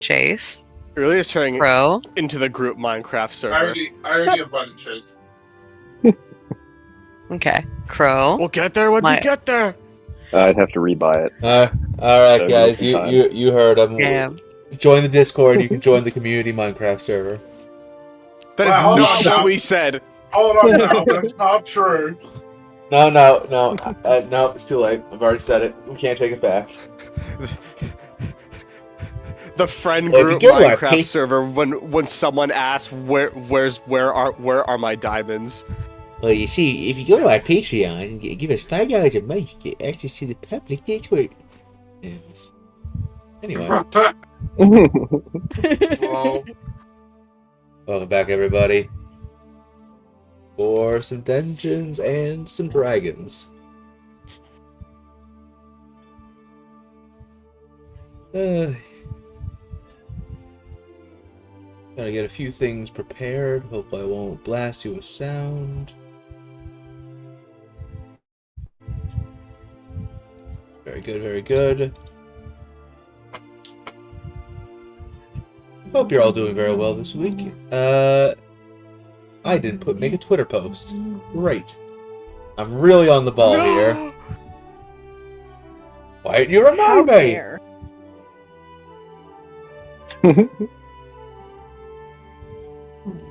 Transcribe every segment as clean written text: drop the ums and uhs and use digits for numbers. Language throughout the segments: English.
Chase. Really is turning Crow. into the group Minecraft I server. already invited Chase. Okay. Crow. We'll get there when we get there. I'd have to rebuy it. Alright, So guys, give us some time. you heard him. Damn. Join the Discord. You can join the community Minecraft server. That is Well, hold not on what now. we said. Hold on now, that's not true. No, it's too late. I've already said it. We can't take it back. The friend Well, if group you go to our Minecraft page- server when someone asks where are my diamonds? Well, you see, if you go to our Patreon and give us $5 a month, you get access to the public Discord. Yes. Anyway, Well, welcome back, everybody, for some Dungeons and some Dragons. Gotta get a few things prepared. Hope I won't blast you with sound. Very good, very good. Hope you're all doing very well this week. I didn't make a Twitter post. Great. I'm really on the ball here. Why didn't you remind me? dare.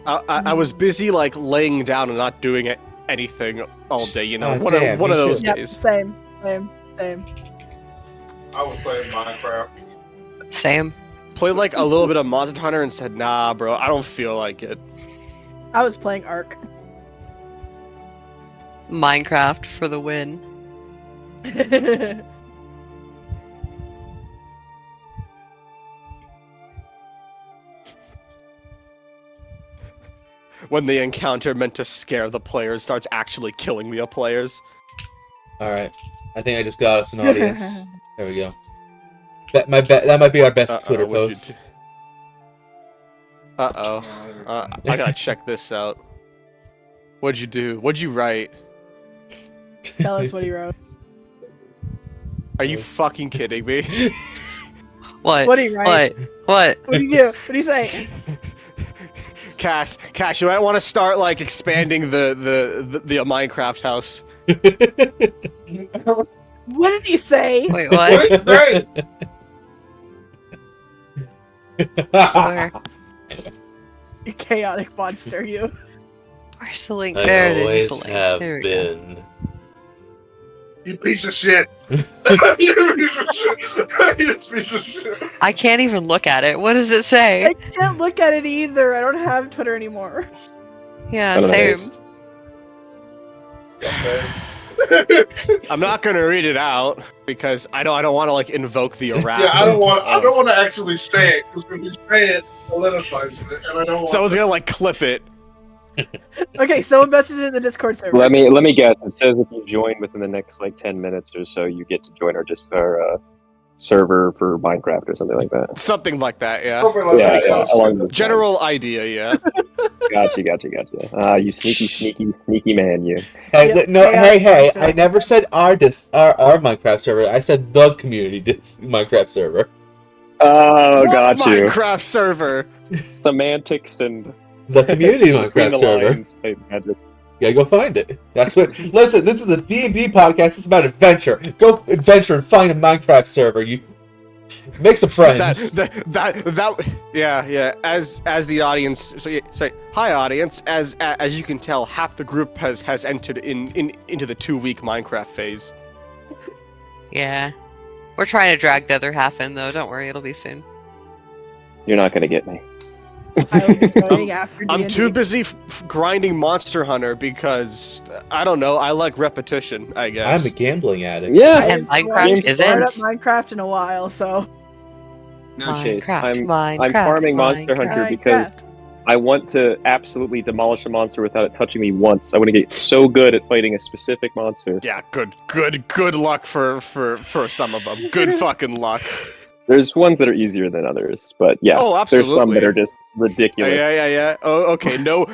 I was busy like laying down and not doing anything all day. You know, Oh, one damn, of me those too. Yep, days. same. I was playing Minecraft. Same. Played like a little bit of Monster Hunter and said, "Nah, bro, I don't feel like it." I was playing Ark. Minecraft for the win. When the encounter meant to scare the players starts actually killing the players. Alright. I think I just got us an audience. There we go. That might be our best Twitter post. I gotta check this out. What'd you do? What'd you write? Tell us what he wrote. Are you fucking kidding me? What? What did he write? What? What do you do? What do you say? Cass, you might want to start like expanding the Minecraft house. What did he say? Wait, what? Great! Where? You chaotic monster, you. Where's the link? There it is. always The link. have There we go. been. You piece of shit! You piece of shit! You piece of shit! I can't even look at it. What does it I say? can't look at it either. I don't have Twitter anymore. Yeah, I don't know. same. I'm not gonna read it out because I don't want to like invoke the wrath. Yeah, I don't want to actually say it because if you say it, it solidifies it, and I don't want. Someone's gonna like clip it. Okay, someone messaged it in the Discord server. Let me guess. It says if you join within the next like 10 minutes or so, you get to join our server for Minecraft or something like that. Something like that, yeah. Something like Yeah, that. yeah, along those General idea, yeah. lines. Gotcha. You sneaky man, you. Hey, Yep, no, chaotic hey! monster. I never said our Minecraft server. I said the community Minecraft server. Oh, What got you. Minecraft server. Semantics and The community between Minecraft the server. lines. I imagine. Yeah, go find it. That's what. Listen, this is the D&D podcast. It's about adventure. Go adventure and find a Minecraft server. You make some friends. Yeah. As the audience, so hi audience. As you can tell, half the group has entered into the 2-week Minecraft phase. Yeah. We're trying to drag the other half in, though. Don't worry, it'll be soon. You're not gonna get me. I will be joining after I'm D&D. too busy grinding Monster Hunter because I don't know. I like repetition. I guess. I'm a gambling addict. Yeah. And I Minecraft haven't started isn't. up Minecraft in a while, so. No, Chase. Minecraft, I'm farming Monster Minecraft. Hunter because I want to absolutely demolish a monster without it touching me once. I want to get so good at fighting a specific monster. Yeah, good luck for some of them. Good fucking luck. There's ones that are easier than others, but yeah, Oh, there's some that absolutely. are just ridiculous. Yeah. Oh, okay. No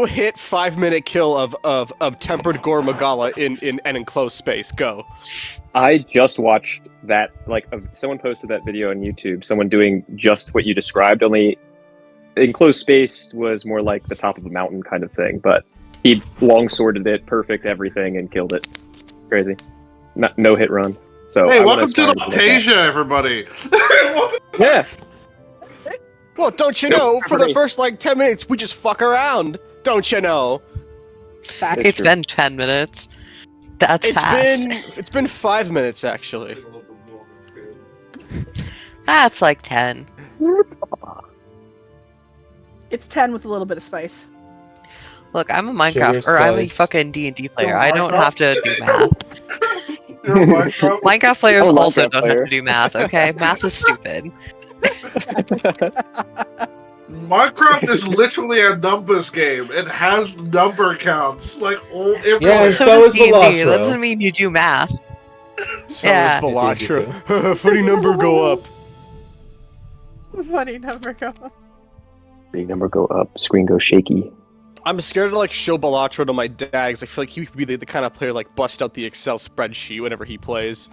hit 5-minute kill of tempered gore Magala in an enclosed space. Go. I just watched that. Someone posted that video on YouTube. Someone doing just what you described. Only enclosed space was more like the top of a mountain kind of thing, but he long sworded it, perfect everything, and killed it. Crazy. No hit run. So Hey, I wanna welcome to aspire like that. Noctasia, everybody. Yeah. Well, don't you Nope, know? For the everybody. first 10 minutes, we just fuck around. Don't you know? Fact. It's It's true. been 10 minutes. That's fast. It's been 5 minutes actually. That's like 10. It's 10 with a little bit of spice. Look, I'm a Sugar Minecraft, or I'm a spice. fucking D&D player. You're a I don't Minecraft? have to do math. You're a Minecraft. Minecraft players I'm a also Minecraft don't player. have to do math, okay? Math is stupid. Minecraft is literally a numbers game. It has number counts like all everywhere. Yeah, So, So does is D&D. Balatro. That doesn't mean you do math. So Yeah. is Balatro. Funny number go up. Funny number go. Big number go up, screen goes shaky. I'm scared to show Balatro to my dad because I feel like he would be the kind of player bust out the Excel spreadsheet whenever he plays.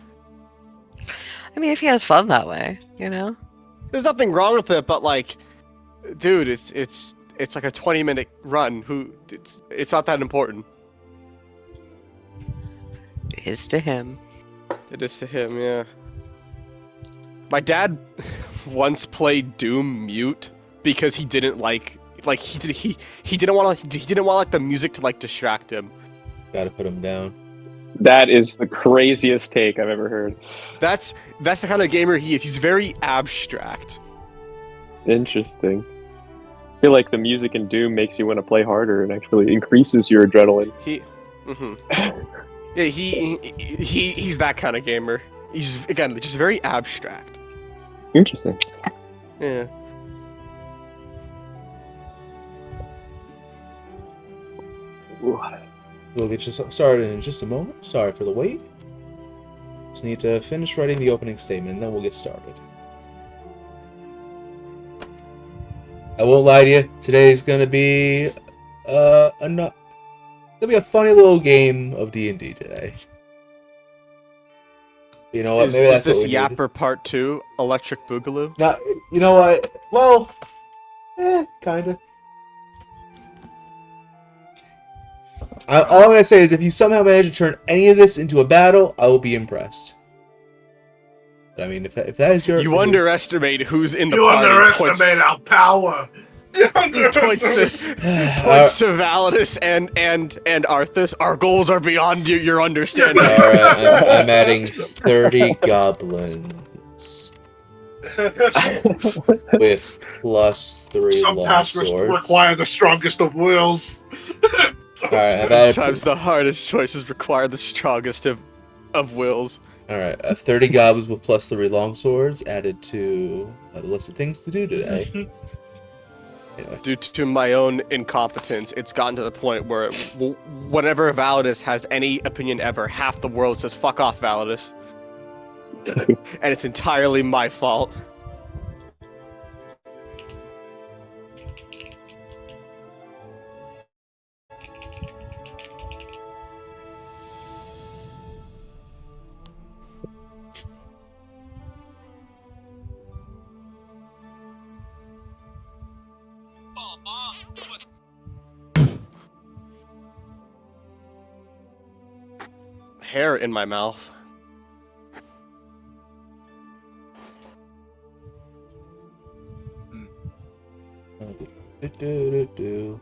I mean, if he has fun that way, you know? There's nothing wrong with it, but dude, it's like a 20-minute run. It's not that important. It is to him. It is to him, yeah. My dad once played Doom mute because he didn't he didn't want the music to distract him. Gotta put him down. That is the craziest take I've ever heard. That's the kind of gamer he is. He's very abstract. Interesting. I feel like the music in Doom makes you want to play harder and actually increases your adrenaline. Yeah, he's that kind of gamer. He's again just very abstract. Interesting. Yeah. Ooh. We'll get you started in just a moment. Sorry for the wait. Just need to finish writing the opening statement, then we'll get started. I won't lie to you. Today's gonna be gonna be a funny little game of D&D today. You know what? Is Maybe that's this what we need. Yapper Part 2, Electric Boogaloo? Not, you know what? Well, kinda. All I'm gonna say is, if you somehow manage to turn any of this into a battle, I will be impressed. But, I mean, if that is your... You underestimate who's in the You party. underestimate our power. Points to Validus and Arthas. Our goals are beyond your understanding. Alright, I'm adding 30 goblins. With plus 3 Some tasks longswords. require the strongest of wills. Alright, I've added... Sometimes the hardest choices require the strongest of wills. Alright, I have 30 goblins with plus 3 longswords added to the list of things to do today. Anyway. Due to my own incompetence, it's gotten to the point where whenever Validus has any opinion ever, half the world says, "Fuck off, Validus." And it's entirely my fault. Hair in my mouth. Do.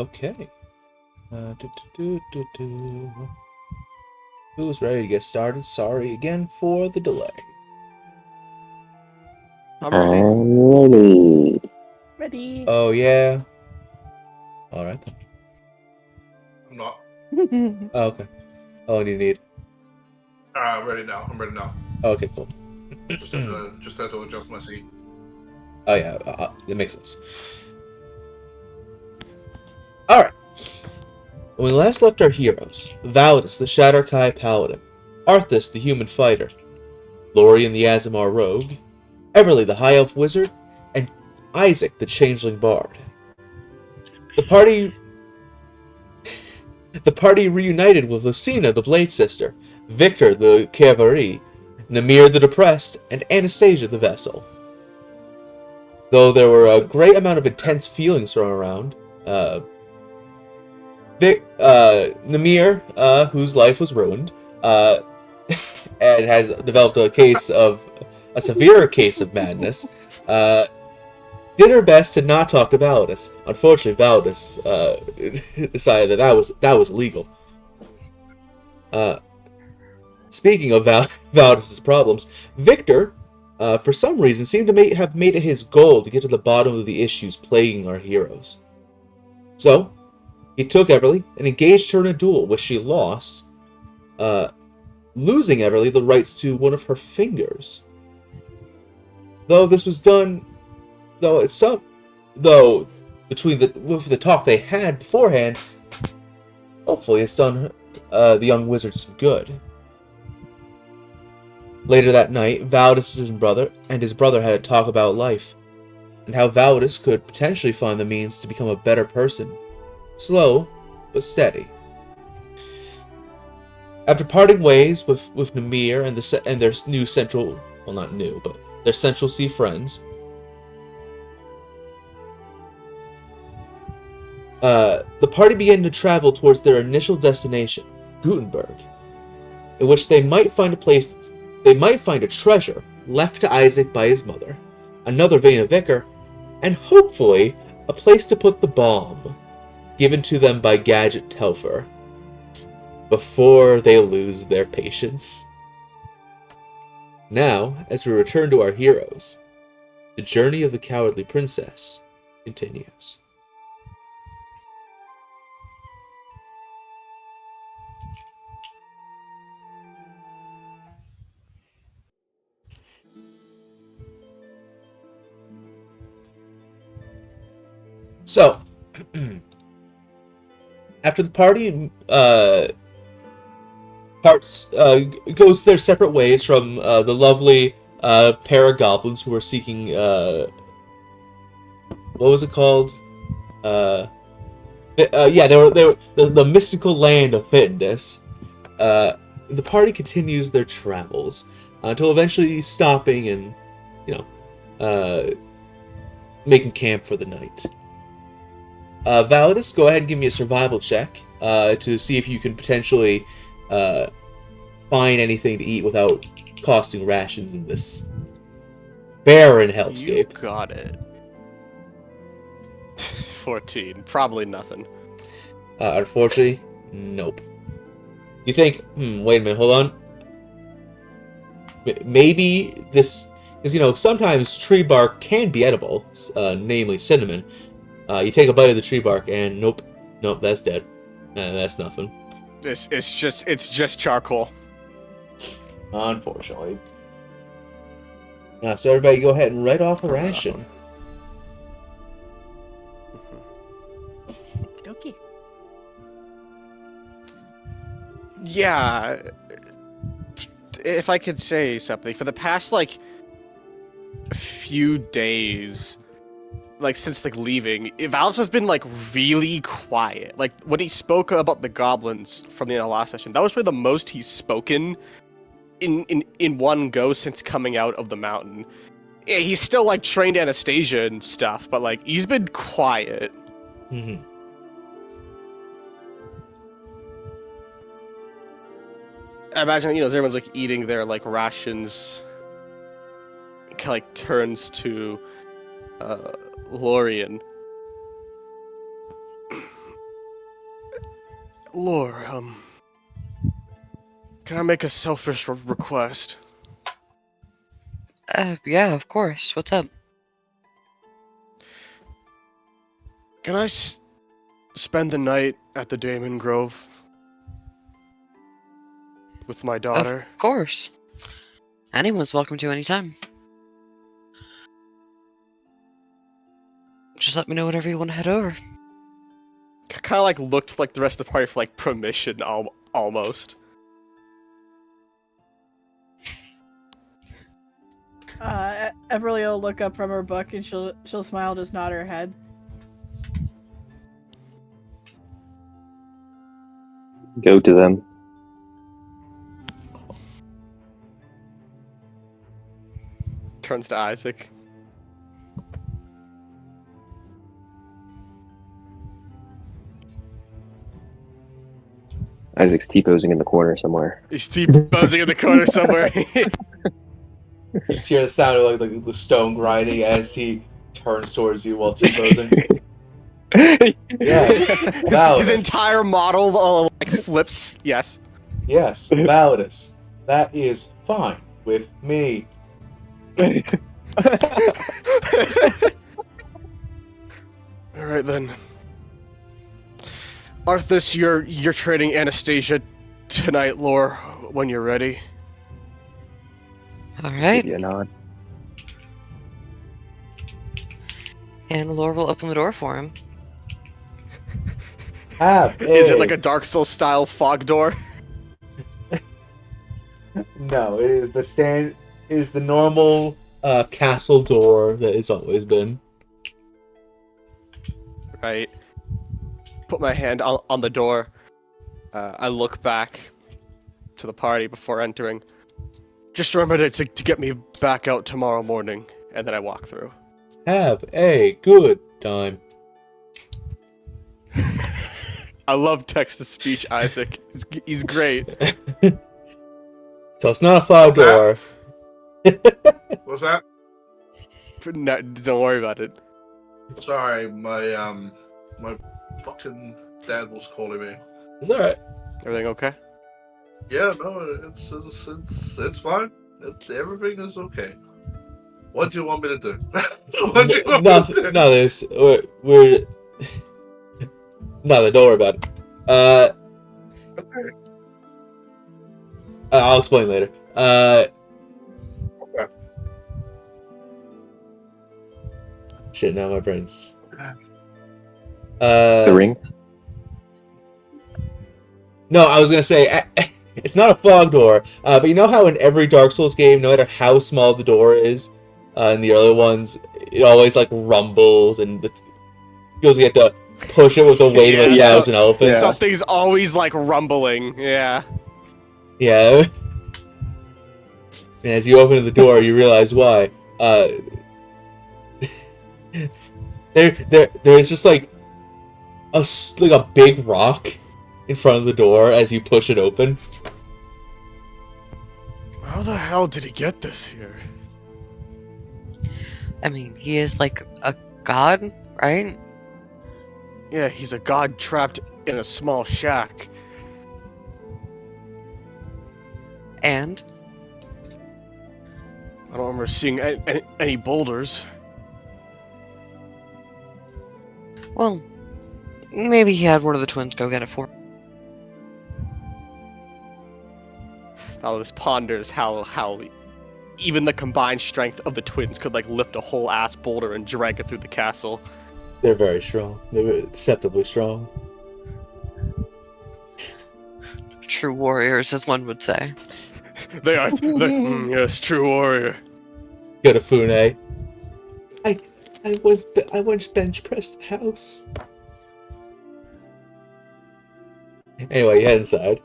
Okay. Who's ready to get started? Sorry again for the delay. I'm ready. Ready. Ready. Oh, yeah. Alright then. I'm not. Oh, okay. How long do you need? Ready now. I'm ready now. Okay, cool. Just had to adjust my seat. Oh, yeah. That makes sense. Alright. When we last left our heroes, Validus, the Shatterkai Paladin, Arthas, the Human Fighter, Lorien, the Azamar Rogue, Everly, the High Elf Wizard, and Isaac, the Changeling Bard. The party reunited with Lucina, the Blade Sister, Victor, the Cavalier, Namir, the Depressed, and Anastasia, the Vessel. Though there were a great amount of intense feelings thrown around, Namir, whose life was ruined, and has developed a severe case of madness, did her best to not talk to Validus. Unfortunately, Validus decided that was illegal. Speaking of Validus's problems, Victor, for some reason, seemed to have made it his goal to get to the bottom of the issues plaguing our heroes. So, he took Everly and engaged her in a duel, which she lost, losing Everly the rights to one of her fingers. Though this was done, with the talk they had beforehand, hopefully it's done the young wizard some good. Later that night, Validus and his brother had a talk about life, and how Validus could potentially find the means to become a better person. Slow, but steady. After parting ways with Namir and their new central, well, not new, but their Central Sea friends, the party began to travel towards their initial destination, Gutenberg, in which they might find a treasure left to Isaac by his mother, another Vena Vicar, and hopefully a place to put the bomb given to them by Gadget Telfer before they lose their patience. Now, as we return to our heroes, the journey of the Cowardly Princess continues. So, after the party goes their separate ways from the lovely pair of goblins who were seeking what was it called? They were the mystical land of Fitness. The party continues their travels until eventually stopping and making camp for the night. Validus, go ahead and give me a survival check to see if you can potentially find anything to eat without costing rations in this barren hellscape. You got it. 14. Probably nothing. Unfortunately, nope. You think, wait a minute, hold on. Maybe this, because, sometimes tree bark can be edible, namely cinnamon. You take a bite of the tree bark and nope, that's dead. That's nothing. It's just charcoal. Unfortunately. So everybody go ahead and write off a ration. Okay. Yeah. If I could say something, for the past, few days, since, leaving, Valve has been, really quiet. When he spoke about the goblins from the last session, that was probably the most he's spoken in one go since coming out of the mountain. Yeah, he's still, trained Anastasia and stuff, but, he's been quiet. Mm-hmm. I imagine, as everyone's, eating their, rations, it, turns to, Lorien. Lore, can I make a selfish request? Yeah, of course. What's up? Can I spend the night at the Damon Grove with my daughter? Of course. Anyone's welcome to anytime. Just let me know whenever you want to head over. Kind of like looked like the rest of the party for like permission, almost. Everly will look up from her book and she'll smile, just nod her head. Go to them. Turns to Isaac. Isaac's T-posing in the corner somewhere. He's buzzing in the corner somewhere. You just hear the sound of like the stone grinding as he turns towards you while T-posing. Yes. his Validus. entire model like flips. Yes. Yes, Validus. That is fine with me. All right then. Arthas, you're training Anastasia tonight, Lore, when you're ready. All right. Give you a nod. And Lore will open the door for him. Is it like a Dark Souls style fog door? No, it is the normal castle door that it's always been. Right. Put my hand on the door. I look back to the party before entering. Just remember to get me back out tomorrow morning, and then I walk through. Have a good time. I love text-to-speech Isaac. He's great. So it's not a fog door. What's that? No, don't worry about it. Sorry, my fucking dad was calling me. It's alright. Everything okay? Yeah, no, it's fine. Everything is okay. What do you want me to do? What do you want me to do? No, there's we're no, don't worry about it. Okay. I'll explain later. Shit, now my brain's. The ring? No, I was gonna say it's not a fog door, but you know how in every Dark Souls game, no matter how small the door is, in the early ones, it always like rumbles and feels like you have to push it with the weight of Yeah, 1,000 elephants. Something's always like rumbling. Yeah. Yeah. And as you open the door, you realize why. There's just like a big rock in front of the door as you push it open. How the hell did he get this here? I mean, he is like a god, right? Yeah, he's a god trapped in a small shack. And I don't remember seeing any boulders. well, maybe he had one of the twins go get it for him. This ponders how even the combined strength of the twins could like lift a whole ass boulder and drag it through the castle. They're very strong. They're deceptively strong. True warriors, as one would say. They are, yes, true warrior. Go to Fune. I once bench pressed the house. Anyway, you head inside.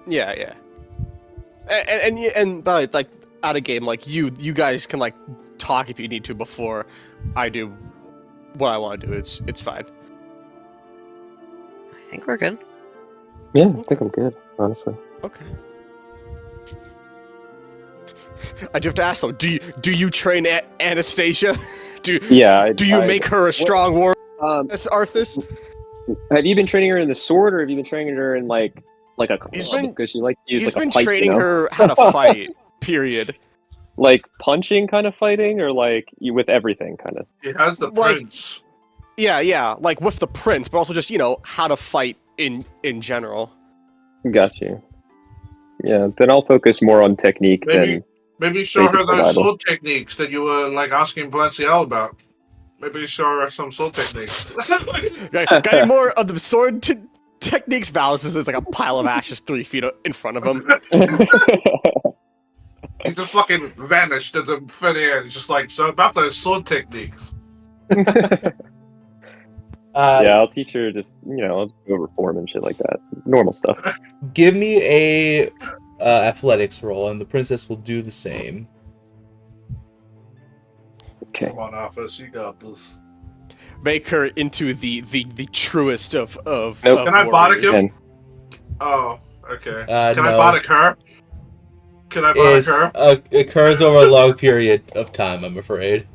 Yeah. And but like out of game, like you guys can like talk if you need to before I do what I want to do. It's fine. I think we're good. Yeah, I think I'm good, honestly. Okay. I do have to ask though. Do you train Anastasia? Do Yeah. you make her a strong warrior, Arthas? Have you been training her in the sword, or have you been training her in like a club? He's been- Because she likes to use He's like been a pipe, training you know? her how to fight. Period. Like punching kind of fighting, or like you with everything kind of. He has the Like- prince. Yeah, like with the prince, but also just how to fight in general. Got you. Yeah, then I'll focus more on technique Maybe show her basic those survival. sword techniques that you were like asking Blanciel about. Maybe show her some sword techniques. Got any more of the sword techniques? Valis is like a pile of ashes 3 feet in front of him. He just fucking vanished at the thin air. He's just like, so about those sword techniques. Yeah, I'll teach her just I'll just go over form and shit like that. Normal stuff. Give me a athletics roll, and the princess will do the same. Okay. Come on, Arthas, you got this. Make her into the truest of Nope. of Can I bardic warriors. him? And Oh, okay. Can I No. bardic her? Can I bardic her? Occurs over a long period of time, I'm afraid.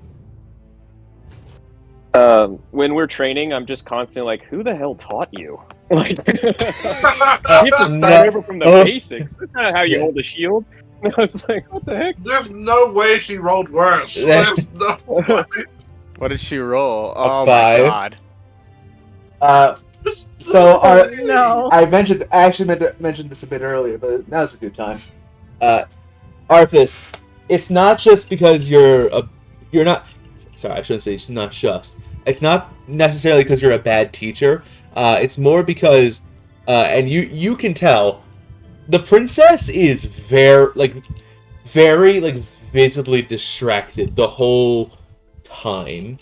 when we're training, I'm just constantly like, "Who the hell taught you?" Like, you have to No. start over from the Oh. basics. That's not how you Yeah. hold a shield. I was like, "What the heck?" There's no way she rolled worse. There's no way. What did she roll? Oh 5. my god. So No. I actually meant to mention this a bit earlier, but now's a good time. Arthas, it's not just because you're not. Sorry, I shouldn't say it's not just. It's not necessarily because you're a bad teacher. It's more because, and you can tell, the princess is very visibly distracted the whole time,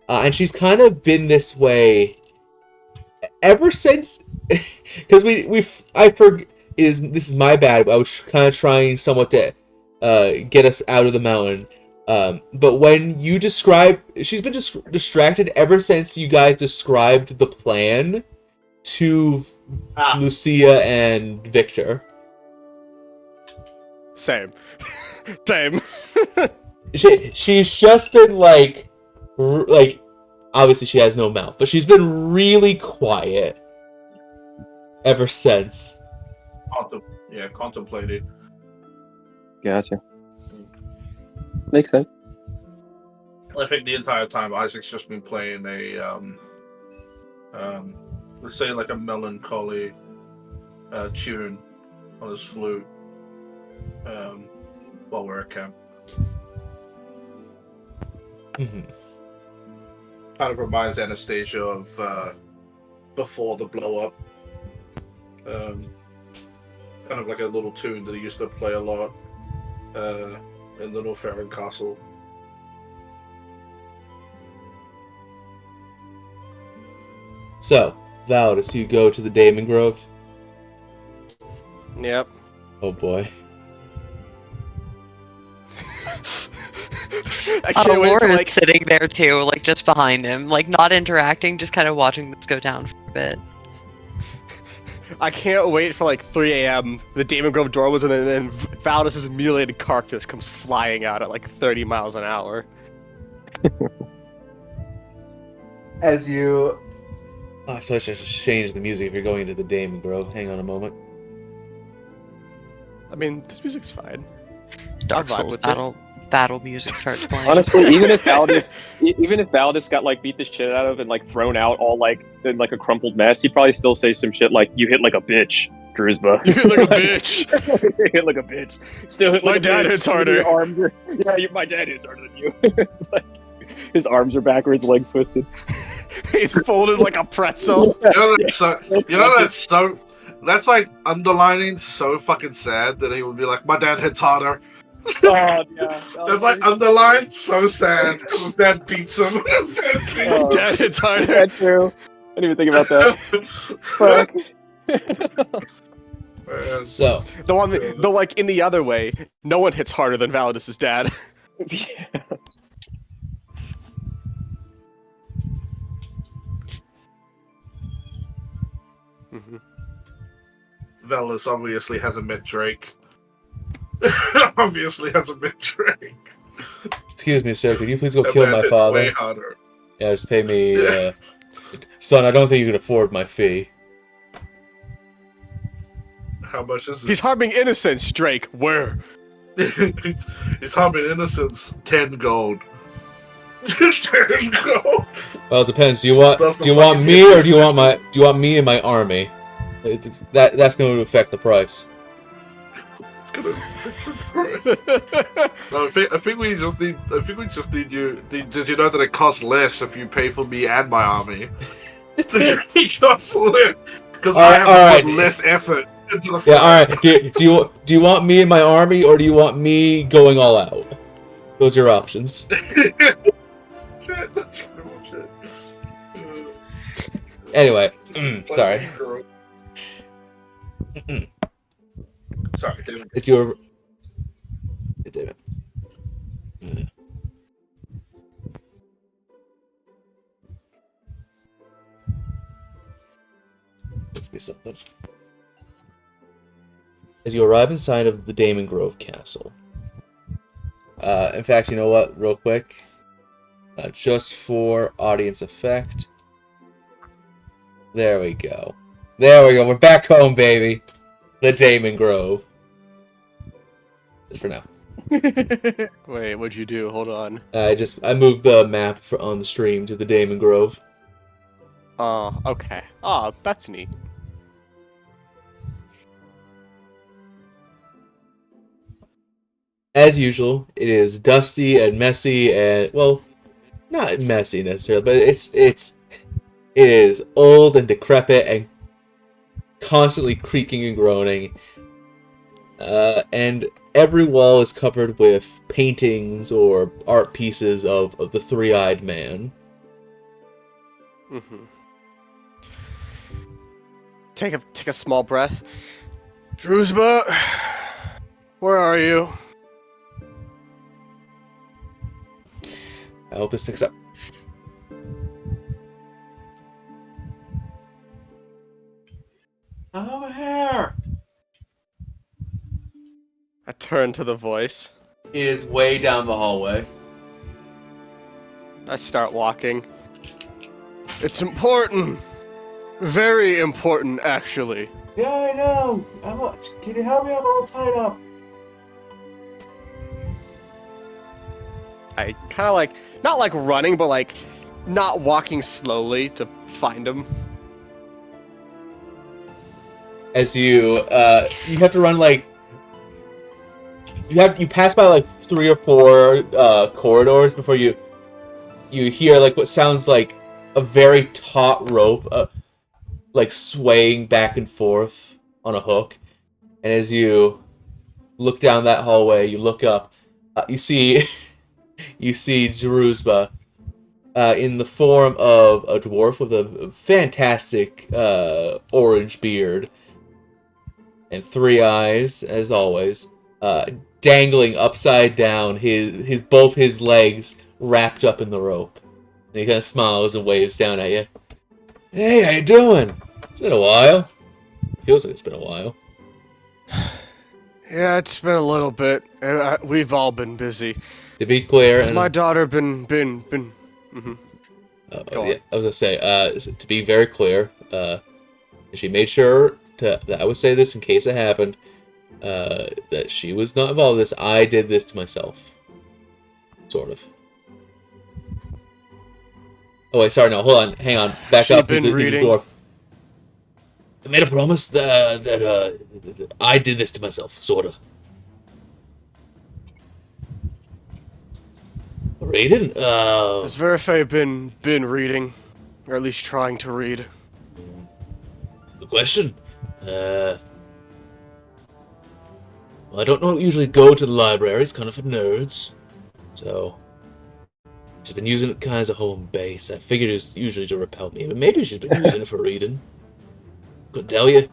and she's kind of been this way ever since. Because this is my bad. I was kind of trying somewhat to get us out of the mountain. But when you describe, she's been distracted ever since you guys described the plan to Lucia and Victor. Same. Same. She's just been like obviously she has no mouth, but she's been really quiet ever since. Contemplated. Gotcha. Makes sense. I think the entire time Isaac's just been playing a let's say like a melancholy tune on his flute while we're at camp. Mhm. Kind of reminds Anastasia of before the blow up. Kind of like a little tune that he used to play a lot in the Northarin Castle. So, Validus, you go to the Daemon Grove. Yep. Oh boy. I can't wait for Laura's sitting there too, like just behind him, like not interacting, just kind of watching this go down for a bit. I can't wait for like 3 a.m. The Damon Grove door was, and then Valdis's mutilated carcass comes flying out at like 30 miles an hour. As you... Oh, I suppose I should change the music if you're going into the Daemon Grove. Hang on a moment. I mean, this music's fine. Dark vibe Souls with it. battle music starts playing. Honestly, even if Valdis got like beat the shit out of and like thrown out all like in like a crumpled mess, he'd probably still say some shit like, "You hit like a bitch, Druzba." You hit like a bitch. You hit like a bitch. Still hit like My a dad bitch. hits harder. Your arms are my dad hits harder than you. It's like his arms are backwards, legs twisted. He's folded like a pretzel. That's like underlining so fucking sad that he would be like, my dad hits harder. Oh yeah. That's like underlined so sad. His dad beats him. His dad hits harder. That's true. I didn't even think about that. Fuck. Man. So, The like in the other way, no one hits harder than Validus's dad. Mhm. Velas obviously hasn't met Drake. Obviously hasn't met Drake. excuse me, sir. Could you please go That kill man my hits father? way harder. Yeah, just pay me. Son, I don't think you can afford my fee. How much is it? He's harming innocents, Drake. Where? He's harming innocents. 10 gold. 10 gold. Well, it depends. Do you want That's the do you want fucking me or do you want special. do you want me and my army? That's going to affect the price. It's gonna affect the price. No, I think we just need. I think we just need you. Did you know that it costs less if you pay for me and my army? It costs less because I have to put less effort into the fight. Yeah, all right. Do you want me and my army or do you want me going all out? Those are your options. That's pretty much it. Anyway, sorry. Sorry, David. It's your. Damn it. Must be something. As you arrive inside of the Damon Grove Castle. In fact, you know what? Real quick. Just for audience effect. There we go. There we go. We're back home, baby. The Damon Grove. Just for now. Wait, what'd you do? Hold on. I moved the map on the stream to the Damon Grove. Oh, okay. Oh, that's neat. As usual, it is dusty and messy and, well, not messy necessarily, but it is old and decrepit and constantly creaking and groaning. And every wall is covered with paintings or art pieces of the three-eyed man. Mm-hmm. Take a small breath. Druzba, where are you? I hope this picks up. Over here! I turn to the voice. It is way down the hallway. I start walking. It's important. Very important, actually. Yeah, I know. Can you help me? I'm all tied up. I kind of not like running, but like not walking slowly to find him. As you have to run like you pass by like 3 or 4 corridors before you hear like what sounds like a very taut rope like swaying back and forth on a hook. And as you look down that hallway, you look up, you see Jeruzba in the form of a dwarf with a fantastic orange beard and 3 eyes, as always, dangling upside down, his both his legs wrapped up in the rope. And he kind of smiles and waves down at you. Hey, how you doing? It's been a while. Feels like it's been a while. Yeah, it's been a little bit. We've all been busy. To be clear, Has my daughter been? Mm-hmm. Yeah, I was gonna say, to be very clear, she made sure that I would say this in case it happened, that she was not involved in this. I did this to myself, sort of. Oh wait, sorry, no, hold on, hang on, back up. Been reading. I made a promise that I did this to myself, sort of. Reading? Has Verife been reading, or at least trying to read? Good question. Well, I don't usually go to the library. It's kind of for nerds. So, she's been using it kind of as a home base. I figured it was usually to repel me, but maybe she's been using it for reading. Couldn't tell you.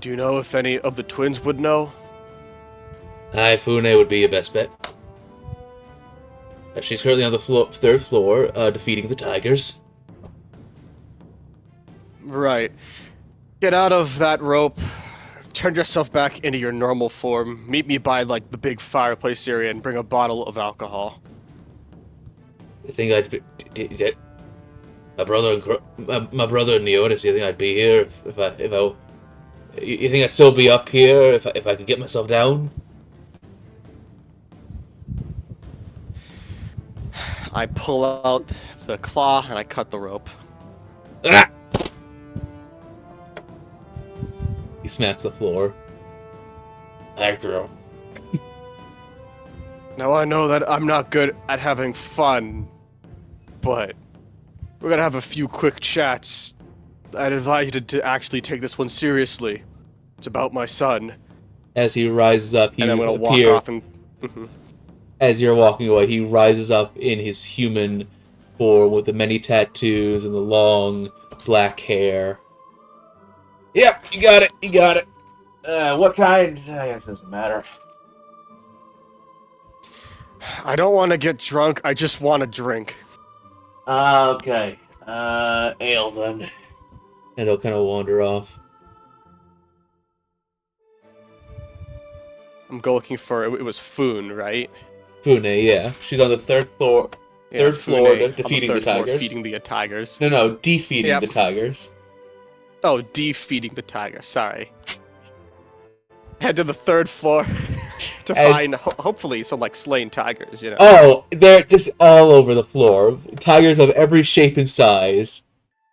Do you know if any of the twins would know? Fune would be your best bet. She's currently on the 3rd floor, defeating the tigers. Right. Get out of that rope. Turn yourself back into your normal form. Meet me by, like, the big fireplace area and bring a bottle of alcohol. You think my brother and Neotis? You think I'd be here if I you think I'd still be up here if I could get myself down? I pull out the claw and I cut the rope. Ah! He smacks the floor. Acro. Now I know that I'm not good at having fun, but we're gonna have a few quick chats. I'd advise you to actually take this one seriously. It's about my son. As he rises up, he And I'm gonna walk appears. off and... Mhm. As you're walking away, he rises up in his human form with the many tattoos and the long black hair. Yep, you got it. You got it. What kind? I guess it doesn't matter. I don't want to get drunk, I just want to drink. Okay. Ale then. And he'll kind of wander off. I'm looking for... It was Foon, right? Fune, yeah. She's on the third floor. Third floor, Fune, on defeating the third floor, tigers. feeding the tigers. No, defeating Yep. the tigers. Oh, defeating the tiger, sorry. Head to the third floor to find, hopefully, some, like, slain tigers, you know? Oh, they're just all over the floor. Tigers of every shape and size.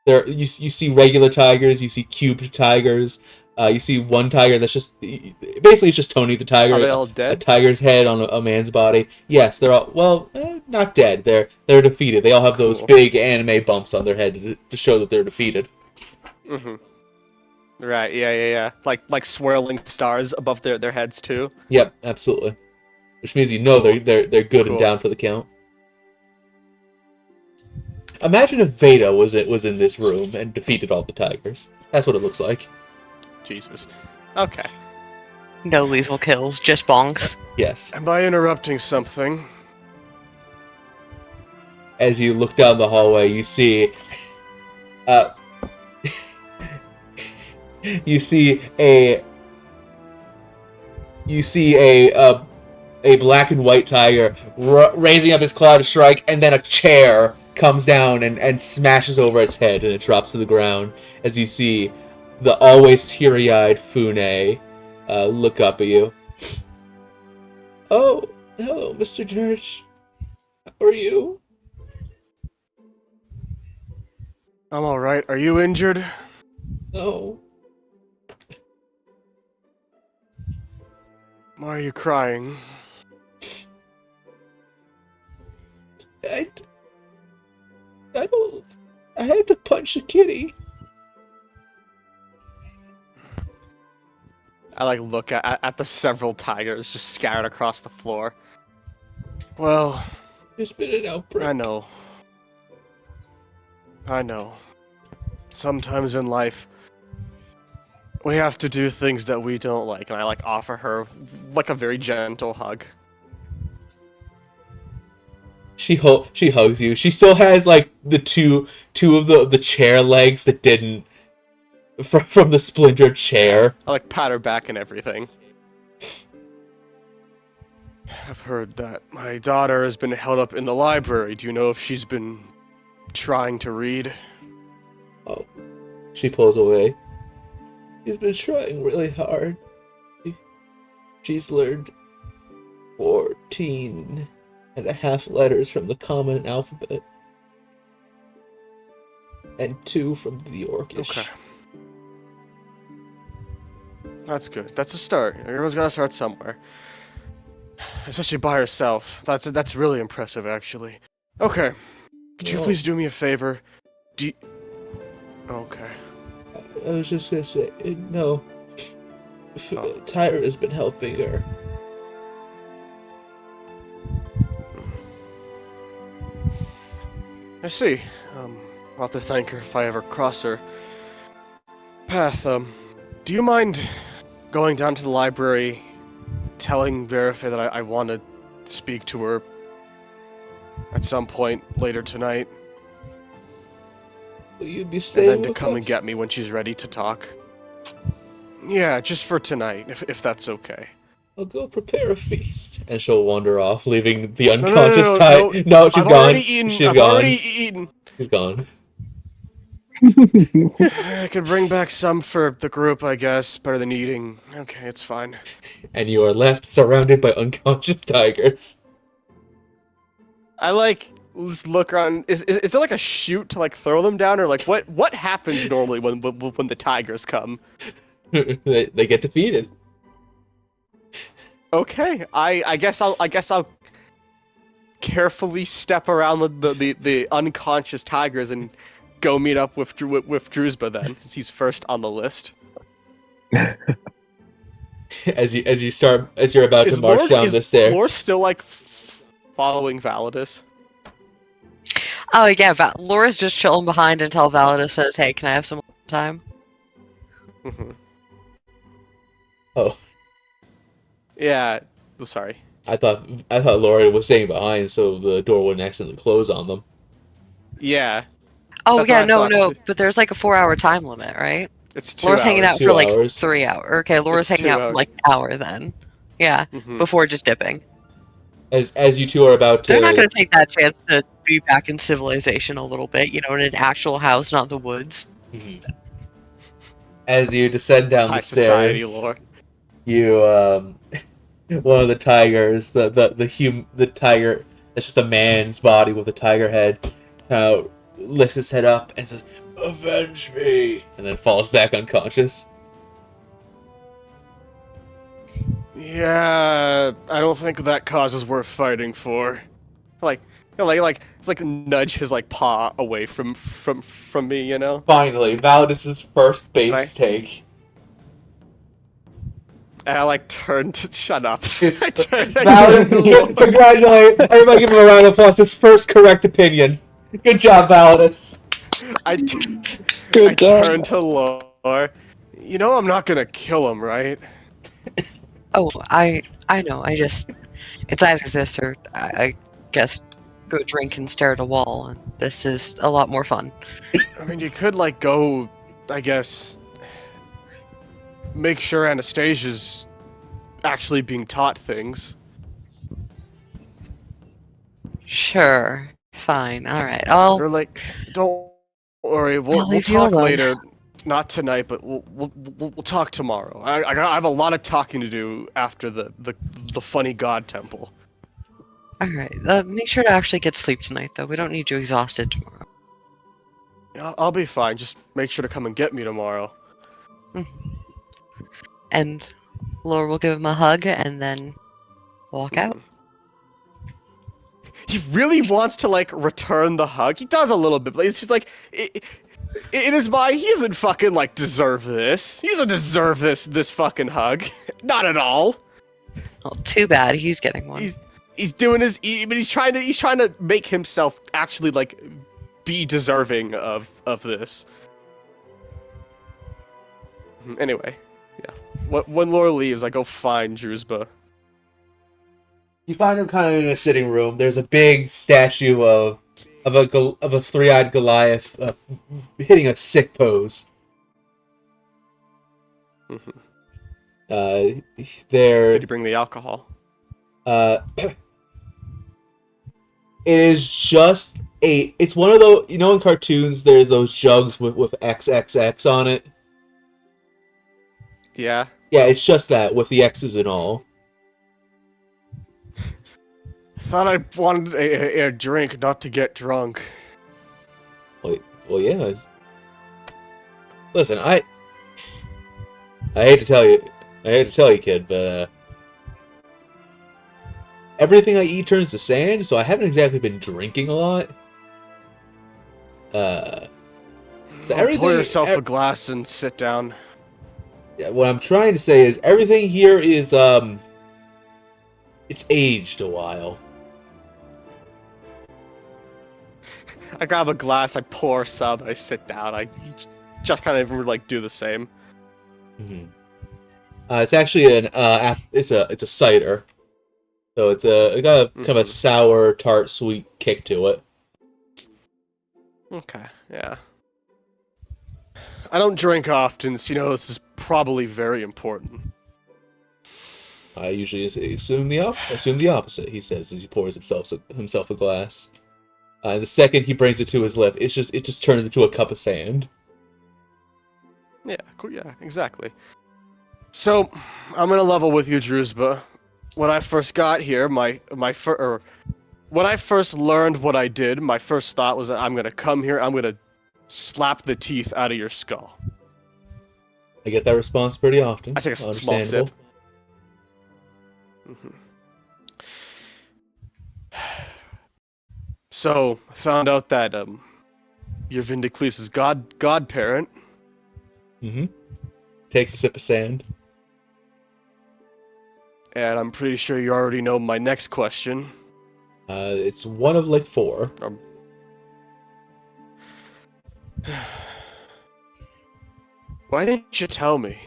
You see regular tigers, you see cubed tigers, you see one tiger that's just... Basically, it's just Tony the tiger. Are they all A dead? tiger's head on a man's body. Yes, they're all... Well, not dead. They're defeated. They all have those Cool. big anime bumps on their head to show that they're defeated. Mm-hmm. Right, yeah. Like swirling stars above their heads, too. Yep, absolutely. Which means you know they're good Cool. and down for the count. Imagine if Veda was in this room and defeated all the tigers. That's what it looks like. Jesus. Okay. No lethal kills, just bonks. Yes. Am I interrupting something? As you look down the hallway, you see, you see a black and white tiger raising up his claw to strike, and then a chair comes down and smashes over its head, and it drops to the ground. As you see the always teary-eyed Fune look up at you. Oh, hello, Mr. Church. How are you? I'm alright. Are you injured? No. Why are you crying? I don't... I had to punch a kitty. I like look at the several tigers just scattered across the floor. Well, There's been an outbreak. I know. Sometimes in life, we have to do things that we don't like, and I like offer her like a very gentle hug. She hugs you. She still has like the two of the chair legs that didn't from the splintered chair. I like pat her back and everything. I've heard that my daughter has been held up in the library. Do you know if she's been trying to read? Oh, she pulls away. She's been trying really hard. She's learned 14 and a half letters from the common alphabet. And 2 from the Orcish. Okay. That's good. That's a start. Everyone's gotta start somewhere. Especially by herself. That's really impressive, actually. Okay. Could you Well- please do me a favor? Okay. I was just gonna say, no. Oh. Tyra has been helping her. I see. I'll have to thank her if I ever cross her path. Do you mind going down to the library, telling Verife that I want to speak to her at some point later tonight, Will you be and staying then to with come and us? get me when she's ready to talk? Yeah, just for tonight, if that's okay. I'll go prepare a feast. And she'll wander off, leaving the No, unconscious no, no, tiger. no. No, she's I've gone. already eaten. She's I've gone. already eaten. She's gone. I could bring back some for the group, I guess. Better than eating. Okay, it's fine. And you are left surrounded by unconscious tigers. I like just look around. Is there like a chute to like throw them down, or like what happens normally when the tigers come? They get defeated. Okay, I guess I'll carefully step around the unconscious tigers and go meet up with Druzba then, since he's first on the list. As you're about to march down the stairs. Is Lore still like following Validus? Oh yeah, Laura's just chilling behind until Validus says, "Hey, can I have some more time?" Mm-hmm. Oh, Yeah. Oh, sorry. I thought Laura was staying behind so the door wouldn't accidentally close on them. Yeah. Oh That's yeah, what I no, thought. but there's like a 4-hour time limit, right? It's 2 Laura's hours. hanging out 2 for like hours. 3 hours. Okay, Laura's It's hanging 2 out for hours. like an hour then. Yeah, Mhm. before just dipping. As you two are about to They're not going to take that chance to be back in civilization a little bit, you know, in an actual house, not the woods. Mhm. As you descend down High the society stairs, lore. you one of the tigers, the tiger that's just a man's body with a tiger head, kind of lifts his head up and says, "Avenge me," and then falls back unconscious. Yeah, I don't think that cause is worth fighting for. Like it's like nudge his like paw away from me, you know. Finally, Validus's first base Right. take. And I like turned to shut up. It's- I turned to Validus, congratulate! Everybody give him a round of applause. His first correct opinion. Good job, Validus. I Good job. turned to Lore. You know I'm not gonna kill him, right? Oh, I know. It's either this or I guess go drink and stare at a wall. And this is a lot more fun. I mean, you could like go, I guess, make sure Anastasia's actually being taught things. Sure, fine, all right. I'll Or like, don't worry, I'll we'll leave you talk alone. later. Not tonight, but we'll talk tomorrow. I have a lot of talking to do after the funny god temple. all right. Make sure to actually get sleep tonight, though. We don't need you exhausted tomorrow. I'll be fine. Just make sure to come and get me tomorrow. And Laura will give him a hug and then walk out. He really wants to like return the hug. He does a little bit, but he's just like, in his mind, he doesn't fucking like deserve this. He doesn't deserve this fucking hug. Not at all. Well, too bad. He's getting one. He's doing his, but he's trying to make himself actually like be deserving of this. Anyway, yeah. When Laura leaves, I go find Druzba. You find him kind of in a sitting room. There's a big statue of a three-eyed Goliath hitting a sick pose. Did There, he bring the alcohol? it is just it's one of those, you know, in cartoons there's those jugs with XXX on it. Yeah. Yeah, it's just that with the X's and all. I thought I wanted a drink, not to get drunk. Well, yeah. Listen, I hate to tell you, kid, but everything I eat turns to sand, so I haven't exactly been drinking a lot. So Pour yourself a glass and sit down. Yeah, what I'm trying to say is everything here is it's aged a while. I grab a glass, I pour some, and I sit down. I just kind of like do the same. Mm-hmm. It's actually it's a cider, so it got a kind of a sour, tart, sweet kick to it. Okay, yeah. I don't drink often, so you know this is probably very important. I usually assume the opposite, he says as he pours himself a glass. The second he brings it to his lip, it just turns into a cup of sand. Yeah, cool, yeah, exactly. So, I'm gonna level with you, Drewsba. When I first got here, when I first learned what I did, my first thought was that I'm gonna come here, I'm gonna slap the teeth out of your skull. I get that response pretty often. I take a small sip. Mm-hmm. So, I found out that you're Vindicles' godparent. Mm-hmm. Takes a sip of sand. And I'm pretty sure you already know my next question. It's one of like 4. Why didn't you tell me?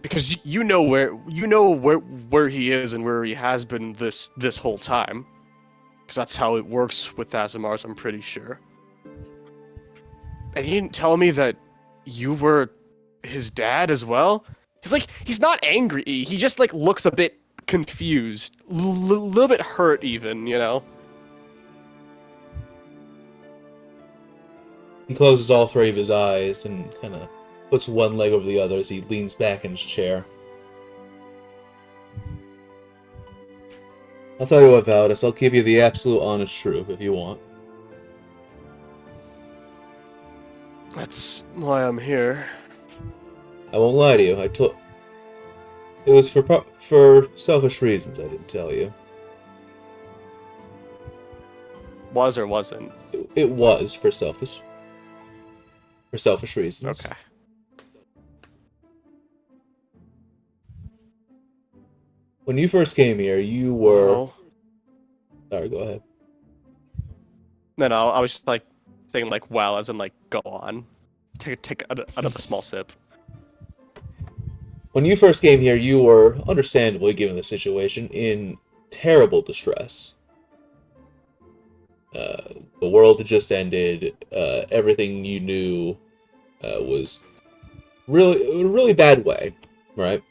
Because you know where he is and where he has been this whole time. Because that's how it works with Azamars, I'm pretty sure. And he didn't tell me that you were his dad as well. He's not angry. He just like looks a bit confused, little bit hurt even, you know. He closes all 3 of his eyes and kind of puts one leg over the other as he leans back in his chair. I'll tell you what, Valdis, I'll give you the absolute honest truth if you want. That's why I'm here. I won't lie to you. It was for selfish reasons I didn't tell you. Was or wasn't? It was for selfish reasons. Okay. When you first came here, you were... Well, Sorry, go ahead. no, I was just like saying like well, as in like go on. Take another small sip. When you first came here, you were, understandably given the situation, in terrible distress. The world had just ended. Everything you knew was really, in a really bad way, right?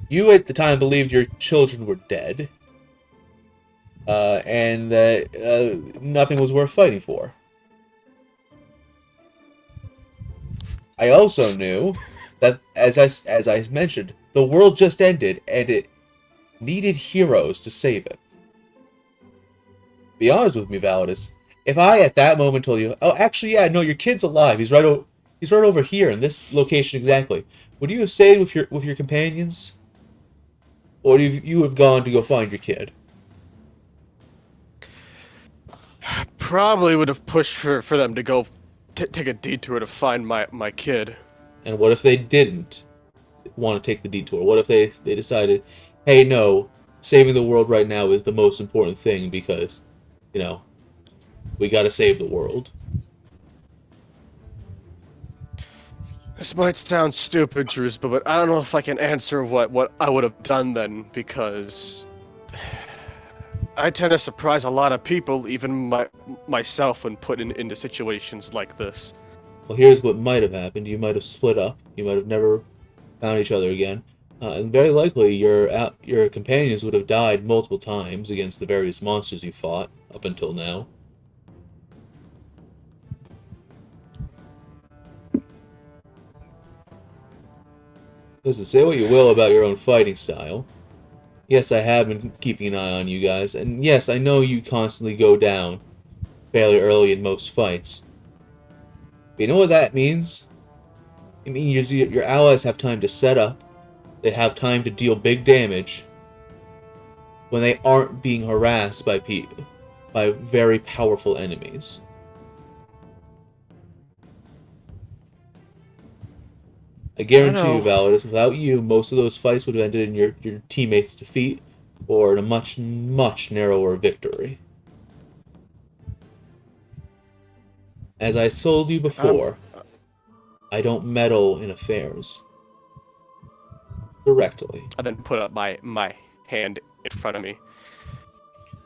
You at the time believed your children were dead, and that nothing was worth fighting for. I also knew that, as I mentioned, the world just ended, and it needed heroes to save it. Be honest with me, Validus. If I at that moment told you, "Oh, actually, yeah, no, your kid's alive. He's right over here in this location exactly," would you have stayed with your companions, or would you have gone to go find your kid? Probably would have pushed for them to go take a detour to find my kid. And what if they didn't want to take the detour? What if they decided, hey, no, saving the world right now is the most important thing because, you know, we gotta save the world. This might sound stupid, Drewsba, but I don't know if I can answer what I would have done then, because I tend to surprise a lot of people, even myself, when put into situations like this. Well, here's what might have happened. You might have split up. You might have never found each other again. And very likely your companions would have died multiple times against the various monsters you fought up until now. Listen, say what you will about your own fighting style. Yes, I have been keeping an eye on you guys, and yes, I know you constantly go down fairly early in most fights. But you know what that means? It means your allies have time to set up, they have time to deal big damage when they aren't being harassed by very powerful enemies. I guarantee you, Validus, without you, most of those fights would have ended in your teammates' defeat or in a much, much narrower victory. As I told you before, I don't meddle in affairs. Directly. I then put up my hand in front of me.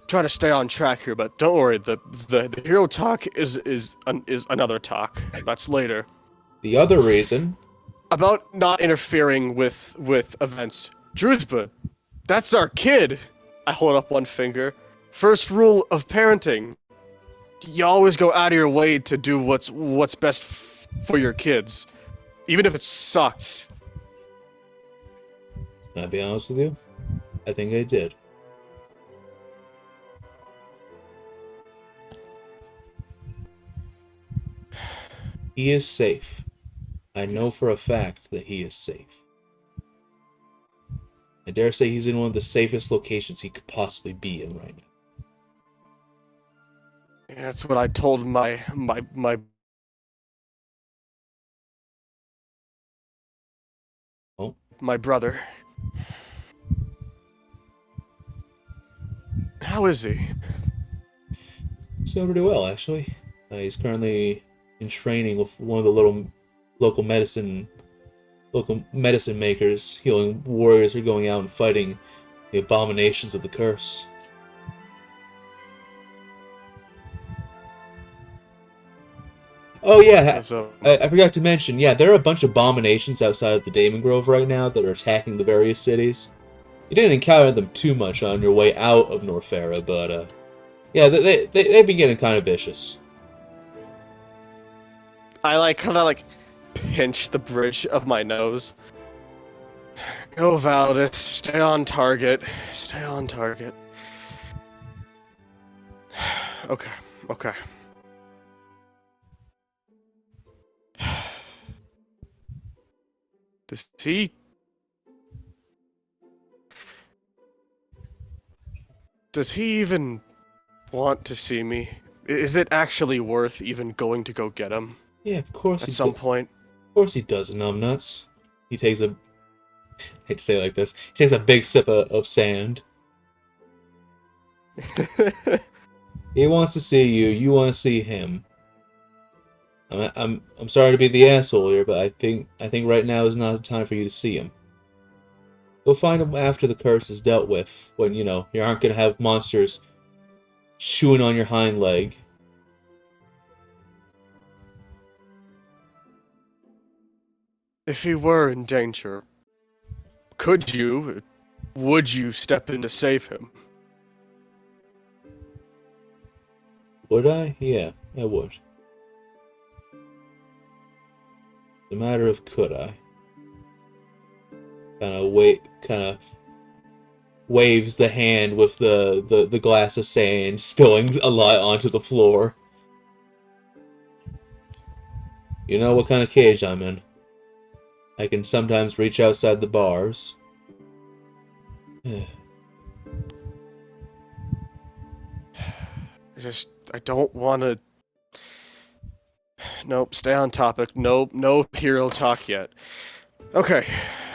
Trying to stay on track here, but don't worry, the hero talk is another talk. That's later. The other reason about not interfering with events. Druzba, that's our kid. I hold up one finger. First rule of parenting: you always go out of your way to do what's best for your kids, even if it sucks. Can I be honest with you? I think I did. He is safe. I know for a fact that he is safe. I dare say he's in one of the safest locations he could possibly be in right now. Yeah, that's what I told my Oh, my brother. How is he? he's doing pretty well, actually. He's currently in training with one of the local medicine makers. Healing warriors are going out and fighting the abominations of the curse. Oh yeah, So, I forgot to mention. Yeah, there are a bunch of abominations outside of the Daemon Grove right now that are attacking the various cities. You didn't encounter them too much on your way out of Norfaira, but yeah, they've been getting kind of vicious. I kind of pinch the bridge of my nose. Go, Valdis. Stay on target. Stay on target. Okay. Okay. Does he... Does he even want to see me? Is it actually worth even going to go get him Yeah, of course at some point? Of course he does, numbnuts. He takes a... I hate to say it like this. He takes a big sip of sand. He wants to see you. You want to see him. I'm sorry to be the asshole here, but I think right now is not the time for you to see him. Go find him after the curse is dealt with, when you aren't gonna have monsters chewing on your hind leg. If he were in danger, would you step in to save him? Would I? Yeah, I would. The matter of could I? Kind of waves the hand with the glass of sand, spilling a lot onto the floor. You know what kind of cage I'm in. I can sometimes reach outside the bars. I don't want to... Nope, stay on topic. Nope, no hero talk yet. Okay,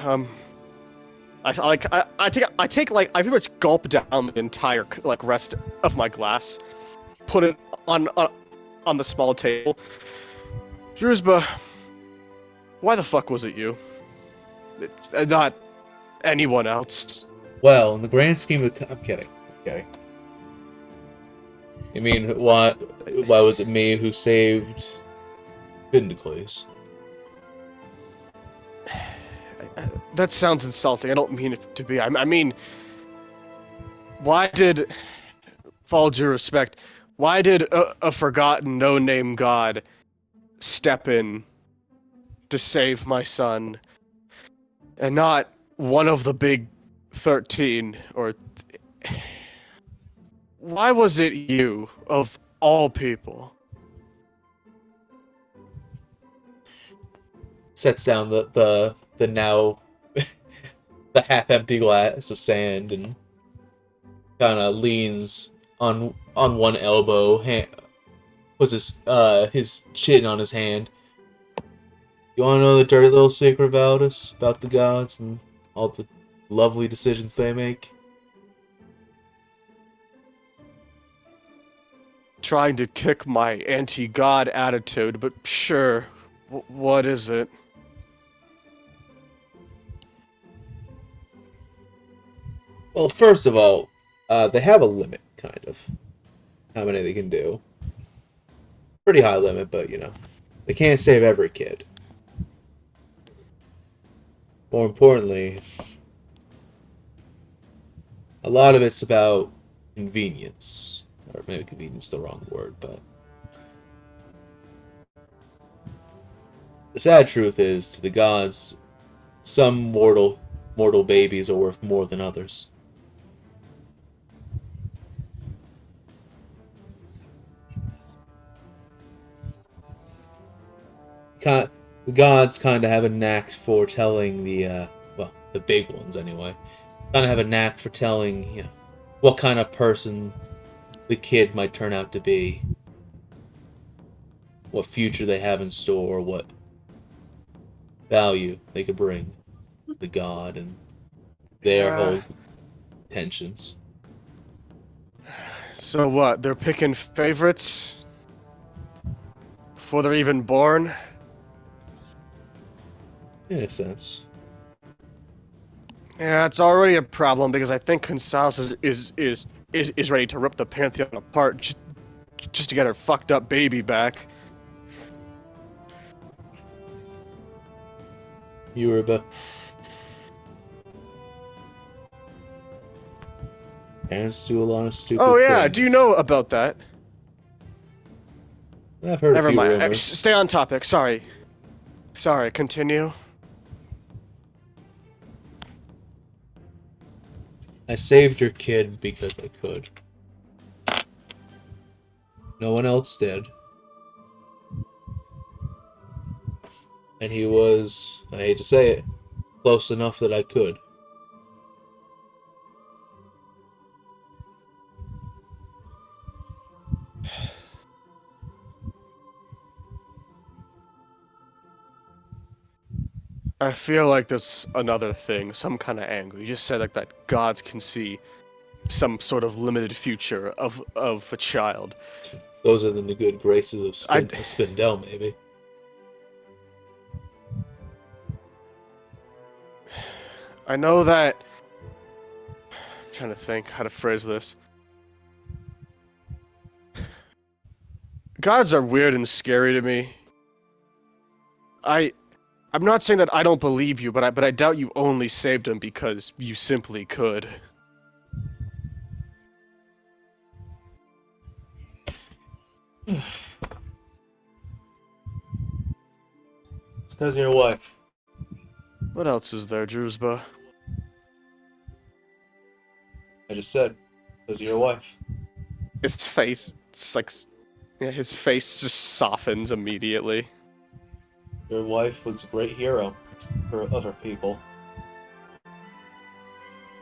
I pretty much gulp down the entire rest of my glass, put it on the small table. Druzba, why the fuck was it you? Not anyone else. Well, in the grand scheme of I'm kidding. Okay. You mean why was it me who saved Vindicles? That sounds insulting. I don't mean it to be. I mean, why did, with all due respect, why did a forgotten no-name god step in to save my son, and not one of the big 13, or... Why was it you, of all people? Sets down the now the half-empty glass of sand and kind of leans on one elbow, puts his chin on his hand. You want to know the dirty little secret about us, about the gods and all the lovely decisions they make? Trying to kick my anti-god attitude, but sure. What is it? Well, first of all, they have a limit, kind of, how many they can do. Pretty high limit, but they can't save every kid. more importantly, a lot of it's about convenience. Or maybe convenience is the wrong word, but the sad truth is, to the gods, some mortal babies are worth more than others. The gods kind of have a knack for telling the big ones anyway, kind of have a knack for telling, what kind of person the kid might turn out to be, what future they have in store, what value they could bring to the god and their whole intentions. So what? They're picking favorites before they're even born? In a sense. Yeah, it's already a problem because I think Gonzalez is ready to rip the Pantheon apart just to get her fucked up baby back. Yoruba. Parents do a lot of stupid Oh yeah, things. do you know about that? I've heard Never a few mind. rumors. Stay on topic. Sorry, continue. I saved your kid because I could. No one else did. And he was, I hate to say it, close enough that I could. I feel like there's another thing, some kind of angle. You just said like that gods can see some sort of limited future of a child. Those are in the good graces of I'd- Spindel, maybe. I know that. I'm trying to think how to phrase this. Gods are weird and scary to me. I'm not saying that I don't believe you, but I doubt you only saved him because you simply could. It's because of your wife. What else is there, Drewsba? I just said, because of your wife. His face, it's like, yeah, his face just softens immediately. Your wife was a great hero for other people.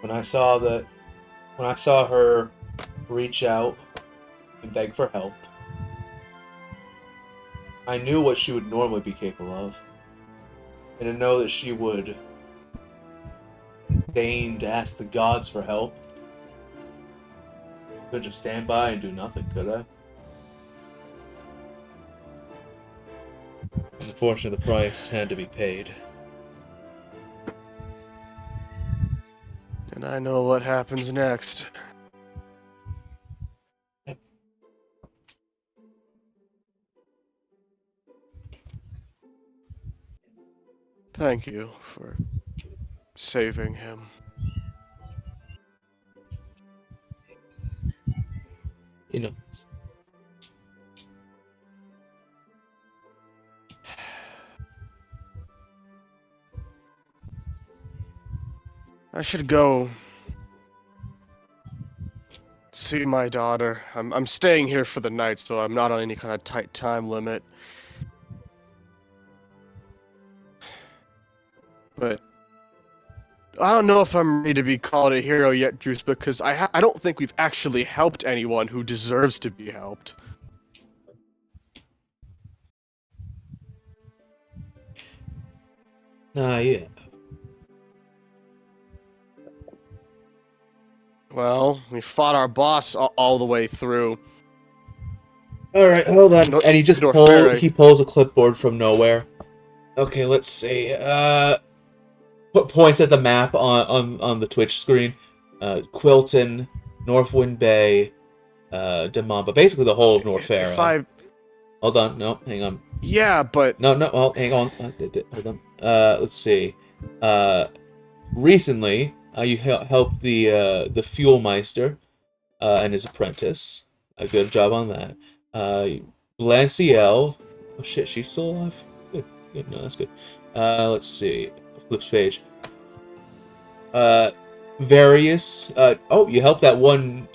When I saw her reach out and beg for help, I knew what she would normally be capable of. And to know that she would deign to ask the gods for help, I could just stand by and do nothing, could I? Unfortunately, the price had to be paid. And I know what happens next. Thank you for saving him. You know, I should go see my daughter. I'm staying here for the night, so I'm not on any kind of tight time limit. But I don't know if I'm ready to be called a hero yet, Juice, because I don't think we've actually helped anyone who deserves to be helped. nah, yeah. Well, we fought our boss all the way through. All right, hold on. And he just Norfair. pulls a clipboard from nowhere. Okay, let's see. Points at the map on the Twitch screen. Quilton, Northwind Bay, Demamba, basically the whole of Norfair. Hold on, no, hang on. Yeah, but No, hang on. Hold on. Let's see. Recently, you helped the Fuelmeister and his apprentice. A good job on that. Blanciel. Oh shit, she's still alive. Good, good. No, that's good. Let's see. Flips page. Various. Oh, you helped that one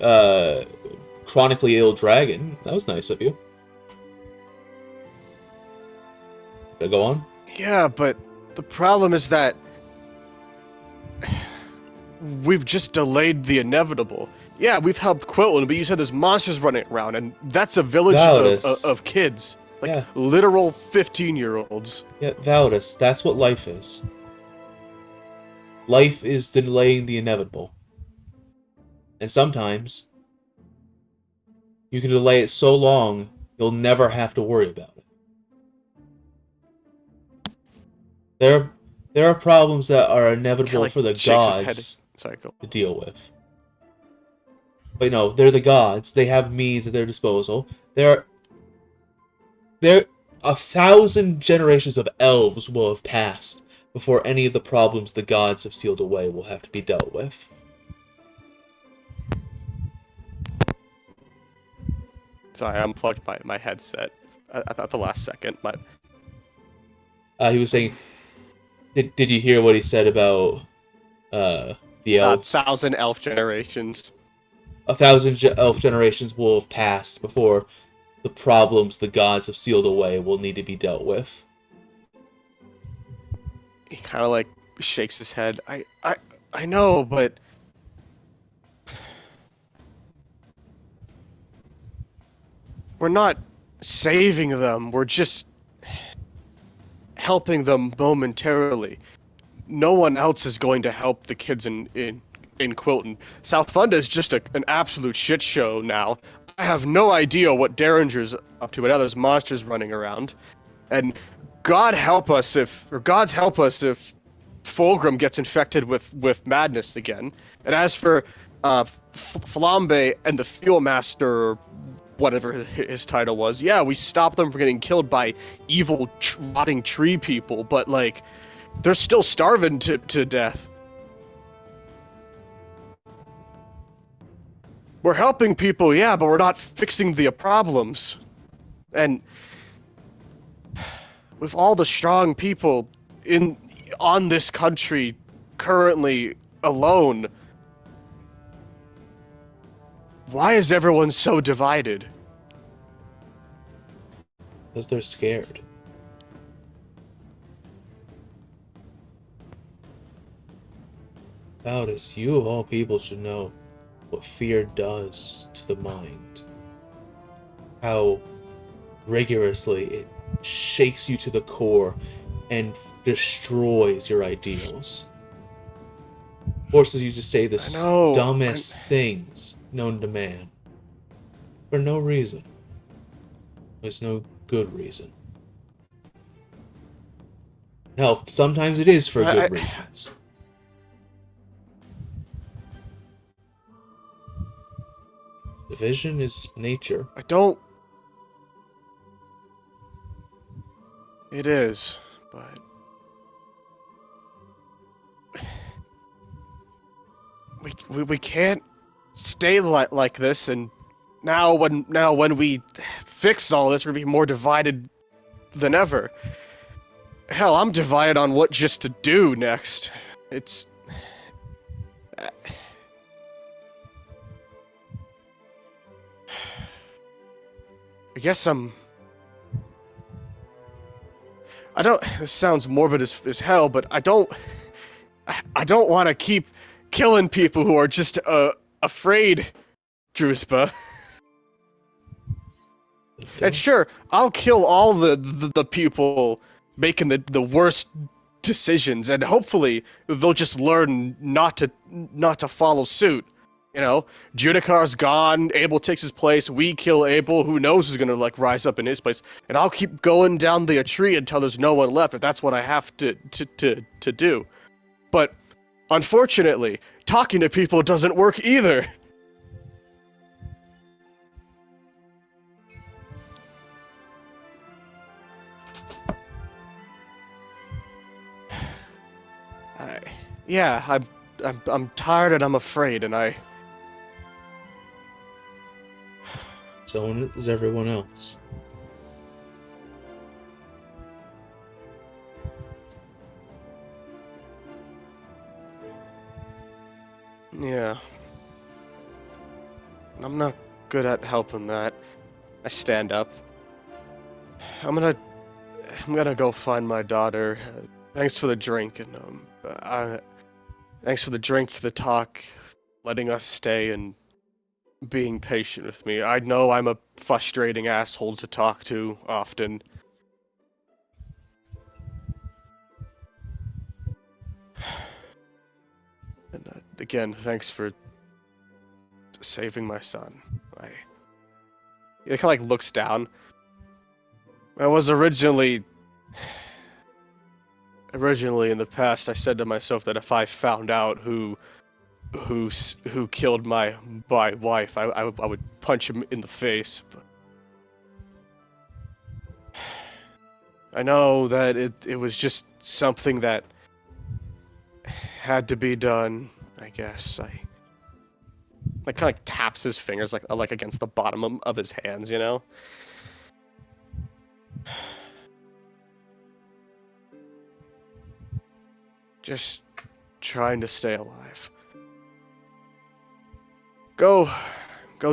chronically ill dragon. That was nice of you. Go on. Yeah, but the problem is that we've just delayed the inevitable. Yeah, we've helped Quilton, but you said there's monsters running around, and that's a village Validus. of kids. Like, Yeah. literal 15-year-olds. Yeah, Validus, that's what life is. Life is delaying the inevitable. And sometimes, you can delay it so long, you'll never have to worry about it. There are problems that are inevitable Like, for the shakes his head. gods Sorry, go. to deal with. But no, they're the gods. They have means at their disposal. There 1,000 generations of elves will have passed before any of the problems the gods have sealed away will have to be dealt with. Sorry, I unplugged my headset at the last second. He was saying, did you hear what he said about the elves? 1,000 elf generations. 1,000 elf generations will have passed before the problems the gods have sealed away will need to be dealt with. He kind of like shakes his head. I know, but we're not saving them. We're just helping them momentarily. No one else is going to help the kids in Quilton. South Funda is just an absolute shit show now. I have no idea what Derringer's up to, but now there's monsters running around. And God's help us if Fulgrim gets infected with madness again. And as for Flambe and the Fuel Master, or whatever his title was, yeah, we stopped them from getting killed by evil rotting tree people, but like, they're still starving to death. We're helping people, yeah, but we're not fixing the problems. And with all the strong people on this country currently alone, why is everyone so divided? Because they're scared. Baldas, you of all people should know what fear does to the mind. How rigorously it shakes you to the core and destroys your ideals. Forces you to say the dumbest things known to man. For no reason. There's no good reason. Hell, sometimes it is for good reasons. Division is nature. It is, but we can't stay like this. And now when we fix all this, we're gonna be more divided than ever. Hell, I'm divided on what just to do next. It's I guess this sounds morbid as hell, but I don't want to keep killing people who are just afraid, Druspa. And sure, I'll kill all the people making the worst decisions, and hopefully they'll just learn not to follow suit. You know, Judicar's gone, Abel takes his place, we kill Abel, who knows who's gonna like rise up in his place, and I'll keep going down the tree until there's no one left, if that's what I have to do. But unfortunately, talking to people doesn't work either. Yeah, I'm tired and I'm afraid, and I. So is everyone else. Yeah. I'm not good at helping that. I stand up. I'm gonna go find my daughter. Thanks for the drink, and thanks for the drink, the talk, letting us stay, and being patient with me. I know I'm a frustrating asshole to talk to often. And again, thanks for saving my son. He kind of like looks down. I was originally in the past, I said to myself that if I found out who killed my wife, I would punch him in the face. But I know that it was just something that had to be done. I guess I kind of like taps his fingers like against the bottom of his hands, you know. Just trying to stay alive. Go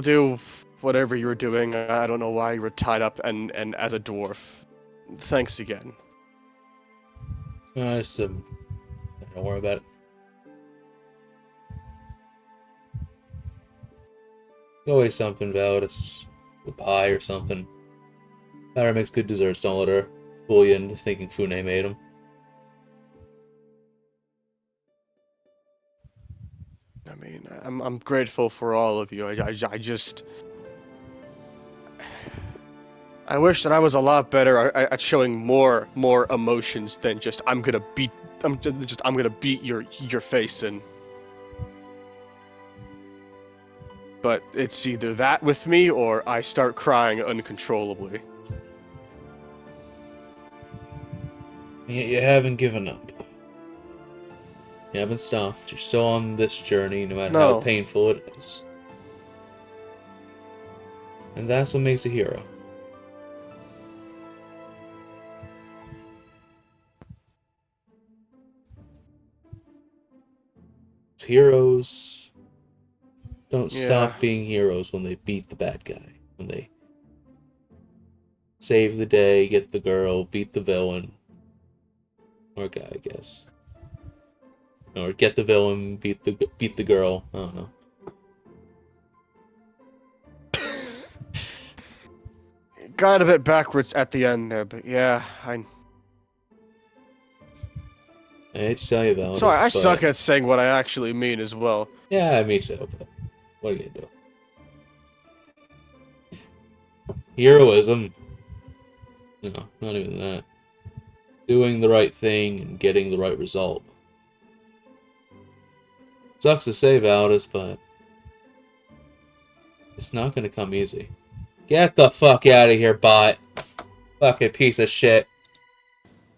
do whatever you were doing. I don't know why you were tied up and as a dwarf. Thanks again. Don't worry about it. Always something about us. A pie or something. Lara makes good desserts, don't let her fool you into thinking Fune made them. I mean, I'm grateful for all of you. I just I wish that I was a lot better at showing more emotions than just I'm gonna beat your face in. But it's either that with me or I start crying uncontrollably. And yet you haven't given up. You haven't stopped. You're still on this journey, no matter how No. painful it is. And that's what makes a hero. Heroes don't Yeah. stop being heroes when they beat the bad guy. When they save the day, get the girl, beat the villain. Or guy, I guess. Or get the villain, beat the girl. I don't know. Got a bit backwards at the end there, but yeah, I hate to tell you about Sorry, I this, suck but... at saying what I actually mean as well. Yeah, me too, but what are you gonna do? Heroism. No, not even that. Doing the right thing and getting the right result. Sucks to say, Valdis, but it's not gonna come easy. Get the fuck out of here, bot. Fucking piece of shit.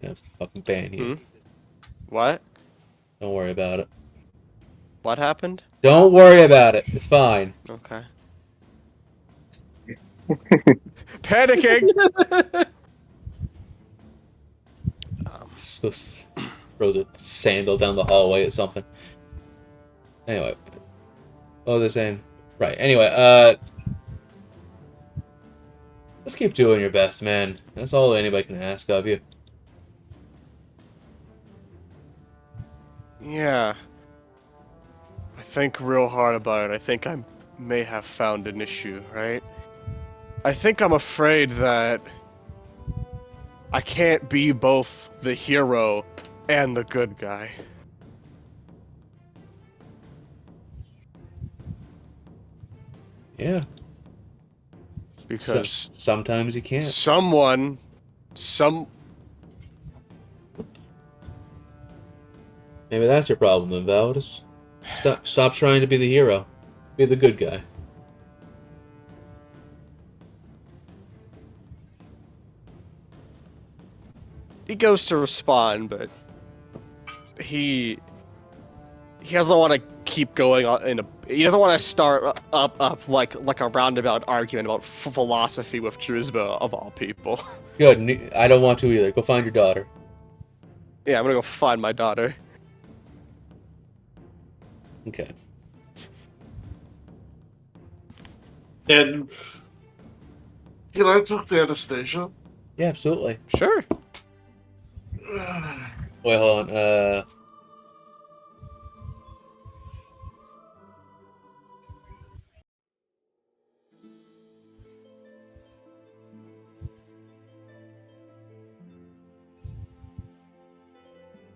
I'm gonna fucking ban you. What? Don't worry about it. What happened? Don't worry about it. It's fine. Okay. Panicking! Just throws a sandal down the hallway or something. Anyway. What was I saying? Right, anyway, just keep doing your best, man. That's all anybody can ask of you. Yeah. I think real hard about it. I think I may have found an issue, right? I think I'm afraid that I can't be both the hero and the good guy. Yeah. Because sometimes you can't. Maybe that's your problem then, Valdis. Stop trying to be the hero. Be the good guy. He goes to respond, but he he doesn't want to keep going on he doesn't want to start up like a roundabout argument about philosophy with Druzba of all people. Good. I don't want to either. Go find your daughter. Yeah, I'm gonna go find my daughter. Okay. And can I talk to Anastasia? Yeah, absolutely. Sure. Wait, hold on.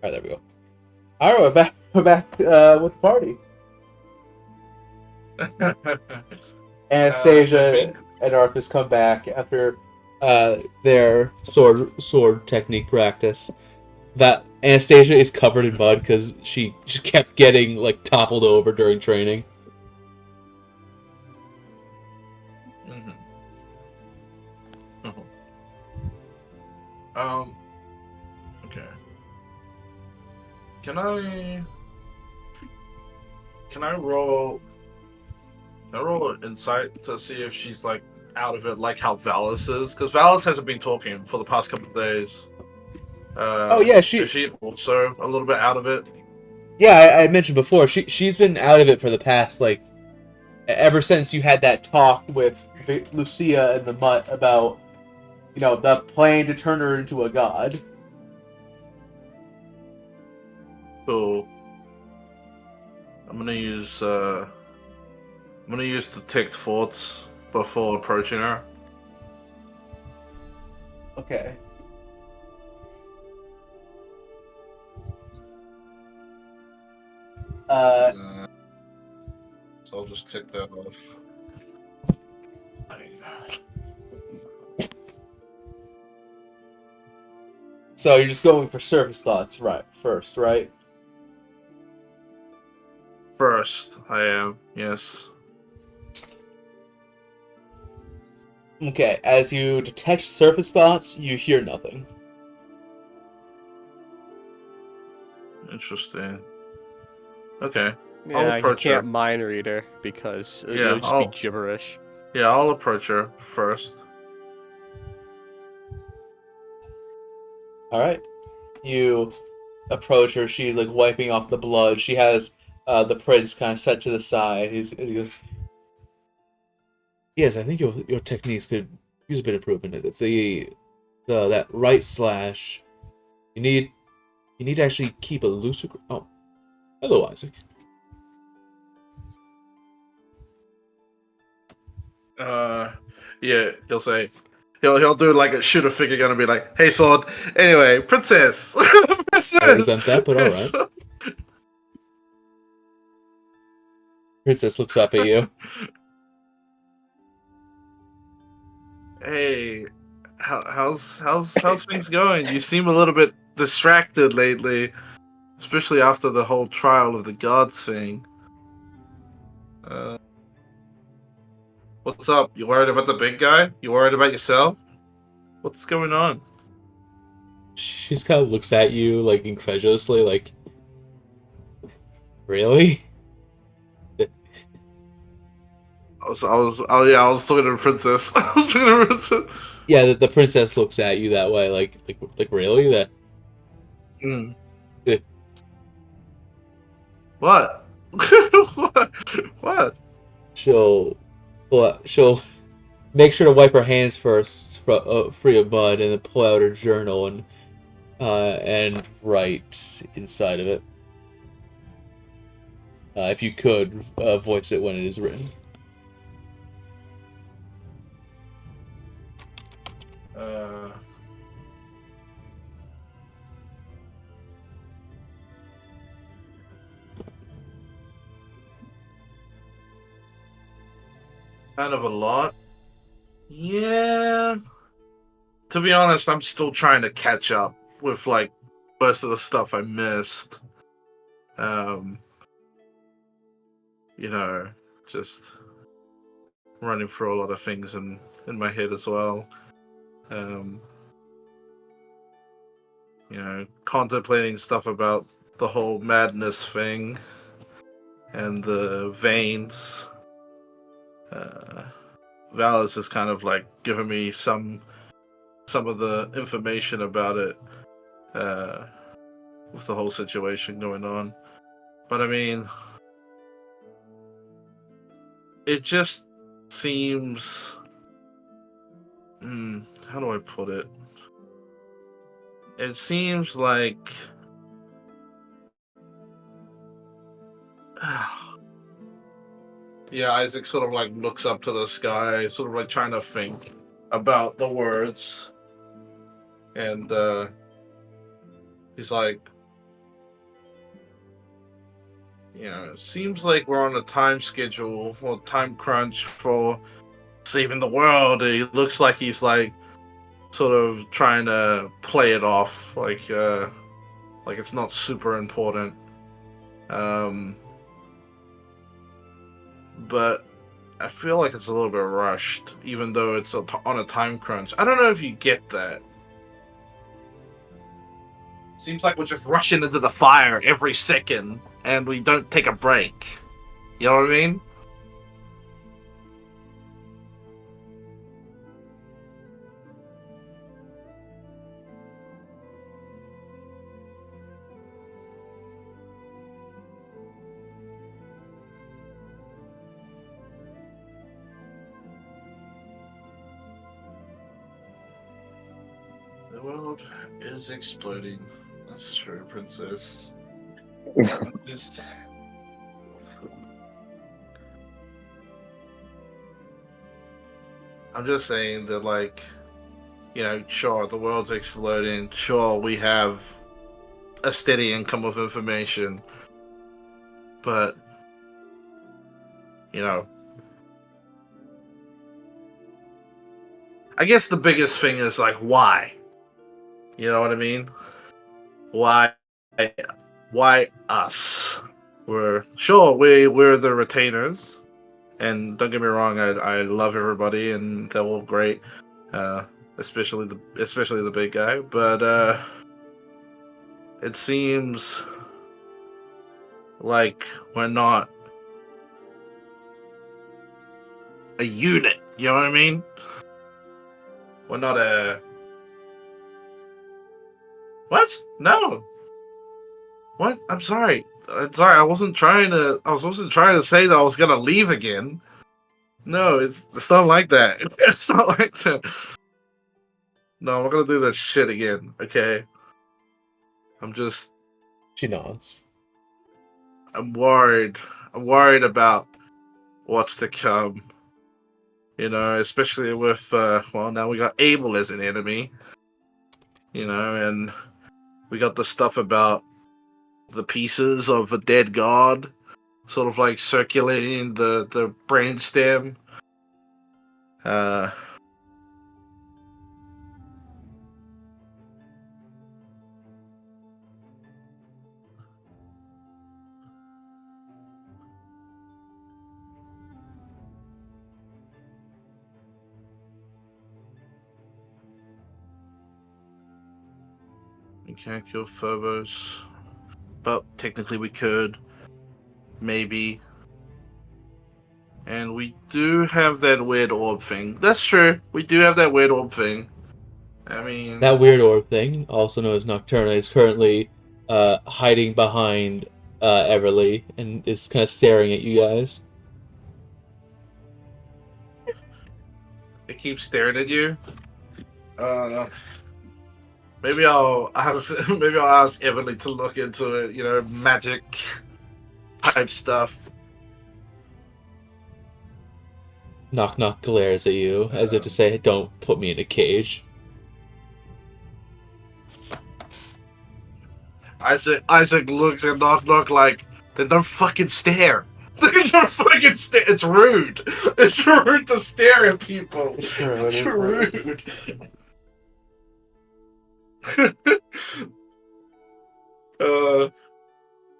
All right, there we go. All right, we're back. We're back with the party. Anastasia and Arthas come back after their sword technique practice. That Anastasia is covered in mud because she just kept getting like toppled over during training. Mhm. Okay. Can I roll? Can I roll an insight to see if she's like out of it, like how Valis is? Because Valis hasn't been talking for the past couple of days. Oh yeah, is she also a little bit out of it? Yeah, I mentioned before she's been out of it for the past like ever since you had that talk with Lucia and the Mutt about the plan to turn her into a god. Cool. I'm gonna use detect thoughts before approaching her. Okay. So I'll just tick that off. So you're just going for surface thoughts, right? First, right? First, I am, yes. Okay. As you detect surface thoughts, you hear nothing. Interesting. Okay. I'll Yeah, you approach her. can't mind read her because Yeah, it'll just be gibberish. Yeah, I'll approach her first. All right. You approach her. She's like wiping off the blood. She has the prince kind of set to the side. He goes, "Yes, I think your techniques could use a bit of improvement. That right slash. You need to actually keep a looser. Oh, hello, Isaac. Yeah, he'll do like a shooter figure, gonna be like, "Hey, sword. Anyway, princess." I resent that, but all right. Princess looks up at you. Hey, how's things going? You seem a little bit distracted lately, especially after the whole trial of the gods thing. What's up? You worried about the big guy? You worried about yourself? What's going on? She just kind of looks at you like incredulously, like, really? I was talking to the princess. I was talking to the princess. Yeah, the princess looks at you that way, like really? That Mm. Eh. What? What? she'll make sure to wipe her hands first, free of mud, and then pull out her journal and write inside of it. If you could voice it when it is written. Kind of a lot. Yeah. To be honest, I'm still trying to catch up with like most of the stuff I missed. Um, you know, just running through a lot of things in my head as well. Um, contemplating stuff about the whole madness thing. and the veins. Valis is kind of like giving me some of the information about it, with the whole situation going on. But I mean, it just seems. How do I put it? It seems like. Yeah, Isaac sort of like looks up to the sky, sort of like trying to think about the words. And he's like, it seems like we're on a time schedule or time crunch for saving the world. He looks like he's like sort of trying to play it off like it's not super important. But I feel like it's a little bit rushed, even though it's on a time crunch. I don't know if you get that. Seems like we're just rushing into the fire every second, and we don't take a break. You know what I mean? The world is exploding. That's true, princess. Just. I'm just saying that, like, sure, the world's exploding. Sure, we have a steady income of information. But, I guess the biggest thing is, like, why? You know what I mean? Why us? We're the retainers, and don't get me wrong, I love everybody, and they're all great, especially the big guy. But it seems like we're not a unit. You know what I mean? We're not a. What? No. What? I'm sorry. I wasn't trying to say that I was gonna leave again. No, it's not like that. It's not like that. No, I'm not gonna do that shit again. Okay. She nods. I'm worried. I'm worried about what's to come. Especially with now we got Abel as an enemy. And we got the stuff about the pieces of a dead god, sort of like circulating the brainstem. We can't kill Phobos, but technically we could, maybe. And we do have that weird orb thing. That's true. We do have that weird orb thing. I mean, That weird orb thing, also known as Nocturna, is currently hiding behind Everly and is kind of staring at you guys. it keeps staring at you. Maybe I'll ask. Maybe I'll ask Emily to look into it. Magic type stuff. Knock Knock glares at you as if to say, "Don't put me in a cage." Isaac looks at Knock Knock like, then don't fucking stare. Don't fucking stare. It's rude. It's rude to stare at people. It's rude.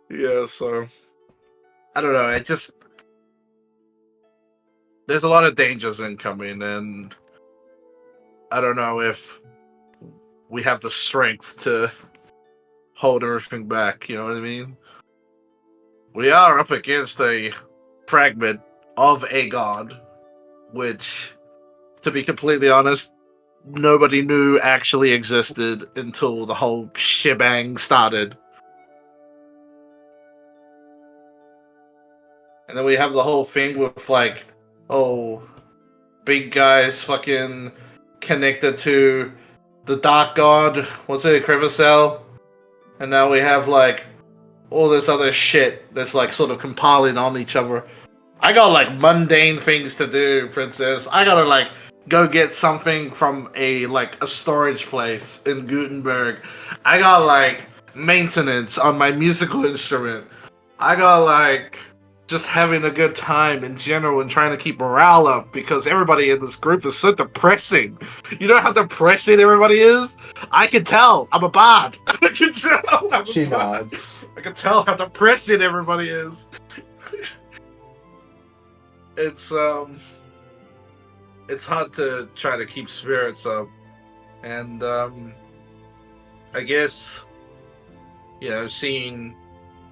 Yeah, so I don't know. There's a lot of dangers incoming, and I don't know if we have the strength to hold everything back. You know what I mean? We are up against a fragment of a god, which, to be completely honest, nobody knew actually existed until the whole shebang started. And then we have the whole thing with, like, oh, big guys fucking connected to the dark god. What's it, Crivicell? And now we have, like, all this other shit that's, like, sort of compiling on each other. I got, like, mundane things to do, Princess. I gotta, like, go get something from a storage place in Gutenberg. I got, like, maintenance on my musical instrument. I got, like, just having a good time in general and trying to keep morale up because everybody in this group is so depressing. You know how depressing everybody is? I can tell. I'm a bard. I can tell. I'm She a bard. nods. I can tell how depressing everybody is. It's hard to try to keep spirits up, and I guess, you know, seeing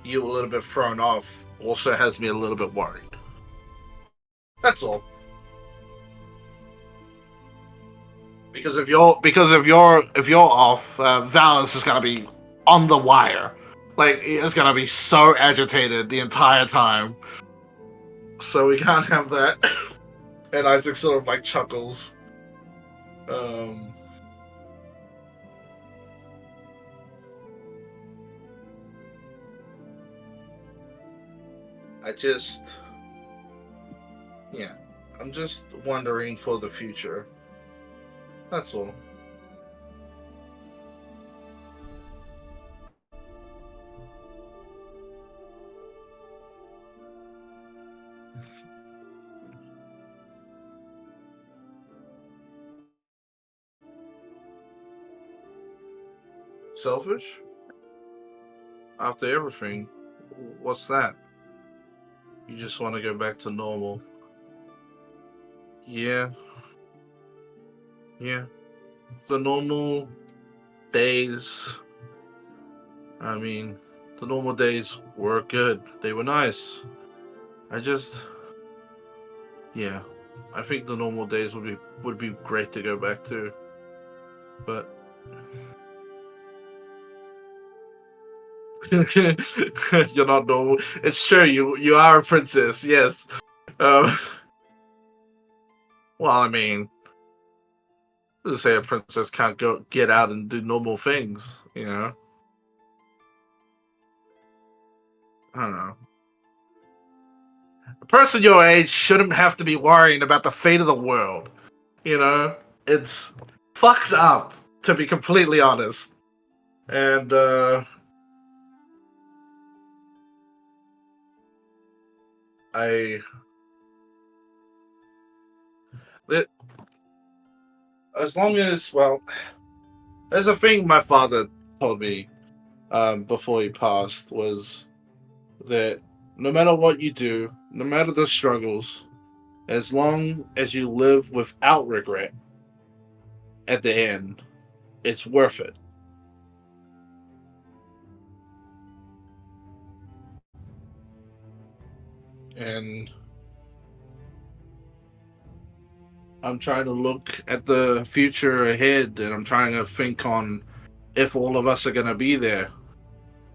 you a little bit thrown off also has me a little bit worried. That's all. Because if you're off, Valus is gonna be on the wire. Like, it's gonna be so agitated the entire time. So we can't have that. And Isaac sort of like chuckles. I'm just wondering for the future. That's all. Selfish? After everything, what's that? You just want to go back to normal. Yeah. The normal days. I mean, the normal days were good. They were nice. I think the normal days would be great to go back to. But you're not normal. It's true. You are a princess. Yes. Well, I mean, let's say a princess can't get out and do normal things. You know. I don't know. A person your age shouldn't have to be worrying about the fate of the world. You know, it's fucked up, to be completely honest. And as long as, well, there's a thing my father told me before he passed, was that no matter what you do, no matter the struggles, as long as you live without regret at the end, it's worth it. And I'm trying to look at the future ahead, and I'm trying to think on if all of us are going to be there.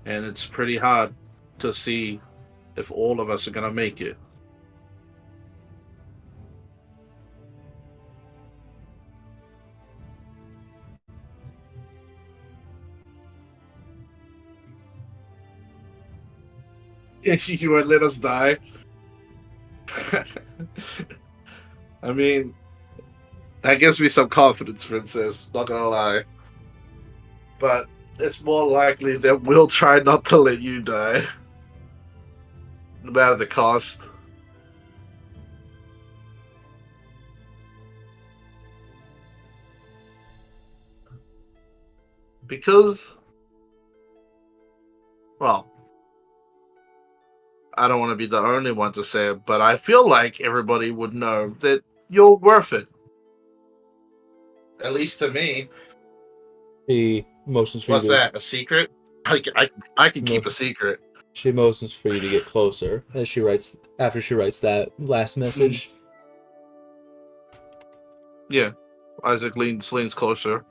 And it's pretty hard to see if all of us are going to make it. You won't let us die? I mean, that gives me some confidence, Princess, not gonna lie. But it's more likely that we'll try not to let you die. No matter the cost. Because, well, I don't want to be the only one to say it, but I feel like everybody would know that you're worth it. At least to me. He motions for you. What's that? A secret? I can keep a secret. She motions for you to get closer as she writes after she writes that last message. Yeah. Isaac leans closer.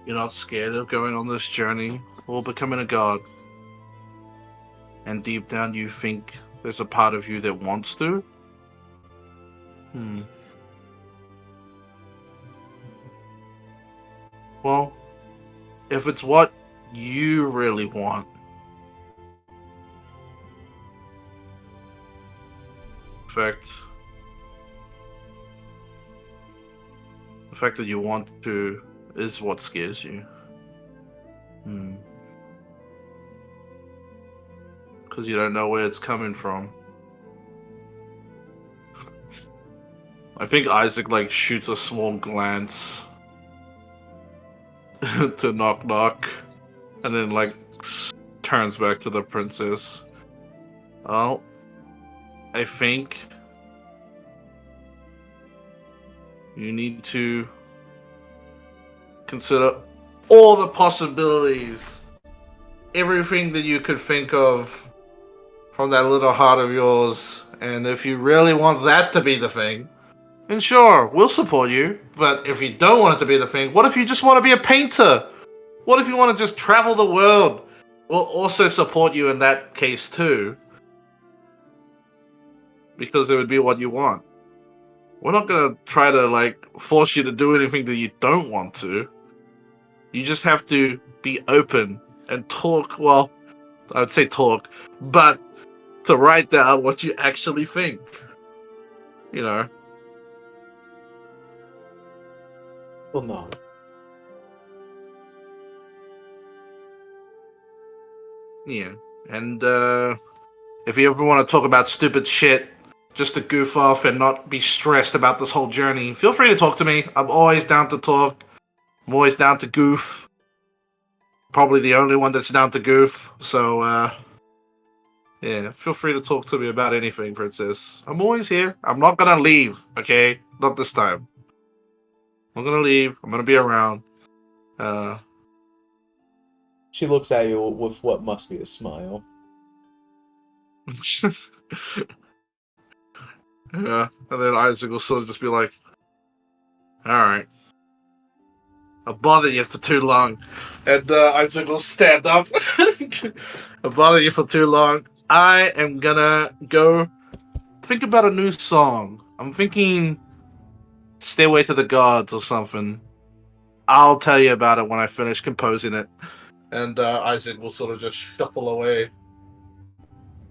You're not scared of going on this journey or becoming a god. And deep down you think there's a part of you that wants to? Well, if it's what you really want, the fact that you want to is what scares you. Because you don't know where it's coming from. I think Isaac shoots a small glance to Knock Knock, and then turns back to the princess. Well, I think you need to consider all the possibilities, everything that you could think of from that little heart of yours, and if you really want that to be the thing, then sure, we'll support you. But if you don't want it to be the thing, what if you just want to be a painter? What if you want to just travel the world? We'll also support you in that case too, because it would be what you want. We're not gonna try to force you to do anything that you don't want to. You just have to be open and talk. Well, I would say talk, but to write down what you actually think. You know. Well, no. Yeah, and if you ever want to talk about stupid shit, just to goof off and not be stressed about this whole journey, feel free to talk to me. I'm always down to talk. I'm always down to goof. Probably the only one that's down to goof. So, yeah, feel free to talk to me about anything, princess. I'm always here. I'm not gonna leave, okay? Not this time. I'm not gonna leave. I'm gonna be around. She looks at you with what must be a smile. Yeah, and then Isaac will sort of just be like, alright. I'll bother you for too long. And Isaac will stand up. I'll bother you for too long. I am gonna go think about a new song. I'm thinking Stairway to the Gods or something. I'll tell you about it when I finish composing it. And Isaac will sort of just shuffle away.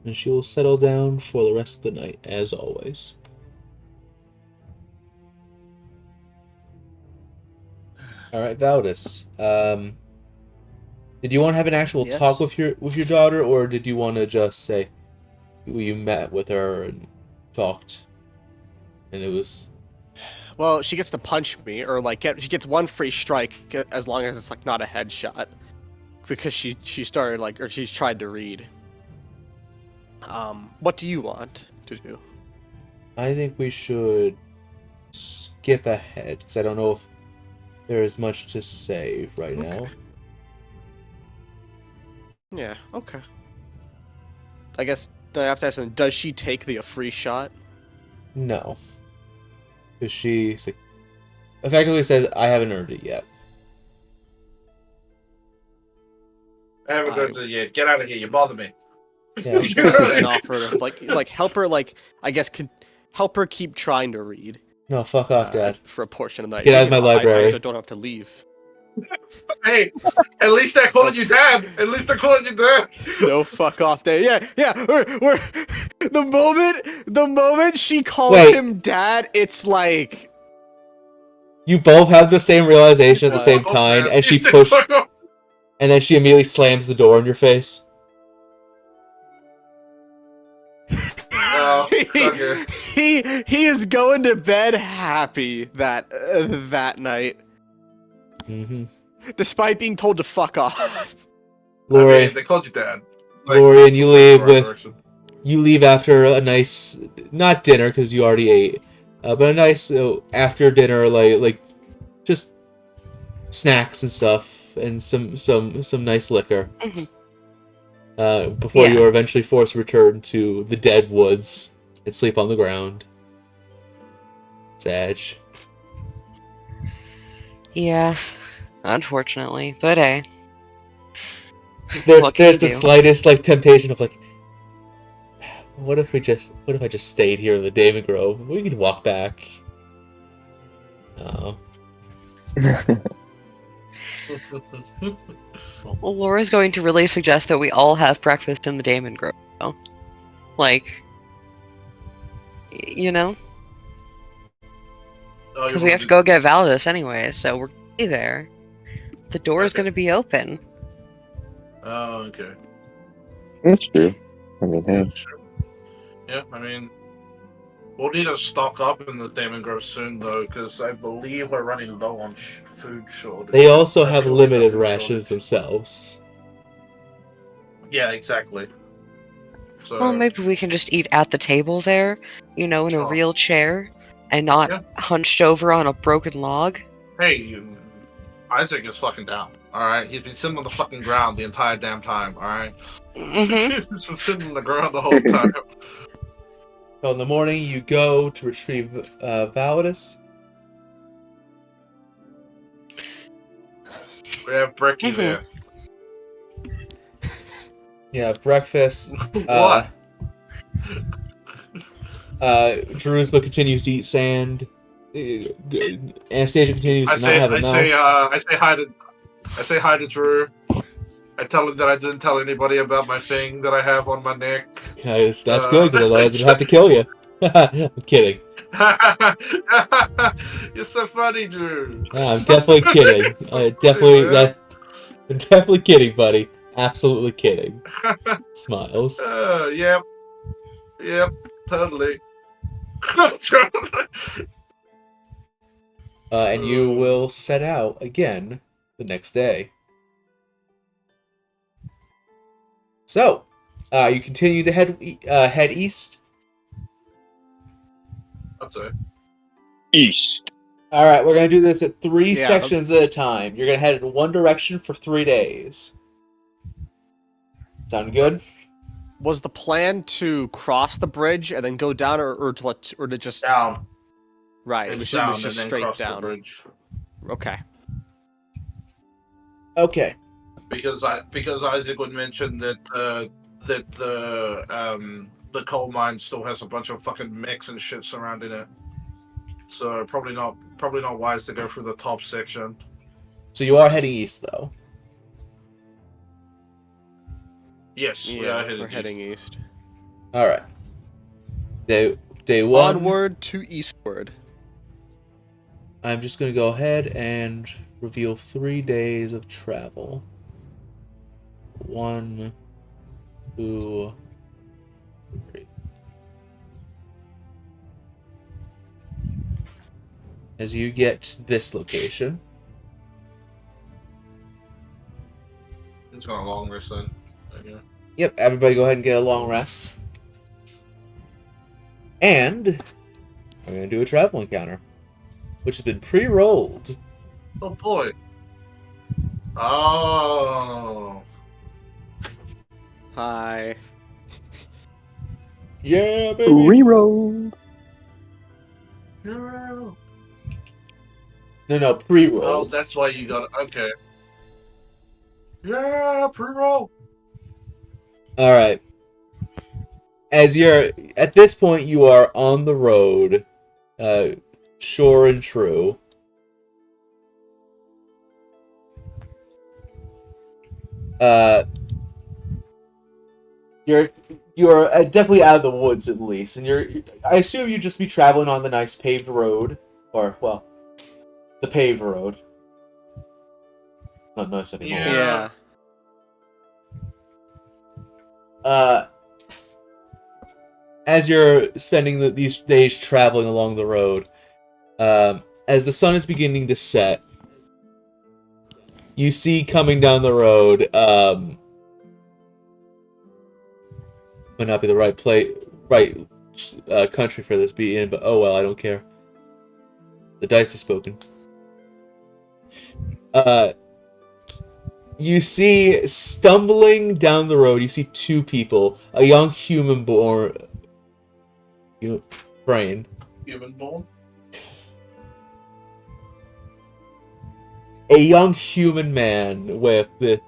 And she will settle down for the rest of the night, as always. Alright, Valdis. Did you want to have an actual talk with your daughter, or did you want to just say you met with her and talked, and it was... Well, she gets to punch me, or she gets one free strike as long as it's not a headshot, because she started or she's tried to read. What do you want to do? I think we should skip ahead, because I don't know if there is much to say right now. Yeah, okay. I guess I have to ask them, does she take the free shot? No. Because she effectively says, I haven't earned it yet. I haven't earned it yet. Get out of here. You bother me. Yeah. And offer to help her I guess help her keep trying to read. No, fuck off, Dad. For a portion of the night. Get out of my library. I don't have to leave. Hey, at least they're calling you dad. At least they're calling you dad. No fuck off day. Yeah. We're the moment she calls Wait. him dad, it's like You both have the same realization at the What? same Fuck off, time, man. and she You said pushed, fuck off. and then she immediately slams the door in your face. Oh, okay. he is going to bed happy that night, Mm-hmm. despite being told to fuck off. I mean, Lori, they called you dad. Lori, and that's you a step in leave the right with direction. you leave after a nice, not dinner because you already ate, but a nice after dinner like just snacks and stuff and some nice liquor. Mhm. Before Yeah. you are eventually forced to return to the dead woods and sleep on the ground. Sad. Yeah, unfortunately, but hey, There's what can you the do? slightest like temptation of like, what if I just stayed here in the David Grove? We could walk back. Oh. Well, Laura's going to really suggest that we all have breakfast in the Damon Grove. though. Like, you know, Oh, you because we wanna have to do- go get Validus anyway, so we're gonna be there. The door is Okay. going to be open. Oh, okay. That's true. I mean, Yeah, hey. sure. Yeah, I mean, we'll need to stock up in the Damon Grove soon, though, because I believe we're running low on food shortage. They also I have think we'll need a limited food rations shortage. themselves. Yeah, exactly. So, Well, maybe we can just eat at the table there, in a Sure. real chair, and not Yeah. hunched over on a broken log. hey, Isaac is fucking down. All right, he's been sitting on the fucking ground the entire damn time. All right, Mm-hmm. he's been sitting on the ground the whole time. So in the morning, you go to retrieve Validus. We have Bricky Mhm. there. You have breakfast. What? Jerusalem continues to eat sand. Anastasia continues to not have a mouth. I say hi to Drew. I tell him that I didn't tell anybody about my thing that I have on my neck. Guys, that's good because otherwise they'd have to kill you. I'm kidding. You're so funny, Drew. Yeah, I'm definitely kidding. Definitely kidding, buddy. Absolutely kidding. Smiles. Yep, totally. And you will set out again the next day. So, you continue to head east. That's it. East. All right, we're gonna do this at three Yeah, sections at a time. You're gonna head in one direction for 3 days. Sound good? Was the plan to cross the bridge and then go down, or to just Down. right? It's It down was just and then straight cross the down. bridge. Okay. Okay. Because Isaac would mention that the coal mine still has a bunch of fucking mechs and shit surrounding it. So probably not wise to go through the top section. So you are heading east, though. Yes, we Yeah, are we're heading east. All right. Day one. Onward to eastward. I'm just gonna go ahead and reveal 3 days of travel. 1, 2, 3. As you get to this location, It's gonna long rest then. Yeah. yep, everybody go ahead and get a long rest. And I'm gonna do a travel encounter, which has been pre-rolled. Oh boy. Oh. Hi. Yeah, baby. Reroll. No. No, Oh, pre-rolled. that's why you got it. Okay. Yeah, pre-roll. All right. As you're at this point, you are on the road, sure and true. Uh, you're definitely out of the woods at least, and I assume you'd just be traveling on the nice paved road, or well, the paved road. Not nice anymore. Yeah. As you're spending these days traveling along the road, as the sun is beginning to set, you see coming down the road, might not be the right country for this be in, but oh well, I don't care. The dice have spoken. You see stumbling down the road, you see two people, a young human born brain. Human born. A young human man with this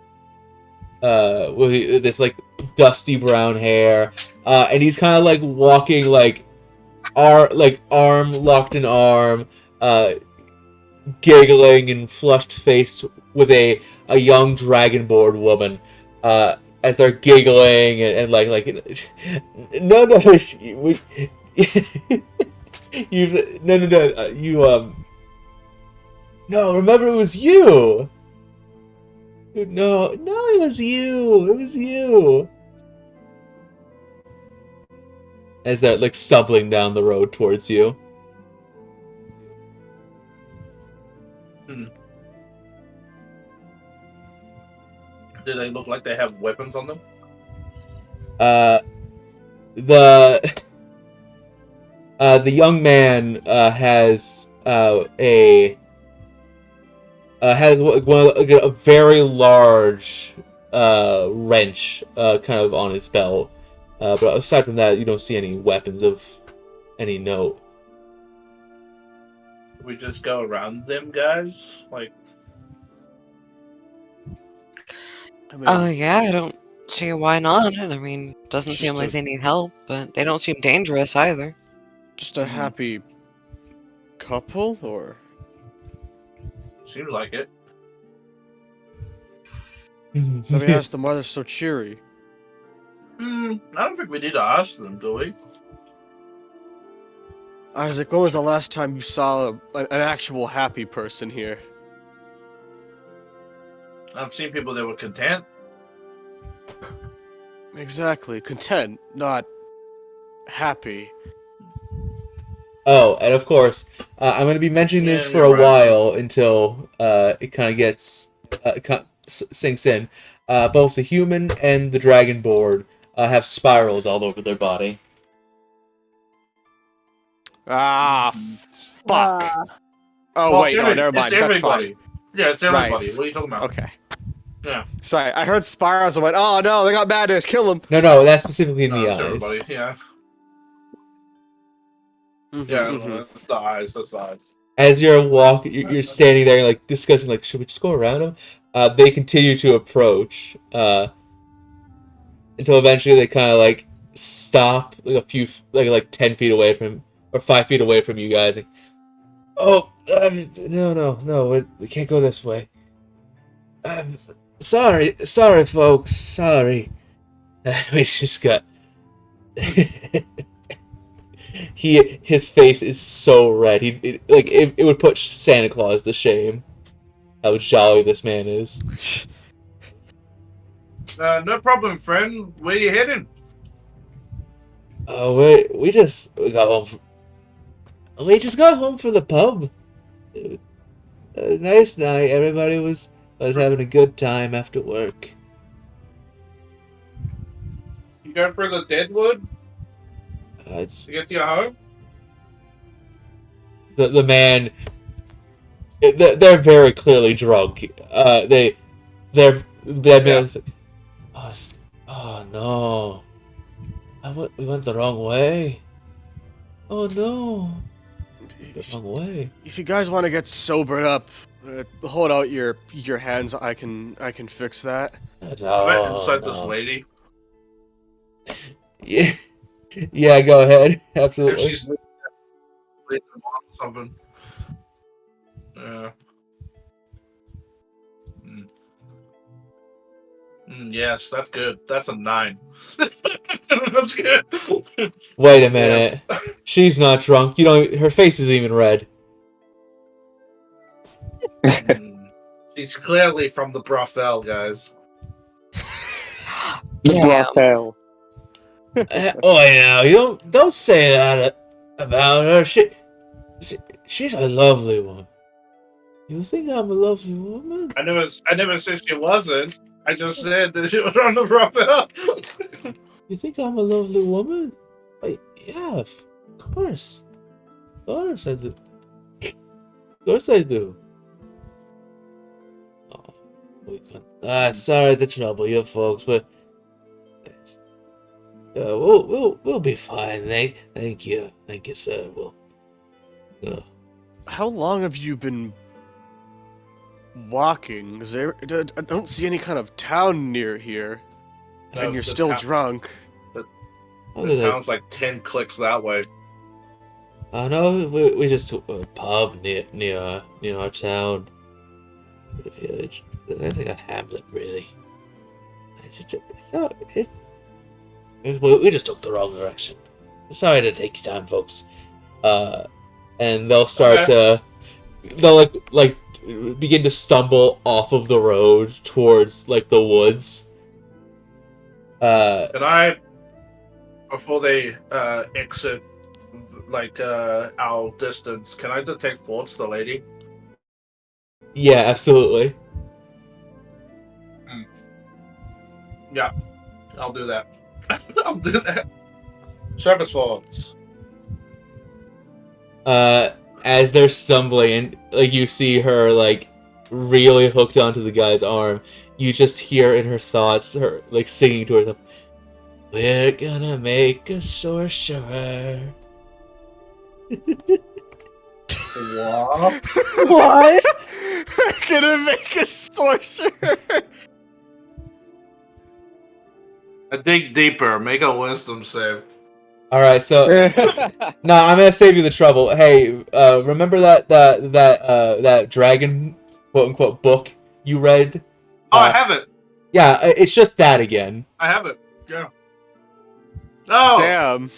like dusty brown hair, and he's kind of like walking like arm locked in arm, giggling and flushed face with a young dragonborn woman, as they're giggling and like no you no, remember it was you. No, it was you. It was you. As they're like stumbling down the road towards you. Do they look like they have weapons on them? The young man has a very large wrench kind of on his belt. But aside from that, you don't see any weapons of any note. We just go around them, guys. Like, Yeah, I don't see why not. I mean, doesn't seem like they need help, but they don't seem dangerous either. Just a happy couple, or seems like it. let me ask them why they're so cheery. I don't think we need to ask them, do we? Isaac, when was the last time you saw an actual happy person here? I've seen people that were content. Exactly, content, not happy. Oh, and of course, I'm going to be mentioning this for a while until it kind of gets sinks in. Both the human and the dragonborn have spirals all over their body. Ah, fuck. Oh, Well, wait, no, never mind. It's That's everybody. fine. Yeah, it's everybody. Right. What are you talking about? Okay. Yeah. Sorry, I heard spirals and went, oh no, they got madness, kill them. No, that's specifically in the it's eyes. everybody. Yeah. It's the eyes. That's the eyes. As you're standing there, like discussing, like, should we just go around them? They continue to approach until eventually they kind of like stop, like a few, like 10 feet away from, or 5 feet away from you guys. Like, oh, no, we can't go this way. Sorry, folks, sorry. We just got. His face is so red. It would put Santa Claus to shame. How jolly this man is. No problem, friend. Where you heading? Oh, we just got home. We just got home from the pub. A nice night. Everybody was having a good time after work. You going for the Deadwood To get to your home? The man. They're very clearly drunk. That man's like, oh no, we went the wrong way. Oh no, the wrong way. If you guys want to get sobered up, hold out your hands. I can fix that. Right inside this lady. Yeah, go ahead. Absolutely. If she's something. Yes, that's good. That's a 9. That's good. Wait a minute. She's not drunk. You know, her face isn't even red. She's clearly from the brothel, guys. The Damn. brothel. Oh yeah, you don't say that about her. She's a lovely one. You think I'm a lovely woman? I never said she wasn't. I just said that she was on the brothel. You think I'm a lovely woman? Yeah, of course. Of course I do. Of course I do. Oh, sorry to trouble you folks, but we'll be fine. Thank you, sir. How long have you been walking? Is there? I don't see any kind of town near here, No, and you're the still town- drunk. The town's like 10 clicks that way. I know we just took a pub near our town, the village. It's like a hamlet, really. We just took the wrong direction. Sorry to take your time, folks. And they'll start to, they'll like begin to stumble off of the road towards like the woods. Can I, before they exit, like our distance, can I detect thoughts, the lady? Yeah, absolutely. Yeah, I'll do that. I'll do that. Service thoughts. As they're stumbling, and like you see her like really hooked onto the guy's arm, you just hear in her thoughts her like singing to herself, "We're gonna make a sorcerer." What? What? We're gonna make a sorcerer. Dig deeper. Make a wisdom save. All right, so no, I'm gonna save you the trouble. Hey, remember that dragon quote unquote book you read? Oh, I have it. Yeah, it's just that again. I have it. Yeah. Oh. Damn.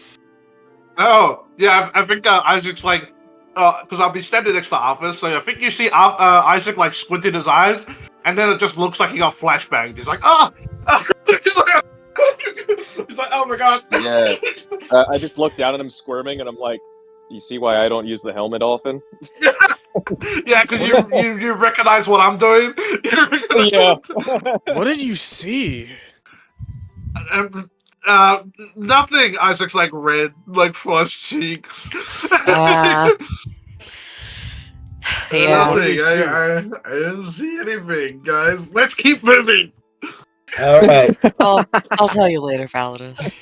Oh. Yeah. I think Isaac's like, because I'll be standing next to Office, so I think you see Isaac like squinting his eyes, and then it just looks like he got flashbanged. He's like, oh. He's like, oh my god. Yeah. I just looked down at him squirming, and I'm like, "You see why I don't use the helmet often?" Yeah, because you recognize what I'm doing. You recognize Yeah. what I'm doing. What did you see? Nothing. Isaac's like red, like flushed cheeks. Yeah. Nothing. did you see? I didn't see anything, guys. Let's keep moving. All right. I'll tell you later, Validus.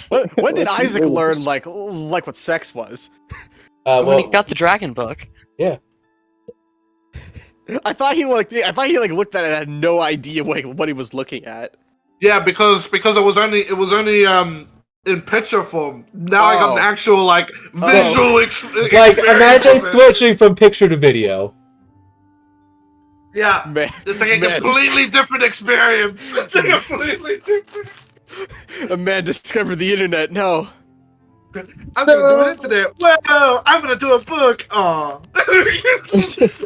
When did Let's Isaac move. learn like what sex was? When he got the dragon book. I thought he looked at it and had no idea what he was looking at. Yeah, because it was only in picture form. Now I got an Oh. actual like visual like experience imagine of it. switching from picture to video. Yeah, Man, it's like a man, completely different experience. It's a completely different. a man discovered the internet. No. I'm gonna do an internet. Well, I'm gonna do a book. Aw.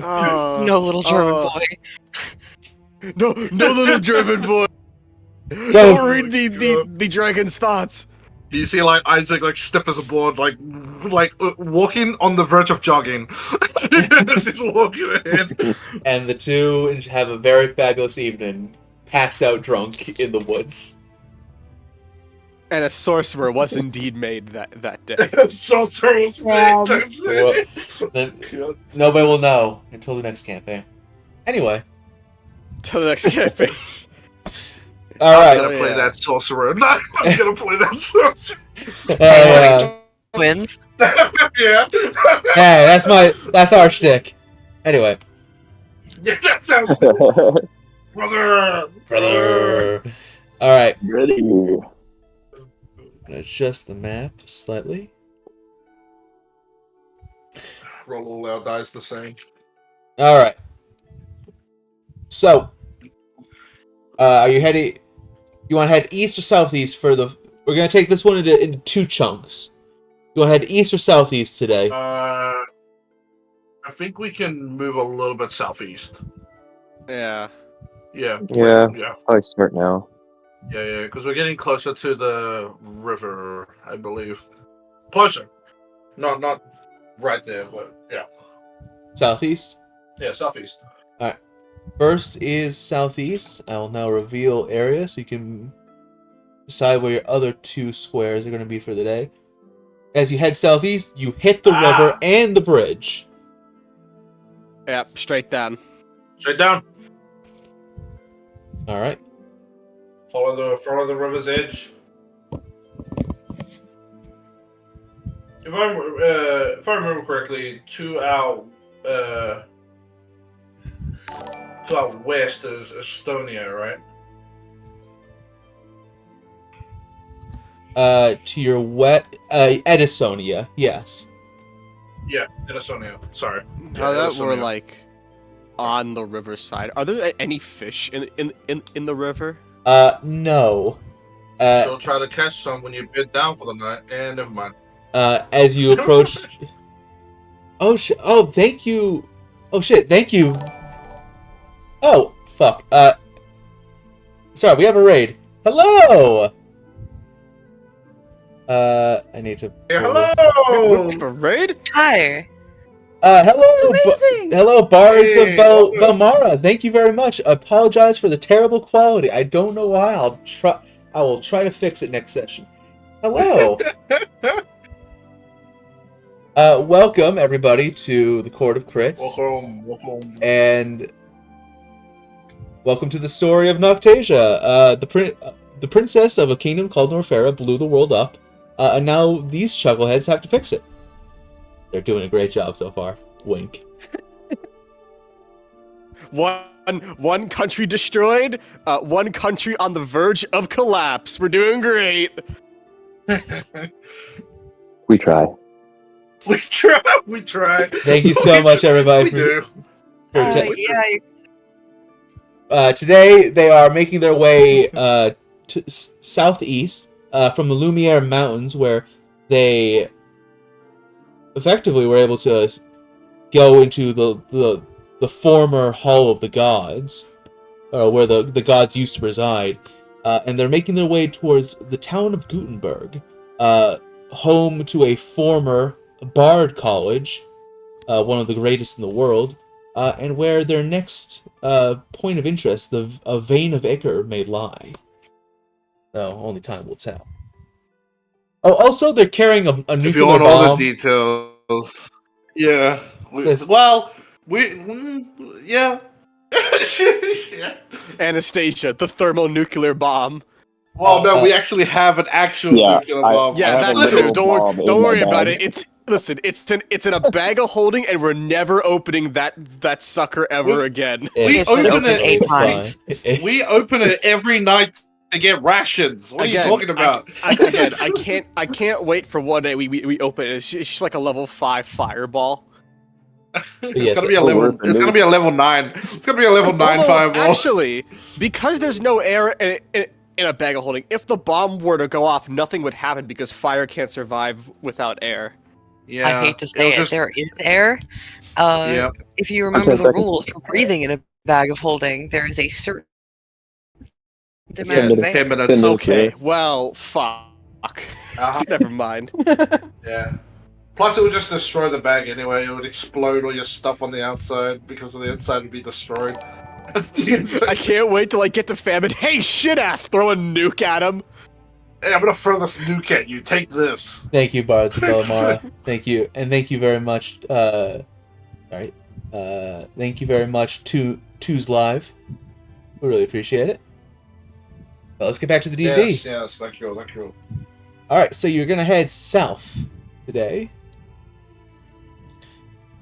Oh, No little German oh. boy. No little German boy. Don't- Don't read the dragon's thoughts. You see, like Isaac, like stiff as a board, like walking on the verge of jogging. As he's walking ahead. And the two have a very fabulous evening, passed out drunk in the woods. And a sorcerer was indeed made that day. Sorcerer was Wow. made. Well, then nobody will know until the next campaign. Anyway, Till the next campaign. all I'm right. gonna play yeah. that sorcerer. No, I'm gonna play that sorcerer. Twins. Yeah. Hey, that's our shtick. Anyway, Yeah, that sounds good. Brother. All right. Ready. I'm gonna adjust the map slightly. Roll all our dice the same. All right. So, are you heading? You want to head east or southeast for the... We're going to take this one into 2 chunks. You want to head east or southeast today? I think we can move a little bit southeast. Yeah. Yeah. Yeah. Yeah. Probably start now. Yeah. Because we're getting closer to the river, I believe. Closer. Not right there, but yeah. Southeast? Yeah, southeast. First is southeast. I will now reveal area so you can decide where your other 2 squares are going to be for the day. As you head southeast, you hit the river and the bridge. Yep, straight down. Straight down. All right. Follow the river's edge. If I remember correctly, to our west is Estonia, right? To your Edisonia, yes. Yeah, Estonia. Sorry. Now Yeah, that Estonia. we're like on the riverside, are there any fish in the river? No. She'll try to catch some when you bid down for the night. And never mind. As you approach... Oh, thank you. Oh, shit, thank you. Oh, fuck. Sorry, we have a raid. Hello! I need to... Hey, pull this. hello! A raid? Hi. Hello! It's amazing! Hello, Bards Hey, of Belmara. Thank you very much. Apologize for the terrible quality. I don't know why. I will try to fix it next session. Hello! Welcome, everybody, to the Court of Crits. Welcome. And welcome to the story of Noctasia. The princess of a kingdom called Norfera blew the world up, and now these chuckleheads have to fix it. They're doing a great job so far. Wink. One country destroyed, one country on the verge of collapse. We're doing great. We try. We try. Thank you so much, everybody. We do. Today, they are making their way to southeast from the Lumiere Mountains, where they effectively were able to go into the former Hall of the Gods, where the gods used to reside, and they're making their way towards the town of Gutenberg, home to a former Bard College, one of the greatest in the world, and where their next point of interest, a vein of ichor, may lie. No, only time will tell. Oh, also, they're carrying a nuclear bomb. If you want all the details, yeah. Yeah. Yeah. Anastasia, the thermonuclear bomb. Well, no, we actually have an actual nuclear bomb. Yeah, I have that a too. little Don't bomb in worry my about bag. it. It's in a bag of holding, and we're never opening that sucker ever again. We It's been open opened it 8 times. We open it every night to get rations. What are you talking about? I can't wait for one day we open it. It's just like a level 5 fireball. It's gonna be a level. It's gonna be a level 9. It's gonna be a level 9 Although, fireball. actually, because there's no air in a bag of holding, if the bomb were to go off, nothing would happen because fire can't survive without air. Yeah. I hate to say it, there is air. Yeah. If you I'm remember 10 the seconds. rules for breathing in a bag of holding, there is a certain Yeah, amount of 10 air. minutes. 10 minutes. Okay, well, fuck. Uh-huh. Never mind. Yeah. Plus, it would just destroy the bag anyway. It would explode all your stuff on the outside because the inside would be destroyed. I can't wait till I get to famine. Hey, shit ass, throw a nuke at him. Hey, I'm gonna throw this nuke at you. Take this. Thank you, Bards of Belmara. Thank you, and thank you very much. Alright. Thank you very much to Two's Live. We really appreciate it. But let's get back to the D&D. Yes, thank you. Alright, so you're gonna head south today.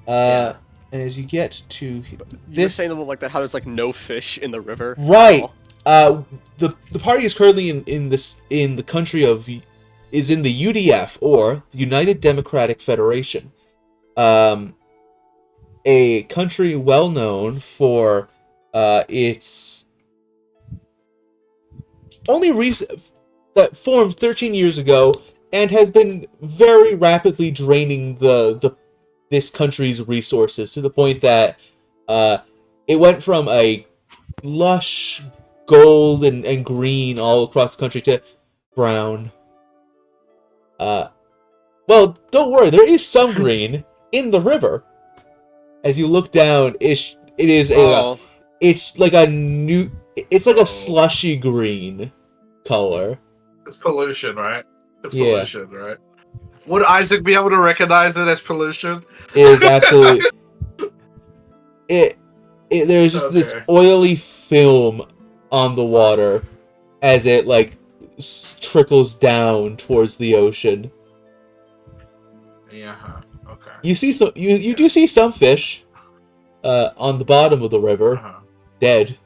Yeah. And as you get to You're saying like that how there's like no fish in the river. right, the party is currently in the country is in the UDF, or the United Democratic Federation, a country well known for its only recent that formed 13 years ago and has been very rapidly draining this country's resources to the point that it went from a lush gold and green all across the country to brown. Well, don't worry, there is some green in the river. As you look down, it is it's like a slushy green color. It's pollution, right? It's Yeah. pollution, right? Would Isaac be able to recognize it as pollution? It is absolutely there's just this Okay. oily film on the water as it like trickles down towards the ocean. Yeah. Okay. You see some you do see some fish on the bottom of the river, Uh-huh. dead.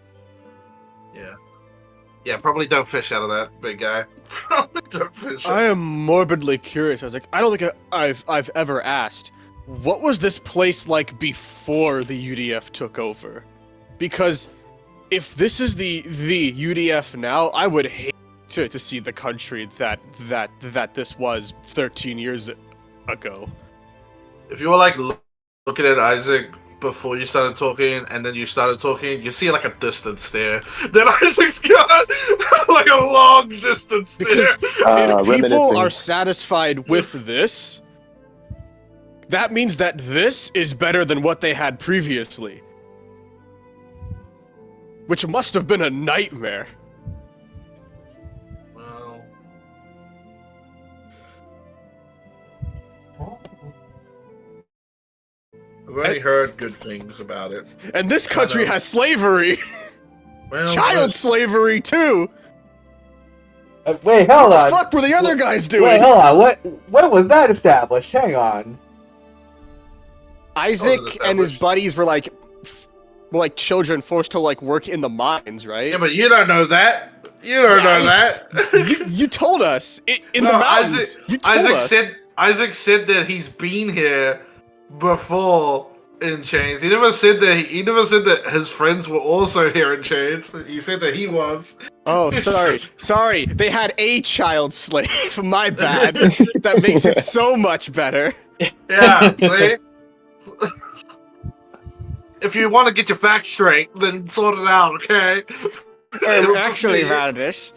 Yeah, probably don't fish out of that, big guy. Probably don't fish. I am morbidly curious. I was like, I don't think I've ever asked, what was this place like before the UDF took over? Because if this is the UDF now, I would hate to see the country that this was 13 years ago. If you were like looking at Isaac before you started talking, and then you started talking, you see like a distance stare. Then Isaac's got like a long distance stare. Because if people reminiscing. are satisfied with this, that means that this is better than what they had previously. Which must have been a nightmare. Well, I've only heard good things about it. And this country know. has slavery! Well, Child slavery, too! Wait, hold What on. the fuck were the other guys doing? Wait, hold on. When was that established? Hang on. Isaac Oh, it was and his established. buddies were like children forced to like work in the mines, right? Yeah, but you don't know that. You don't know that. you told us in No, the mountains. You told us. Isaac said that he's been here before in chains. He never said that his friends were also here in chains. He said that he was. Oh, sorry. They had a child slave. My bad. That makes it so much better. Yeah, see? If you want to get your facts straight, then sort it out, okay? Actually, Valdis,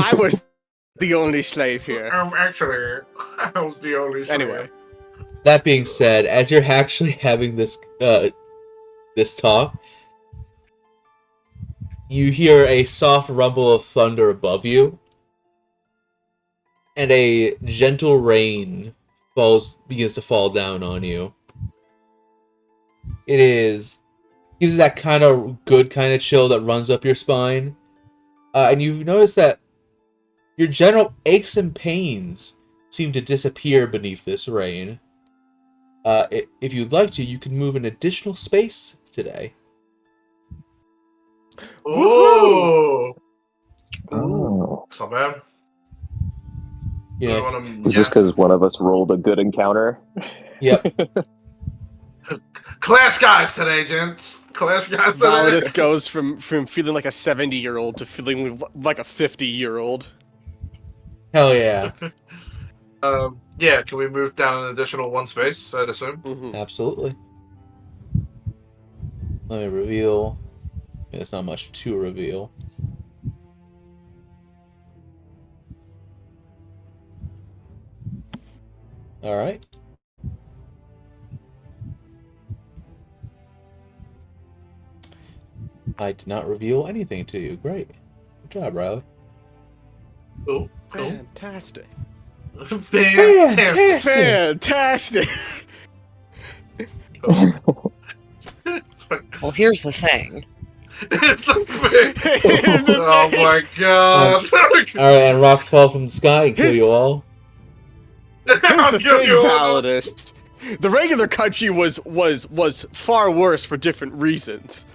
I was the only slave here. Actually, I was the only. Anyway, That being said, as you're actually having this talk, you hear a soft rumble of thunder above you, and a gentle rain begins to fall down on you. It gives that kind of good kind of chill that runs up your spine, and you've noticed that your general aches and pains seem to disappear beneath this rain. If you'd like to, you can move an additional space today. Ooh, Oh. it's not bad. You know, Is this because one of us rolled a good encounter? yep. Class guys today, gents. Class guys today. Valdis goes from feeling like a 70-year-old to feeling like a 50-year-old. Hell yeah. Yeah, can we move down an additional one space, I'd assume? Mm-hmm. Absolutely. Let me reveal. There's not much to reveal. Alright. I did not reveal anything to you. Great. Good job, Riley. Cool. Fantastic. Fantastic. Fantastic. Well, here's the thing. It's a thing. Here's the Oh thing. my god. Alright, and rocks fall from the sky and kill you all. Here's I'll the give thing, you all. Validus. The regular country was far worse for different reasons.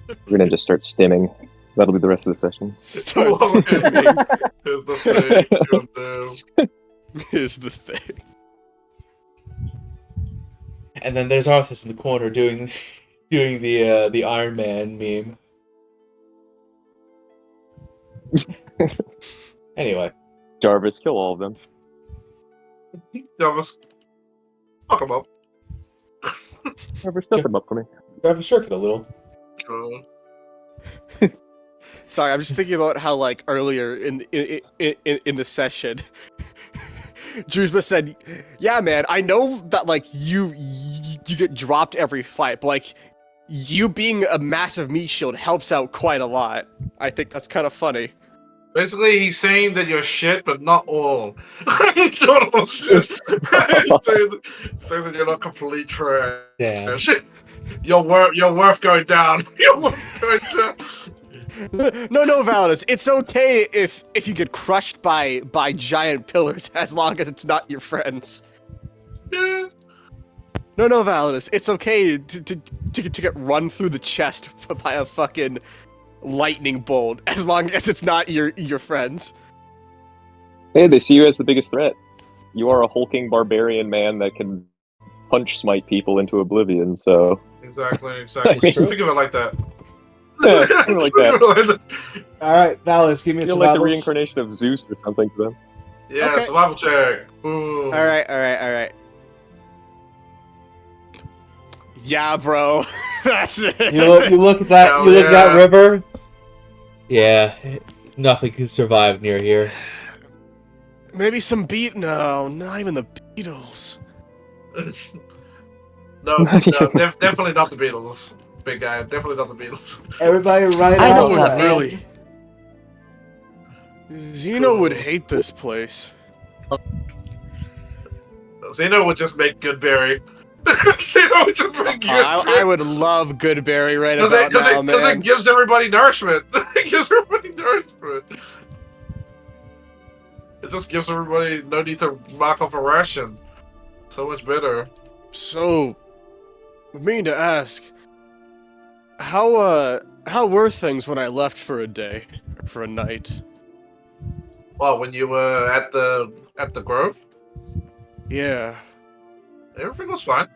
We're gonna just start stimming. That'll be the rest of the session. Start Whoa. stimming. Here's the thing. You'll do. Here's the thing. And then there's Arthas in the corner doing doing the Iron Man meme. Anyway, Jarvis, kill all of them. Jarvis, fuck him up. Jarvis, shut them up for me. Jarvis, shirk it a little. Sorry, I'm just thinking about how like earlier in the session, Druzma said, "Yeah, man, I know that like you get dropped every fight, but like you being a massive meat shield helps out quite a lot." I think that's kind of funny. Basically, he's saying that you're shit, but not all. Not all shit. He's saying that you're not complete trash. Damn. Your worth going down. Your worth going down. No, Validus. It's okay if you get crushed by giant pillars as long as it's not your friends. Yeah. No, Validus. It's okay to get run through the chest by a fucking lightning bolt as long as it's not your friends. Hey, they see you as the biggest threat. You are a hulking barbarian man that can punch smite people into oblivion, so... Exactly. It's true. Think of it like that. Yeah, something like that. Alright, Valis, give me a You're like the survival. reincarnation of Zeus or something to them. Yeah, Okay. survival check. Boom. All right. Yeah, bro. That's it. You look at that. Hell You look at that yeah. river. Yeah, nothing can survive near here. Maybe some No, not even the Beatles. No, definitely not the Beatles. Big guy, definitely not the Beatles. Everybody right I out. know that, man. Really. Zeno would hate this place. Zeno would just make Goodberry. Zeno would just make Goodberry. I would love Goodberry right Because about now, it man. gives everybody nourishment. It gives everybody nourishment. It just gives everybody no need to mark off a ration. So much better. So, I mean to ask, how were things when I left for a day, or for a night? Well, when you were at the Grove, Yeah. everything was fine.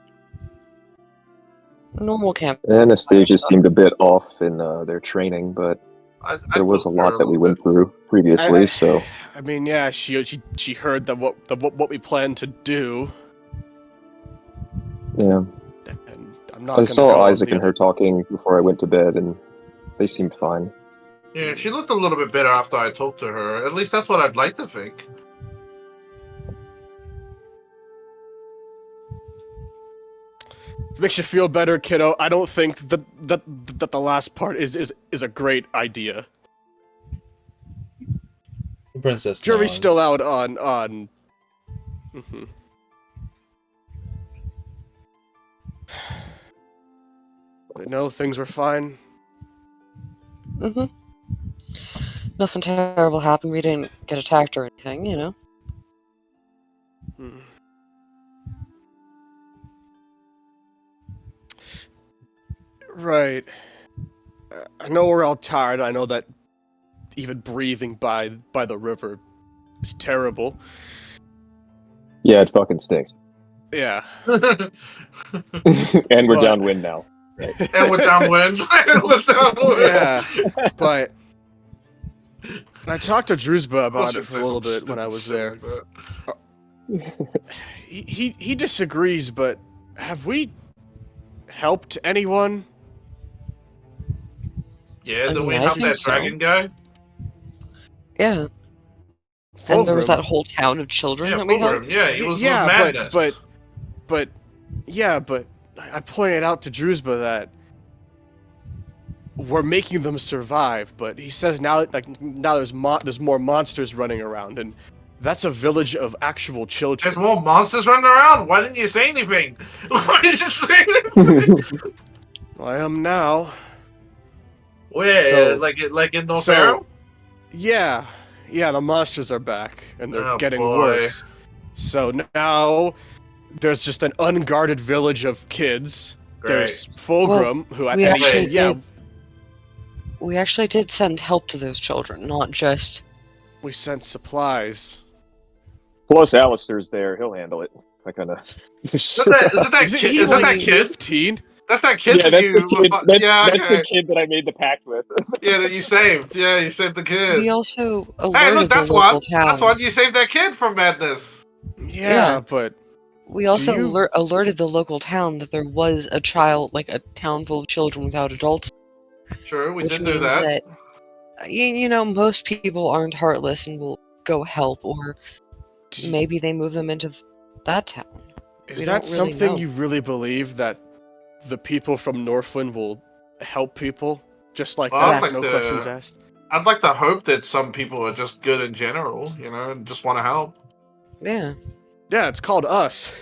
Normal camp. Anastasia seemed a bit off in their training, but I there was a told her lot that we little went bit. through previously, I- so... I mean, yeah, she heard that what we planned to do, Yeah. and I'm not I gonna saw go on Isaac the and her talking before I went to bed, and they seemed fine. Yeah, she looked a little bit better after I talked to her. At least that's what I'd like to think. If it makes you feel better, kiddo, I don't think that the last part is a great idea. Princess. Jury's nods. still out on. Mhm. But no, things were fine. Mm-hmm. Nothing terrible happened. We didn't get attacked or anything, you know. Hmm. Right. I know we're all tired. I know that even breathing by the river is terrible. Yeah, it fucking stinks. Yeah. And we're But- downwind now. And with downwind. With downwind. Yeah. But I talked to Druzba about it for a little bit when I was there. He disagrees, but have we helped anyone? Yeah, I did mean, we I help think that so. dragon guy? Yeah. And there was that Fulgrim. whole town of children Yeah, that we Fulgrim. helped. Yeah, he was Yeah, with madness. but I pointed out to Druzba that we're making them survive, but he says now there's more monsters running around, and that's a village of actual children. There's more monsters running around. Why didn't you say anything? Why did you say anything? I am now. Where? So- like in North so- Arrow? Yeah, the monsters are back, and they're Oh, getting boy. worse. So now there's just an unguarded village of kids. There's Fulgrim, who at we any actually yeah, did- We actually did send help to those children, not just... we sent supplies. Plus, Alistair's there. He'll handle it. I kind of... Isn't that Isn't kid? he Isn't like that kid? 15? That's that kid Yeah, that that's the you. kid. That's, Yeah, that's okay. the kid that I made the pact with. Yeah, that you saved. Yeah, you saved the kid. We also Hey, look, alerted the that's local one. town. That's one. You saved that kid from madness. Yeah, but We also you- alerted the local town that there was a child, like a town full of children without adults, Sure, we which did do means that. that you know most people aren't heartless and will go help, or maybe they move them into that town. is We that don't really something know. you really believe, that the people from Northwind will help people just like Well, that? I'd No questions asked. I'd like to hope that some people are just good in general, you know, and just want to help. Yeah. Yeah, it's called us.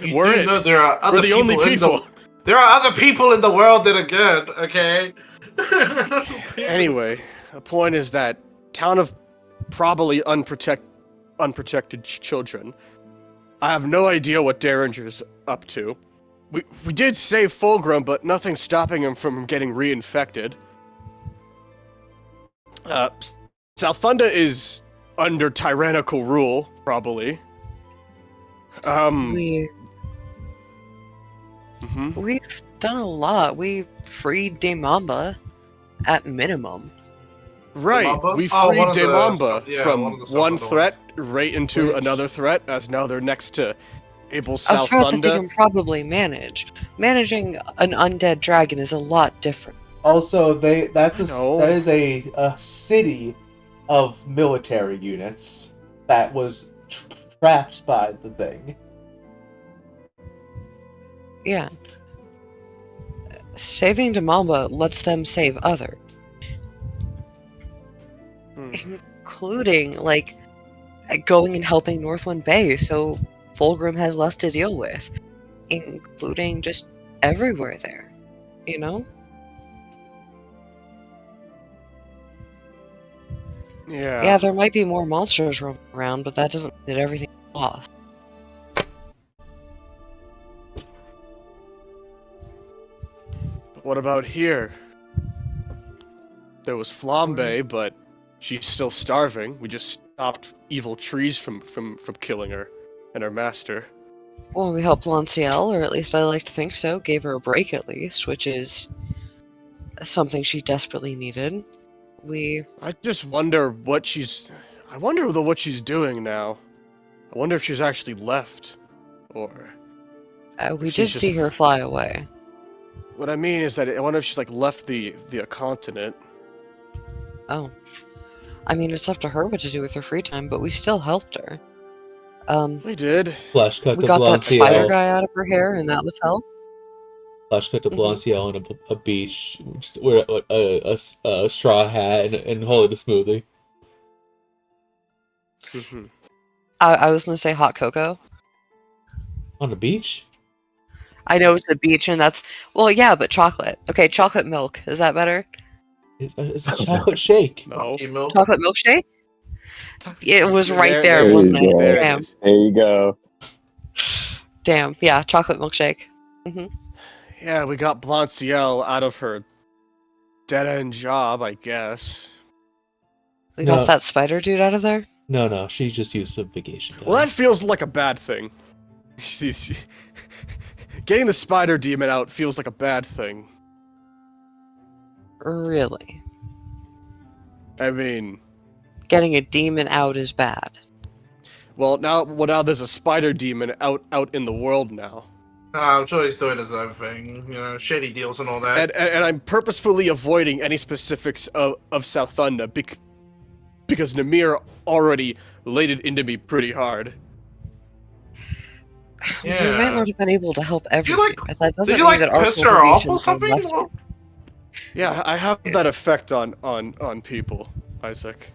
You We're do it. know there are other We're the only people. There are other people in the world that are good. Okay. Anyway, the point is that town of probably unprotected children. I have no idea what Derringer's up to. We did save Fulgrim, but nothing's stopping him from getting reinfected. Southunda is under tyrannical rule, probably. We've done a lot. We freed Demamba, at minimum. Right, Demamba? we Oh, freed one of the Demamba stuff- yeah, from one of the stuff one on the threat right into Which- another threat, as now they're next to Abel A threat that they Southunda. can probably manage. Managing an undead dragon is a lot different. Also, I know. that is a city of military units that was trapped by the thing. Yeah. Saving Demamba lets them save others, including, like, going and helping Northwind Bay so Fulgrim has less to deal with, including just everywhere there, you know? Yeah, there might be more monsters roaming around, but that doesn't mean that everything's lost. What about here? There was Flambe, but she's still starving. We just stopped evil trees from killing her and her master. Well, we helped Lanciel, or at least I like to think so, gave her a break at least, which is something she desperately needed. I just wonder what she's... I wonder what she's doing now. I wonder if she's actually left. Or... We she's did just see her fly away. What I mean is that I wonder if she's like left the continent. Oh. I mean, it's up to her what to do with her free time, but we still helped her. We did. Flash cut We to got that spider Blanciel. guy out of her hair, and that was help. Flash cut to Mhm. Blanciel on a beach, just wear a straw hat and holding a smoothie. I was gonna say hot cocoa. On the beach? I know it's a beach, and that's... Well, yeah, but chocolate. Okay, chocolate milk. Is that better? It's a chocolate shake. No. Email. Chocolate milkshake? It was right there, it wasn't is, it? There Damn. it is. There you go. Damn. Yeah, chocolate milkshake. Yeah, we got Blanciel out of her dead-end job, I guess. We No. got that spider dude out of there? No, she just used some vacation time. Well, that feels like a bad thing. Getting the spider demon out feels like a bad thing. Really? I mean, Getting a demon out is bad. well now there's a spider demon out in the world now. I'm sure he's doing his own thing, you know, shady deals and all that. And I'm purposefully avoiding any specifics of Southunda because Namir already laid it into me pretty hard. We might not have been able to help everything, but that doesn't Did you mean like that our piss her off or contributions are something? less. Well, Yeah, I have that effect on people, Isaac.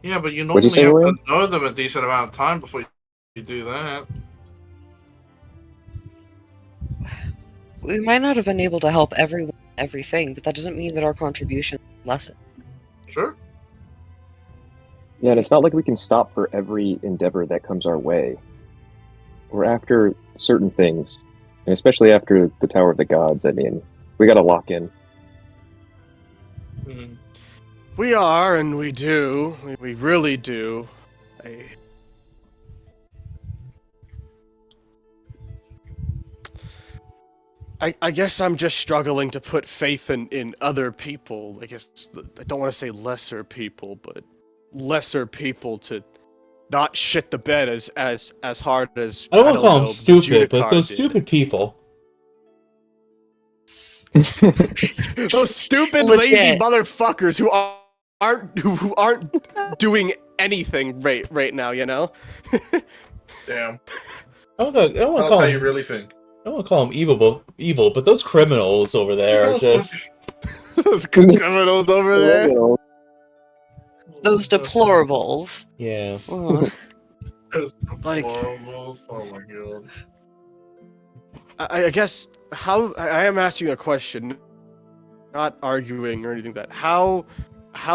yeah, but you What'd you normally say, have William? to know them a decent amount of time before you do that. We might not have been able to help everyone, everything, but that doesn't mean that our contribution lessened. Sure. Yeah, and it's not like we can stop for every endeavor that comes our way. We're after certain things, and especially after the Tower of the Gods. I mean, we gotta lock in. We are, and we do. We really do. I guess I'm just struggling to put faith in other people. I guess I don't want to say lesser people, but lesser people to not shit the bed as hard as I don't want to call them know, stupid, but Judicar those did. stupid people. Those stupid, Legit. lazy motherfuckers who aren't doing anything right now. You know. Damn. I don't want to That's call how them. you really think. I don't want to call them evil, but those criminals over there are just. Those criminals over there. Those deplorables. Yeah. Ugh. Like- Oh my god. I guess I am asking a question, not arguing or anything. That how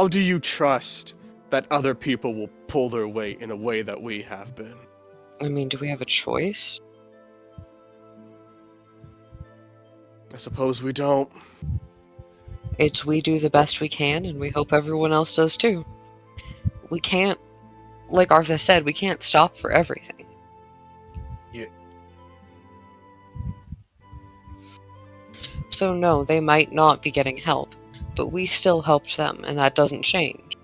do you trust that other people will pull their weight in a way that we have been? I mean, do we have a choice? I suppose we don't. It's we do the best we can, and we hope everyone else does too. We can't, like Arthur said, we can't stop for everything. Yeah. So no, they might not be getting help, but we still helped them, and that doesn't change.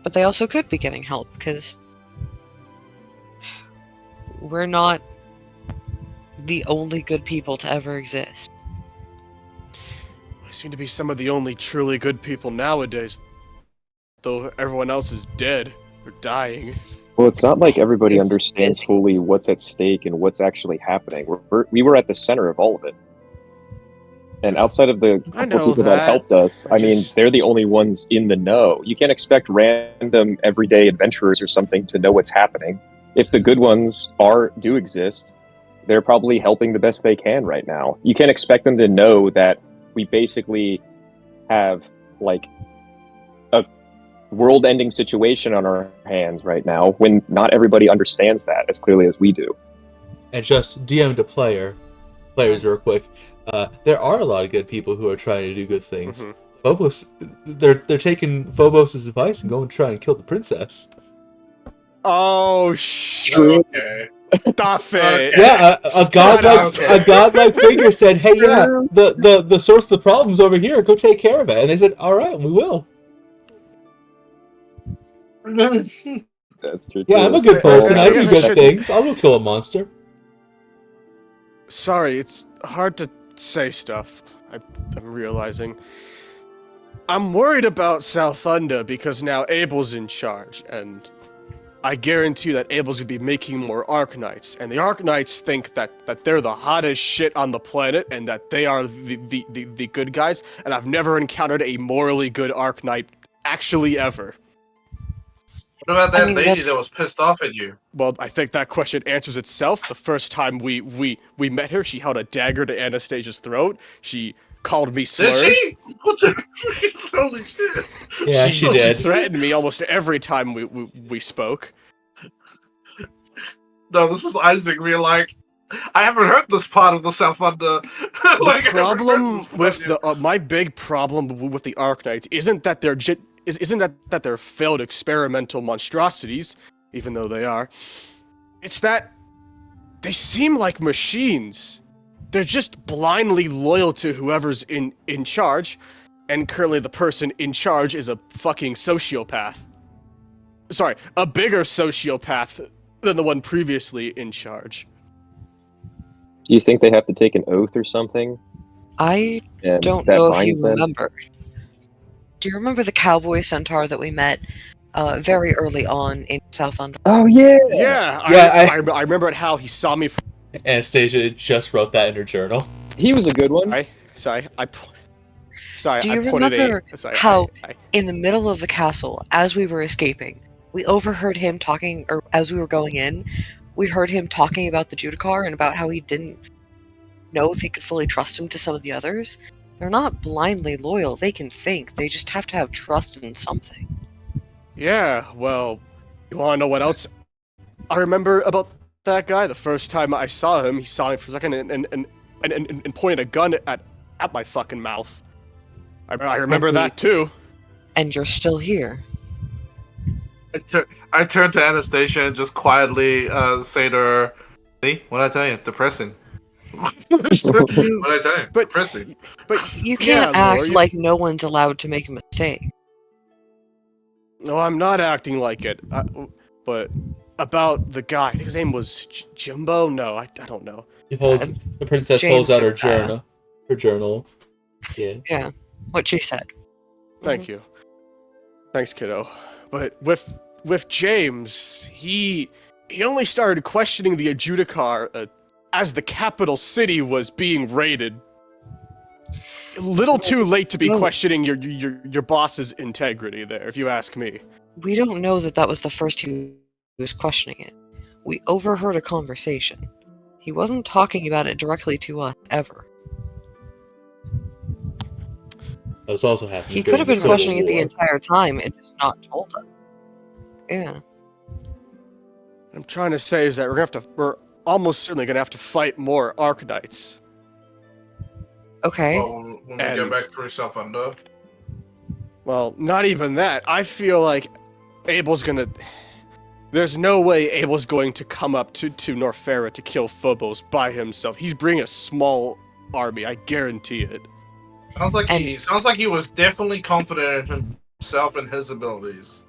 But they also could be getting help, because we're not the only good people to ever exist. We seem to be some of the only truly good people nowadays, though everyone else is dead or dying. Well, it's not like everybody It understands is- fully what's at stake and what's actually happening. We were at the center of all of it. And outside of the I couple know people that that. helped us, I I mean, just- they're the only ones in the know. You can't expect random everyday adventurers or something to know what's happening. If the good ones do exist, they're probably helping the best they can right now. You can't expect them to know that we basically have like a world-ending situation on our hands right now when not everybody understands that as clearly as we do. And just DM to players real quick. There are a lot of good people who are trying to do good things. Mhm. Phobos, they're taking Phobos' advice and going to try and kill the princess. Oh shit! Okay. Stop it! Yeah, a godlike up. a godlike figure said, "Hey, yeah, the source of the problem's over here. Go take care of it." And they said, "All right, we will." That's true. Yeah, I'm a too. good person. I do I good should- things. I'll go kill a monster. Sorry, it's hard to say stuff. I'm realizing. I'm worried about South Thunder because now Abel's in charge, and I guarantee that Abel's gonna be making more Arknights, and the Arknights think that they're the hottest shit on the planet, and that they are the good guys, and I've never encountered a morally good Arknight actually ever. What about that I mean, lady that's- that was pissed off at you? Well, I think that question answers itself. The first time we met her, she held a dagger to Anastasia's throat. She called me Did slurs. she? What the holy shit? Yeah, she did. She threatened me almost every time we spoke. No, this was Isaac being like, I haven't heard this part of the South Under. The problem with my big problem with the Arknights isn't that they're failed experimental monstrosities, even though they are. It's that they seem like machines. They're just blindly loyal to whoever's in charge, and currently the person in charge is a fucking sociopath. Sorry, a bigger sociopath than the one previously in charge. Do you think they have to take an oath or something? I And don't that know if you binds them? remember. Do you remember the cowboy centaur that we met very early on in South Under? Oh yeah. Yeah, Yeah, I remember how he saw me. Anastasia just wrote that in her journal. He was a good one. Sorry, Do I you pointed remember sorry, how- I- In the middle of the castle, as we were escaping, we overheard him talking, or as we were going in, we heard him talking about the Judicar and about how he didn't know if he could fully trust him to some of the others. They're not blindly loyal, they can think, they just have to have trust in something. Yeah, well, you want to know what else I remember about that guy? The first time I saw him, he saw me for a second and pointed a gun at my fucking mouth. I remember that too. And you're still here. I turned to Anastasia and just quietly say to her, see, what'd I tell you? Depressing. You, What I tell you? But- Pressing. But you can't yeah, act Laura, like no one's allowed to make a mistake. No, I'm not acting like it. But about the guy, I think his name was Jimbo. No, I don't know. He holds Uh, the princess James holds out her did that. journal. Her journal. Yeah. Yeah, what she said. Thank you. Thanks, kiddo. But with James, he only started questioning the Adjudicar as the capital city was being raided. A little too late to be No. questioning your boss's integrity there, if you ask me. We don't know that that was the first he was questioning it. We overheard a conversation. He wasn't talking about it directly to us, ever. That was also happening. He could have been during the questioning it Civil the War. entire time and just not told us. Yeah. What I'm trying to say is that we're almost certainly gonna have to fight more Arcanites. Okay. Well, when we go And- back through South Under. Well, not even that. I feel like Abel's gonna. There's no way Abel's going to come up to Norfera to kill Phobos by himself. He's bringing a small army, I guarantee it. Sounds like he was definitely confident in himself and his abilities.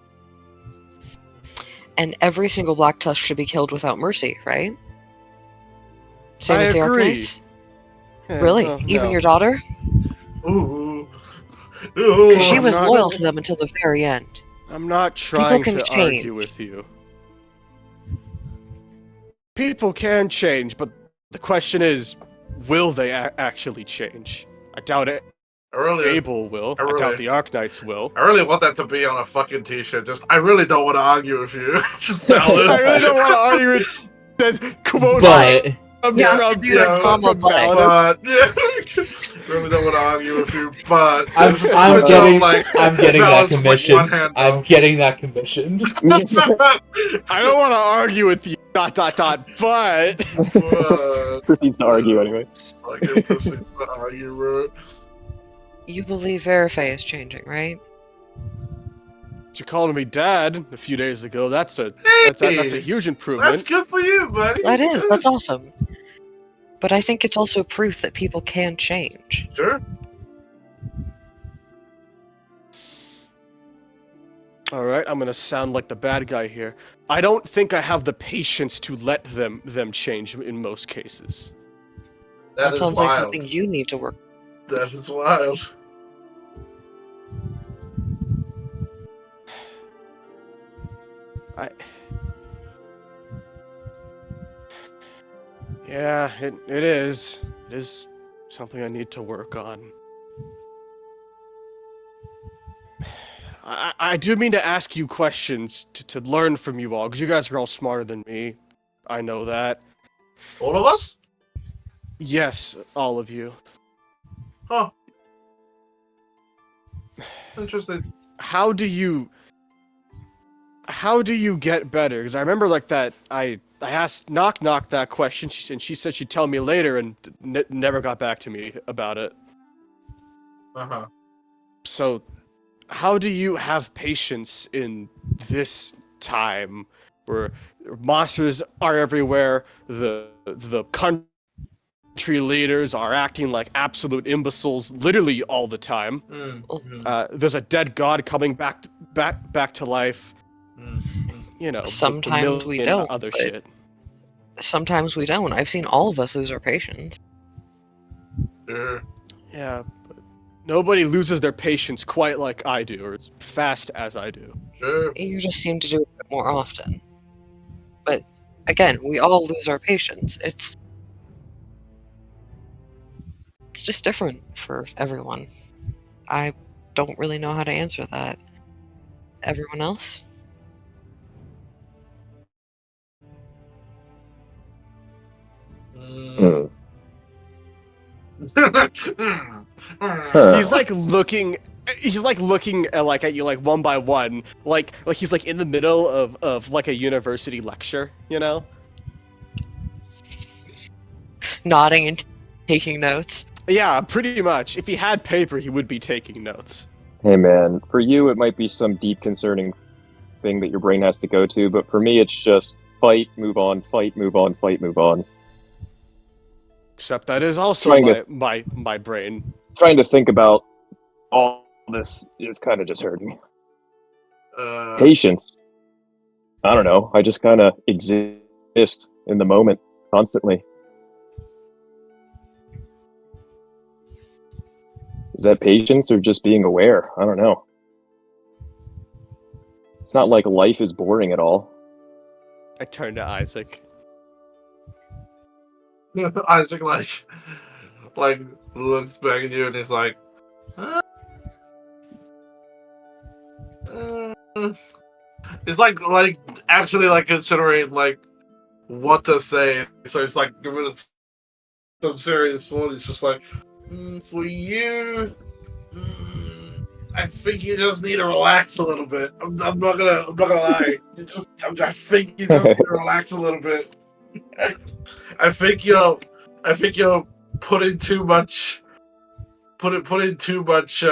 And every single Black Tusk should be killed without mercy, right? Same I as the agree. Arcanites? Yeah, Really? no, Even no. your daughter? Ooh. Because she I'm was not- loyal to them until the very end. I'm not trying can to change. argue with you. People can change, but the question is, will they actually change? I doubt it. I really, Abel will. I doubt the Arcanites will. I really want that to be on a fucking t-shirt. Just, I really don't want to argue with you. Just I really don't want to argue with this quote But from yeah, comma, from but. Validus. But yeah, really don't want to argue with you. But I'm Just getting put your, like, I'm getting that balance of, like, one commissioned. hand I'm up. getting that commissioned. I don't want to argue with you. ... But Proceeds to argue anyway. Fucking proceeds to argue, bro. You believe Verify is changing, right? you calling me dad a few days ago. That's a huge improvement. That's good for you, buddy. That is. That's awesome. But I think it's also proof that people can change. Sure. All right, I'm gonna sound like the bad guy here. I don't think I have the patience to let them change in most cases. That That is sounds like wild. something you need to work. That is wild. Yeah, it is. It is something I need to work on. I do mean to ask you questions to learn from you all, because you guys are all smarter than me. I know that. All of us? Yes, all of you. Huh. Interesting. How do you get better? Because I remember like that I asked Knock Knock that question, and she said she'd tell me later, and never got back to me about it. Uh-huh. So, how do you have patience in this time where monsters are everywhere, the country leaders are acting like absolute imbeciles literally all the time. There's a dead god coming back to life. You know, Sometimes we million don't, other but- shit. Sometimes we don't. I've seen all of us lose our patience. Sure. Yeah, but nobody loses their patience quite like I do, or as fast as I do. Sure. You just seem to do it more often. But again, we all lose our patience. It's just different for everyone. I don't really know how to answer that. Everyone else? Mm. He's like looking. He's like looking at you like one by one, like he's like in the middle of like a university lecture, you know? Nodding and taking notes. Yeah, pretty much. If he had paper, he would be taking notes. Hey man, for you it might be some deep concerning thing that your brain has to go to, but for me it's just fight, move on, fight, move on, fight, move on. Except that is also Trying to- my brain. Trying to think about all this is kind of just hurting me. Patience. I don't know. I just kind of exist in the moment constantly. Is that patience or just being aware? I don't know. It's not like life is boring at all. I turn to Isaac. Isaac like looks back at you and he's like, he's like actually like considering like what to say. So he's like giving it some serious thought. He's just like, for you, I think you just need to relax a little bit. I'm not gonna lie. I think you just need to relax a little bit. I think you're putting too much putting too much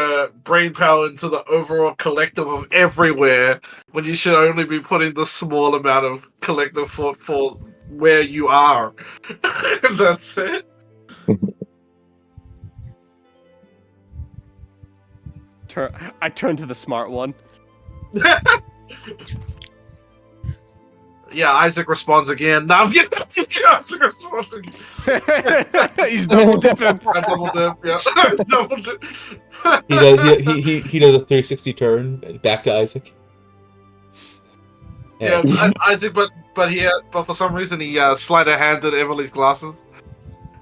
brain power into the overall collective of everywhere when you should only be putting the small amount of collective thought for where you are. That's it. I turn to the smart one. Yeah, Isaac responds again. Now I'm getting Isaac responds again. He's double dipping. I double dip, yeah. Double dip. He does a 360 turn back to Isaac. Yeah, Isaac, but for some reason he sleight of handed Everly's glasses.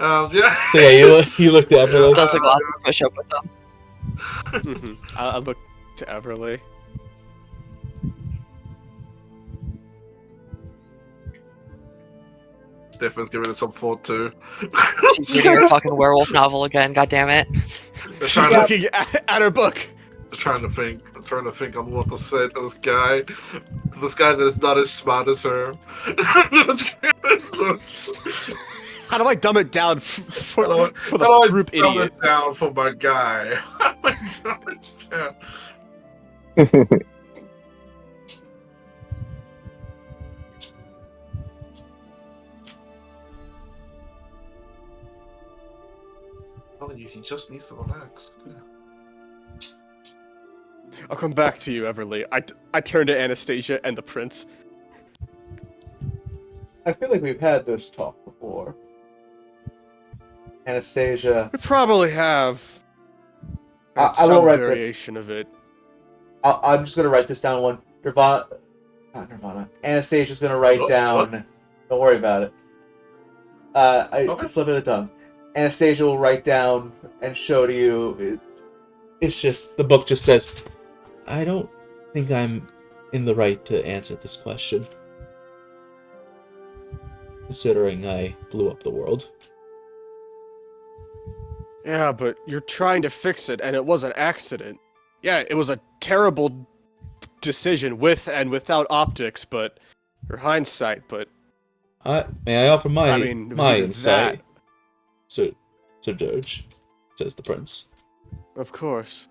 Yeah. So yeah, he looked at Everly. Does the glass push up with them? I look to Everly. Stephen's giving it some thought too. She's reading her fucking werewolf novel again. God damn it! She's looking at her book. I'm trying to think on what to say to this guy that is not as smart as her. How do I dumb it down for the group dumb idiot? it down for my guy. How do I dumb it down? I'm telling you, he just needs to relax. Yeah. I'll come back to you, Everly. I turn to Anastasia and the prince. I feel like we've had this talk before. Anastasia. We probably have. I Some won't write variation of it. I'm just gonna write this down. Not Nirvana. Anastasia's gonna write What? down. What? Don't worry about it. Okay. Slip of the tongue. Anastasia will write down and show to you. It's just the book just says, I don't think I'm in the right to answer this question, considering I blew up the world. Yeah, but you're trying to fix it, and it was an accident. Yeah, it was a terrible decision with and without optics, but or hindsight. But May I offer my I mean, it was my either insight, Sir Dirge, says the prince. Of course.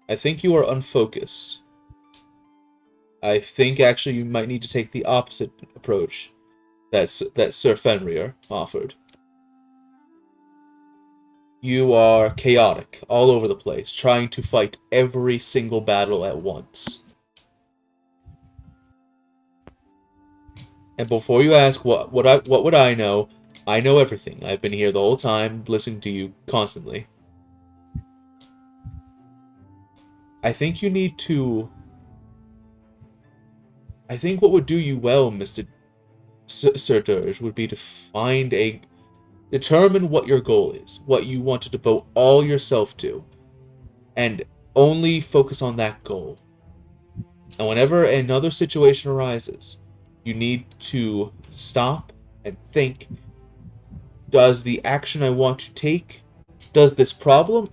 I think you are unfocused. I think actually you might need to take the opposite approach that Sir Fenrir offered. You are chaotic, all over the place, trying to fight every single battle at once. And before you ask what would I know everything. I've been here the whole time, listening to you constantly. I think you need to... I think what would do you well, Mr. Sir Dirge, would be to determine what your goal is, what you want to devote all yourself to, and only focus on that goal. And whenever another situation arises, you need to stop and think, does the action I want to take, does this problem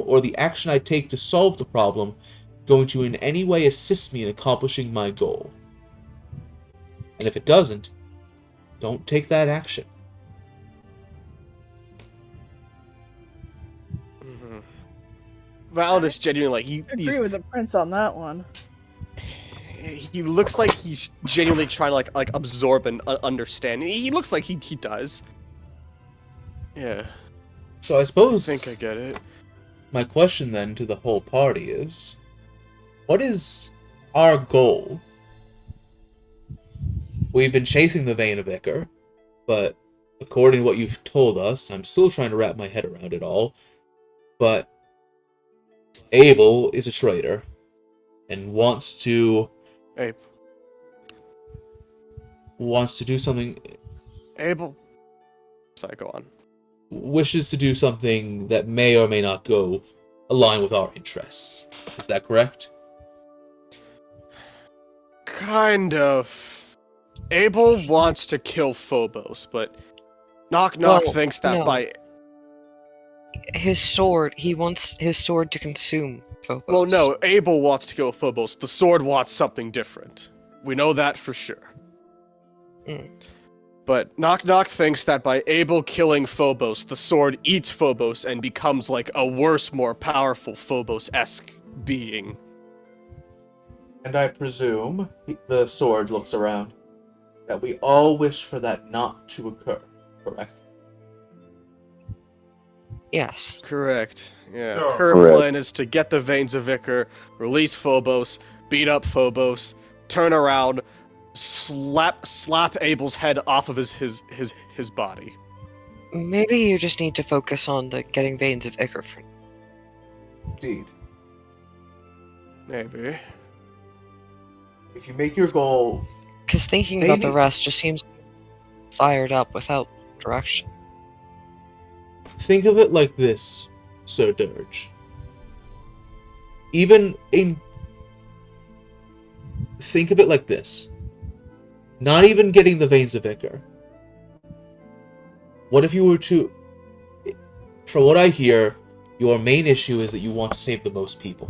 or the action I take to solve the problem going to in any way assist me in accomplishing my goal? And if it doesn't, don't take that action. Valdis genuinely I agree with the prince on that one. He looks like he's genuinely trying to like absorb and understand. He looks like he does. Yeah. So I I suppose think I get it. my question then to the whole party is, what is our goal? We've been chasing the vein of Icar, but according to what you've told us, I'm still trying to wrap my head around it all. But Abel is a traitor and wants to Abe. do something, Abel. Sorry, go on. wishes to do something that may or may not go align with our interests. Is that correct? Kind of. Abel wants to kill Phobos, but Knock Well, thinks that no. by His sword, he wants his sword to consume Phobos. well, no, Abel wants to kill Phobos. The sword wants something different. We know that for sure. Mm. But Knock thinks that by Abel killing Phobos, the sword eats Phobos and becomes like a worse, more powerful Phobos-esque being. And I presume, the sword looks around, that we all wish for that not to occur, correct? Yes. Correct. Yeah. Yeah. Current Correct. plan is to get the Veins of Icar, release Phobos, beat up Phobos, turn around, slap Abel's head off of his body. Maybe you just need to focus on the getting Veins of Icar for Indeed. Maybe. If you make your goal, because thinking about the Maybe- rest just seems fired up without direction. Think of it like this, Sir Dirge. Think of it like this. Not even getting the Veins of Icar. What if you were to... From what I hear, your main issue is that you want to save the most people.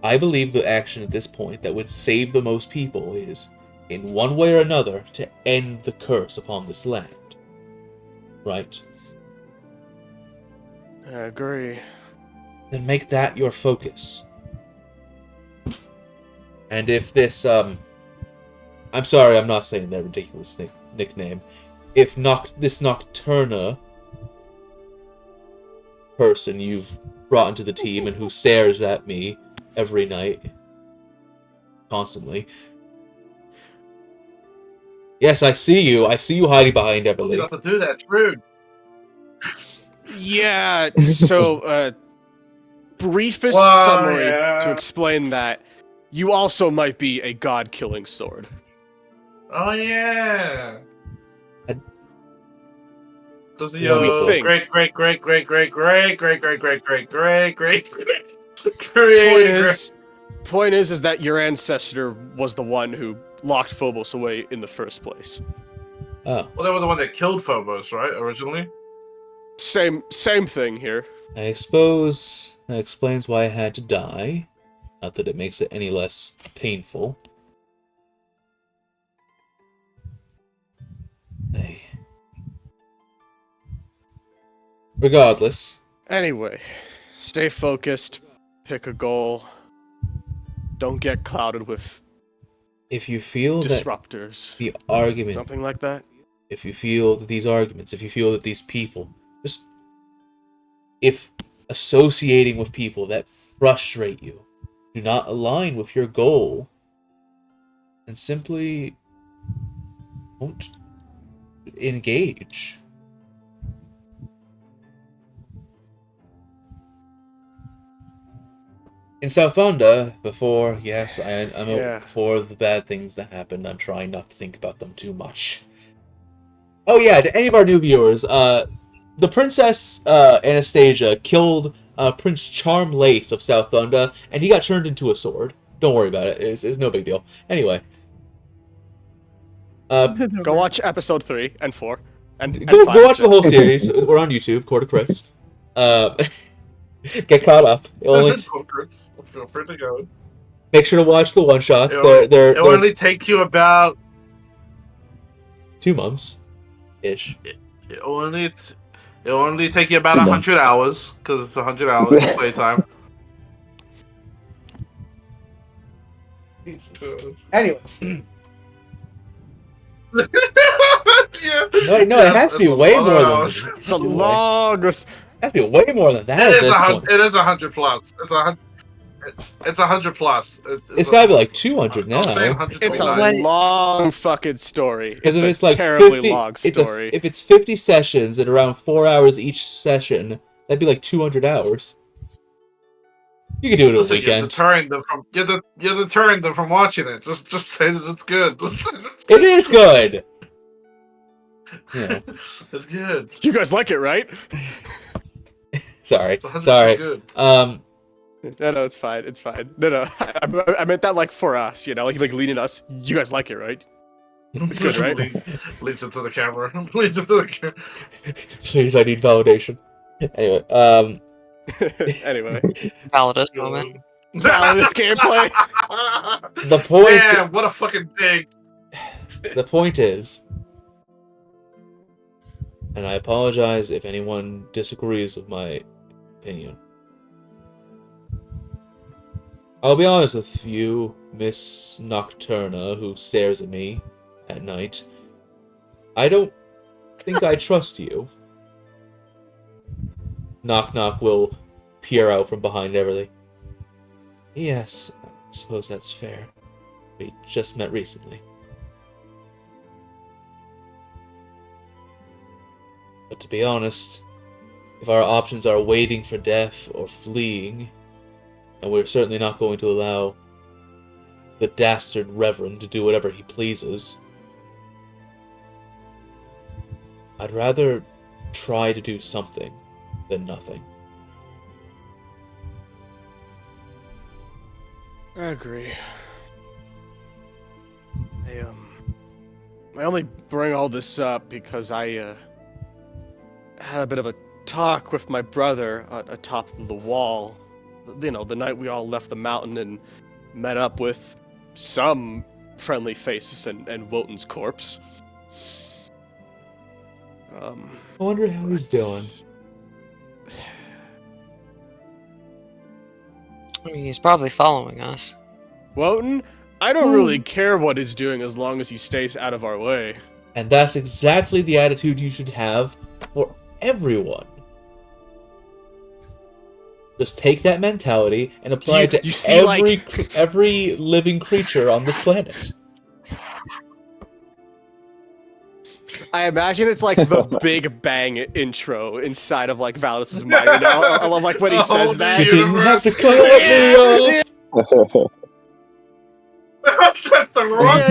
I believe the action at this point that would save the most people is, in one way or another, to end the curse upon this land. Right? I agree. Then make that your focus. And if this, I'm sorry, I'm not saying that ridiculous nickname. If this Nocturna person you've brought into the team and who stares at me every night, constantly. Yes, I see you. I see you hiding behind You Everly. got to do that. It's rude. Yeah, so, briefest Well, summary yeah. to explain that. You also might be a god-killing sword. Oh yeah. I- Does What do you your think? great Point is that your ancestor was the one who locked Phobos away in the first place. Oh, Well, they were the one that killed Phobos, right? Originally. Same thing here. I suppose that explains why I had to die. Not that it makes it any less painful. Hey. Regardless, Anyway, stay focused, pick a goal. Don't get clouded with if you feel that disruptors. the argument, Something like that. if you feel that these arguments, if you feel that these people, if associating with people that frustrate you, do not align with your goal, and simply don't engage. In Southunda, before, yes, I'm Yeah. before the bad things that happened, I'm trying not to think about them too much. Oh yeah, to any of our new viewers, the Princess Anastasia killed Prince Charm Lace of Southunda, and he got turned into a sword. Don't worry about it; it's no big deal. Anyway, Go watch episode 3 and 4. And go 5 go and watch the 6. whole series. We're on YouTube, Court of Crits. Get caught up. Feel free to go. Make sure to watch the one shots. It'll They're only take you about 2 months ish. it'll only take you about 2 months. 100 hours because it's 100 hours of playtime. Jesus. Anyway. Yeah. Wait, no, Yeah, it has to be it's a way lot of more than hours. that. It's a long. It has to be way more than that It at is this point. It is 100 plus. It's 100 plus. It's gotta be like 200 I was saying now. 129. It's a What? long fucking story. Because It's if a it's like terribly 50, long story. if it's 50 sessions at around 4 hours each session, that'd be like 200 hours. You could do it in a Listen, you're weekend. deterring them from watching it. Just say that it's good. It is good. Yeah. It's good. You guys like it, right? Sorry. It's 100% Sorry. good. No, it's fine. It's fine. No. I meant that like for us, like leading us. You guys like it, right? It's good, right? Leads into the camera. Leads into the camera. Please, I need validation. Anyway, Anyway, Validus moment. this gameplay. the point. Damn, what a fucking dig. The point is, and I apologize if anyone disagrees with my opinion. I'll be honest with you, Miss Nocturna, who stares at me at night. I don't think I trust you. Knock Knock will peer out from behind Everly. Yes, I suppose that's fair. We just met recently. But to be honest, if our options are waiting for death or fleeing, and we're certainly not going to allow the dastard Reverend to do whatever he pleases, I'd rather try to do something than nothing. I agree. I only bring all this up because I had a bit of a talk with my brother atop the wall. The night we all left the mountain and met up with some friendly faces and Wotan's corpse. I wonder how he's doing. I mean, he's probably following us. Wotan, I don't really care what he's doing as long as he stays out of our way. And that's exactly the attitude you should have for everyone. Just take that mentality and apply it you to see, every living creature on this planet. I imagine it's like the Big Bang intro inside of like Valdis's mind. I love like when he says that. You didn't have to cut me off. That's the wrong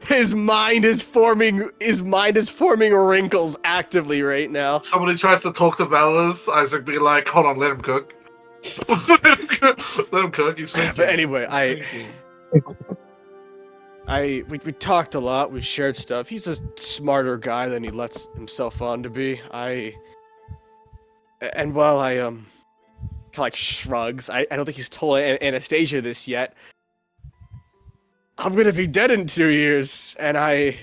His mind is forming wrinkles actively right now. Somebody tries to talk to Valis, Isaac be like, hold on, let him cook. Let him cook, he's thinking. But anyway, we talked a lot, we shared stuff. He's a smarter guy than he lets himself on to be. While I kind of like shrugs, I don't think he's told Anastasia this yet. I'm gonna be dead in 2 years, and I've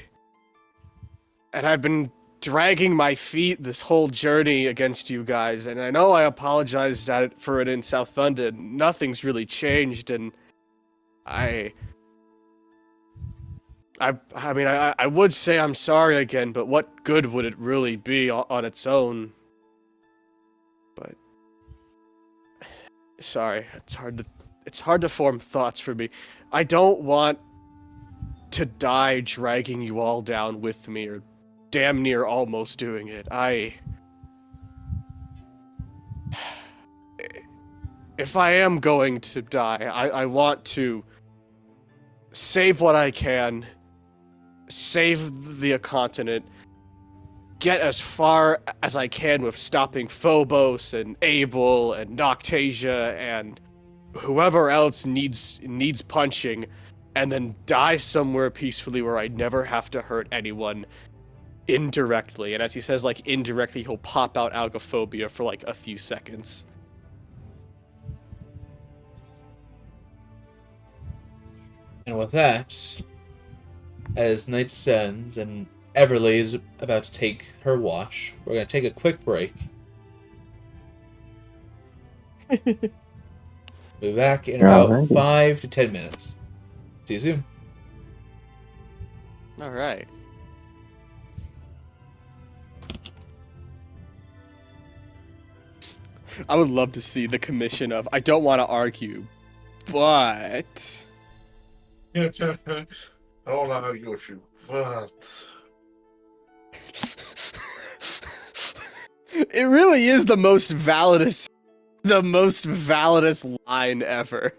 been dragging my feet this whole journey against you guys, and I know I apologized for it in South London. Nothing's really changed, and I mean, I would say I'm sorry again, but what good would it really be on its own? But sorry, it's hard to form thoughts for me. I don't want to die dragging you all down with me, or damn near almost doing it. If I am going to die, I want to save what I can, save the continent, get as far as I can with stopping Phobos and Abel and Noctasia and whoever else needs punching, and then die somewhere peacefully where I never have to hurt anyone indirectly. And as he says, like, indirectly, he'll pop out algophobia for like a few seconds. And with that, as night descends and Everly is about to take her watch, we're going to take a quick break. We'll be back in about Alrighty. 5 to 10 minutes. See you soon. All right. I would love to see the commission of I don't want to argue, but I don't want to argue with you, but it really is the most validest line ever.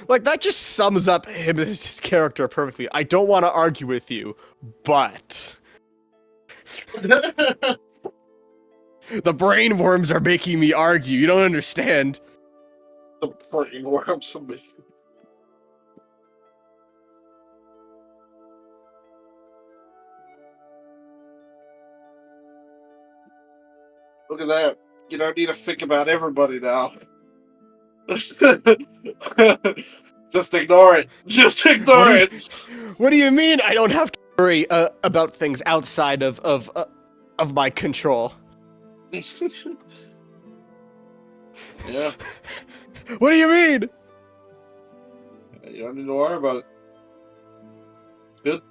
Like that just sums up his character perfectly. I don't want to argue with you, but the brain worms are making me argue. You don't understand. the fucking worms are making. Look at that. You don't need to think about everybody now. Just ignore it. Just ignore it. What do you mean I don't have to worry about things outside of my control? Yeah, What do you mean? you don't need to worry about it. Good.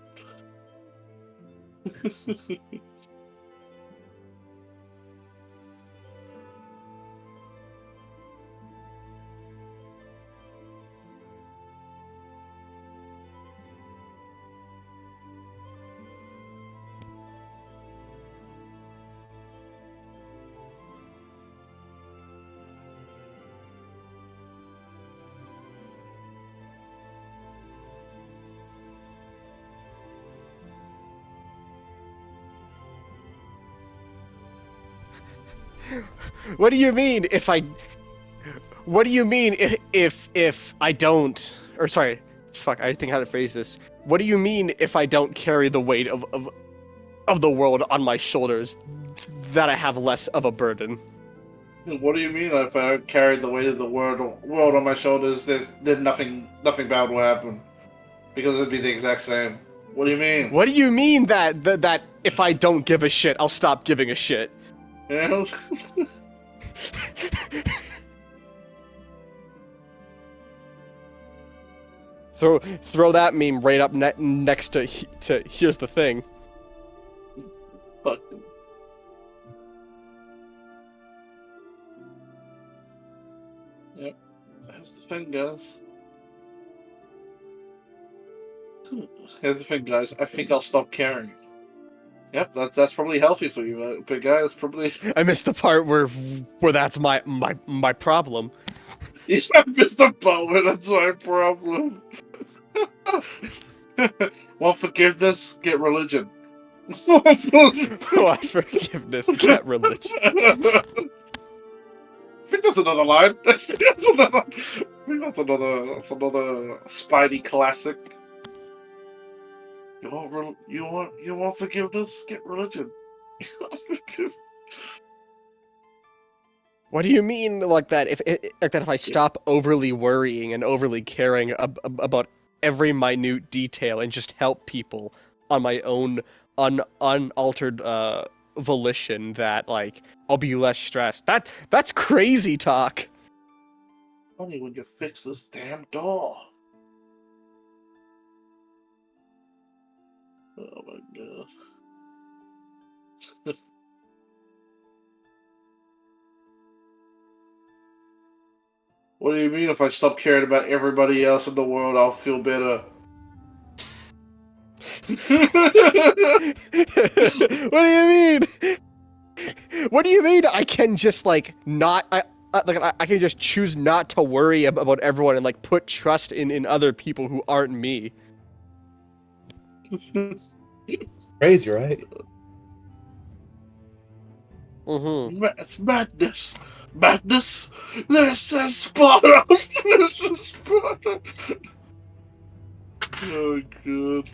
What do you mean if I? What do you mean if I don't? Or sorry, fuck. I think how to phrase this. What do you mean if I don't carry the weight of the world on my shoulders? That I have less of a burden. What do you mean if I carried the weight of the world on my shoulders? Then nothing bad will happen because it'd be the exact same. What do you mean? What do you mean that if I don't give a shit, I'll stop giving a shit? You know? Throw that meme right up next to here's the thing. Fucking. Yep. That's the thing, guys. Here's the thing, guys. I think I'll stop caring. Yep, that's probably healthy for you, but guys, probably. I missed the part where that's my problem. You missed the boat. That's my problem. Want forgiveness? Get religion. Want forgiveness? Get religion. I think that's another line. That's another Spidey classic. You want forgiveness? Get religion. What do you mean like that? If I stop overly worrying and overly caring about every minute detail and just help people on my own unaltered volition, that like I'll be less stressed. That's crazy talk. Funny when you fix this damn door. Oh my god. What do you mean if I stop caring about everybody else in the world, I'll feel better? What do you mean? What do you mean I can just like not I can just choose not to worry about everyone and like put trust in other people who aren't me? Crazy, right? Mm-hmm. It's madness. Madness? This is Sparta! This is Sparta! Oh god.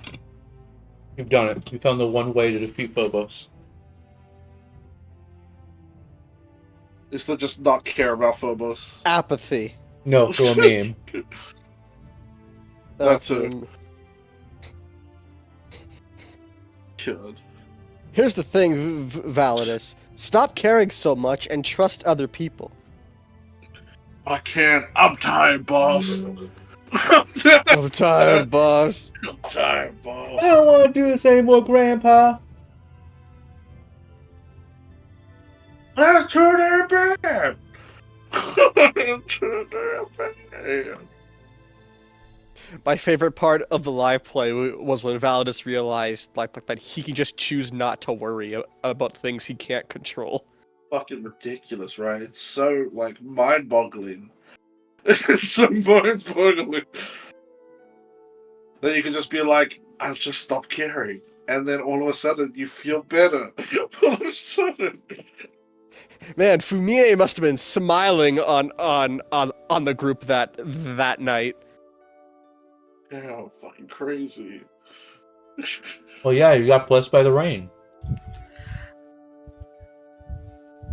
You've done it. You found the one way to defeat Phobos. Is to just not care about Phobos. Apathy. No, through a meme. That's it. God. Here's the thing, Validus. Stop caring so much and trust other people. I can't. I'm tired, boss. I'm tired, boss. I'm tired, boss. I don't want to do this anymore, Grandpa. That's too damn bad. Too damn bad. My favorite part of the live play was when Validus realized like that he can just choose not to worry about things he can't control. Fucking ridiculous, right? It's so like mind-boggling. It's so mind-boggling that you can just be like, I'll just stop caring, and then all of a sudden you feel better. All of a sudden. Man, Fumie must have been smiling on the group that night. Yeah, fucking crazy. Well, yeah, you got blessed by the rain.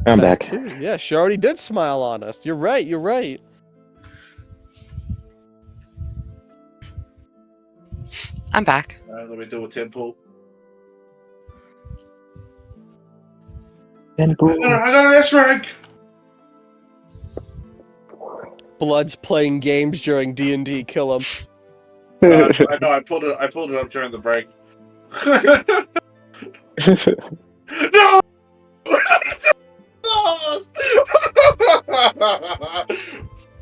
I'm That back. too. Yeah, she already did smile on us. You're right. You're right. I'm back. Let me do a 10 pull. And I got an S rank. Blood's playing games during D&D. Kill him. I know. I pulled it up during the break. No.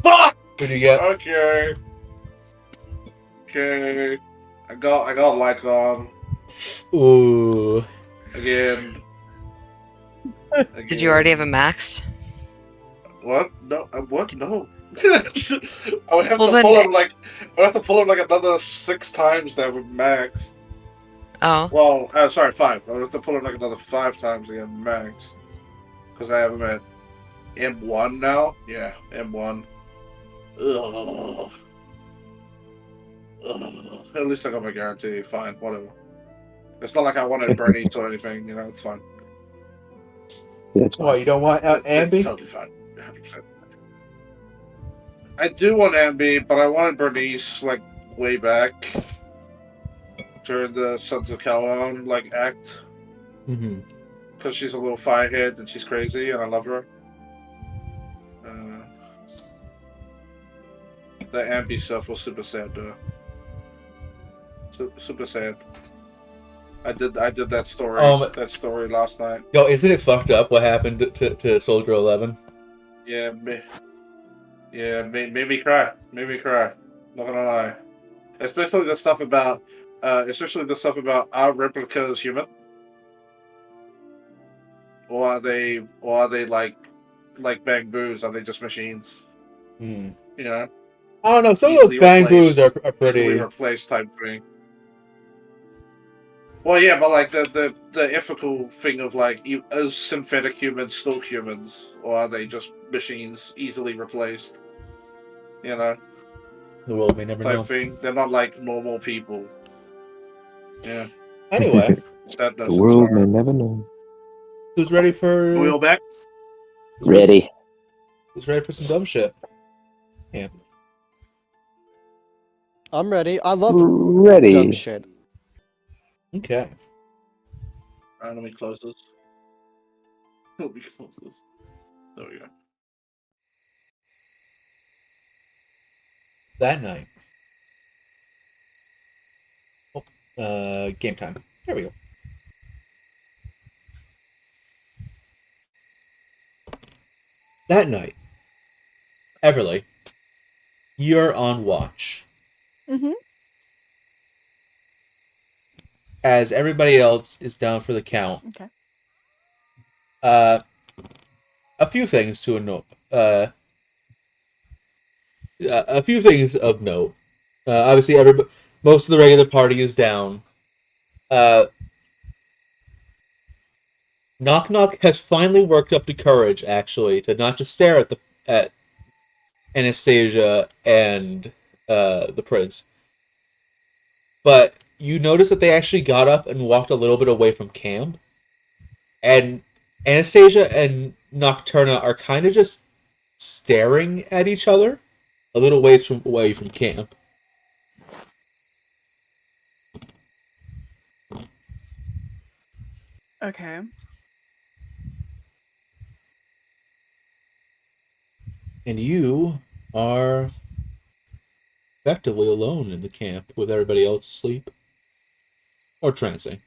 Fuck. What do you get? Okay. I got Lycon Ooh. again. Did you already have a maxed? What? No. What? No. I would have Well, to then- pull it like another 6 times that would max. Oh. Well, sorry, 5. I would have to pull it like another 5 times to get max. Because I have him at M1 now. Yeah, M1. Ugh. Ugh. At least I got my guarantee. Fine, whatever. It's not like I wanted Bernice or anything. You know, it's fine. Yeah, it's What, you don't want It's Ambi? totally fine. 100%. I do want Ambi, but I wanted Bernice like way back during the Sons of Calhoun like act, Mm-hmm. because she's a little firehead and she's crazy and I love her. The Ambi stuff was super sad though. Super sad. I did that story last night. Yo, isn't it fucked up what happened to Soldier 11? Yeah, made me cry. Made me cry. Not gonna lie. Especially the stuff about are replicas human? Or are they like Bangboos? Are they just machines? Hmm. You know? I don't know. Some of Easily those Bangboos replaced. are Easily pretty. replaced type thing. Well, yeah, but like the ethical thing of like, is synthetic humans still humans, or are they just machines easily replaced? You know, The world may never type know. thing. They're not like normal people. Yeah, Anyway, sadness. The world may Sorry. never know. who's ready for? Are we all back? Ready. Who's ready for some dumb shit? Yeah. I'm ready. I love dumb Ready. shit. Okay. Alright, let me close this. Let me close this. There we go. That night. Oh, game time. There we go. That night, Everly, you're on watch. Mm-hmm. As everybody else is down for the count. Okay. A few things to note. A few things of note. Obviously, most of the regular party is down. Knock Knock has finally worked up the courage, actually, to not just stare at Anastasia and the prince, but you notice that they actually got up and walked a little bit away from camp, and Anastasia and Nocturna are kind of just staring at each other a little ways away from camp. Okay. And you are effectively alone in the camp with everybody else asleep or trancing.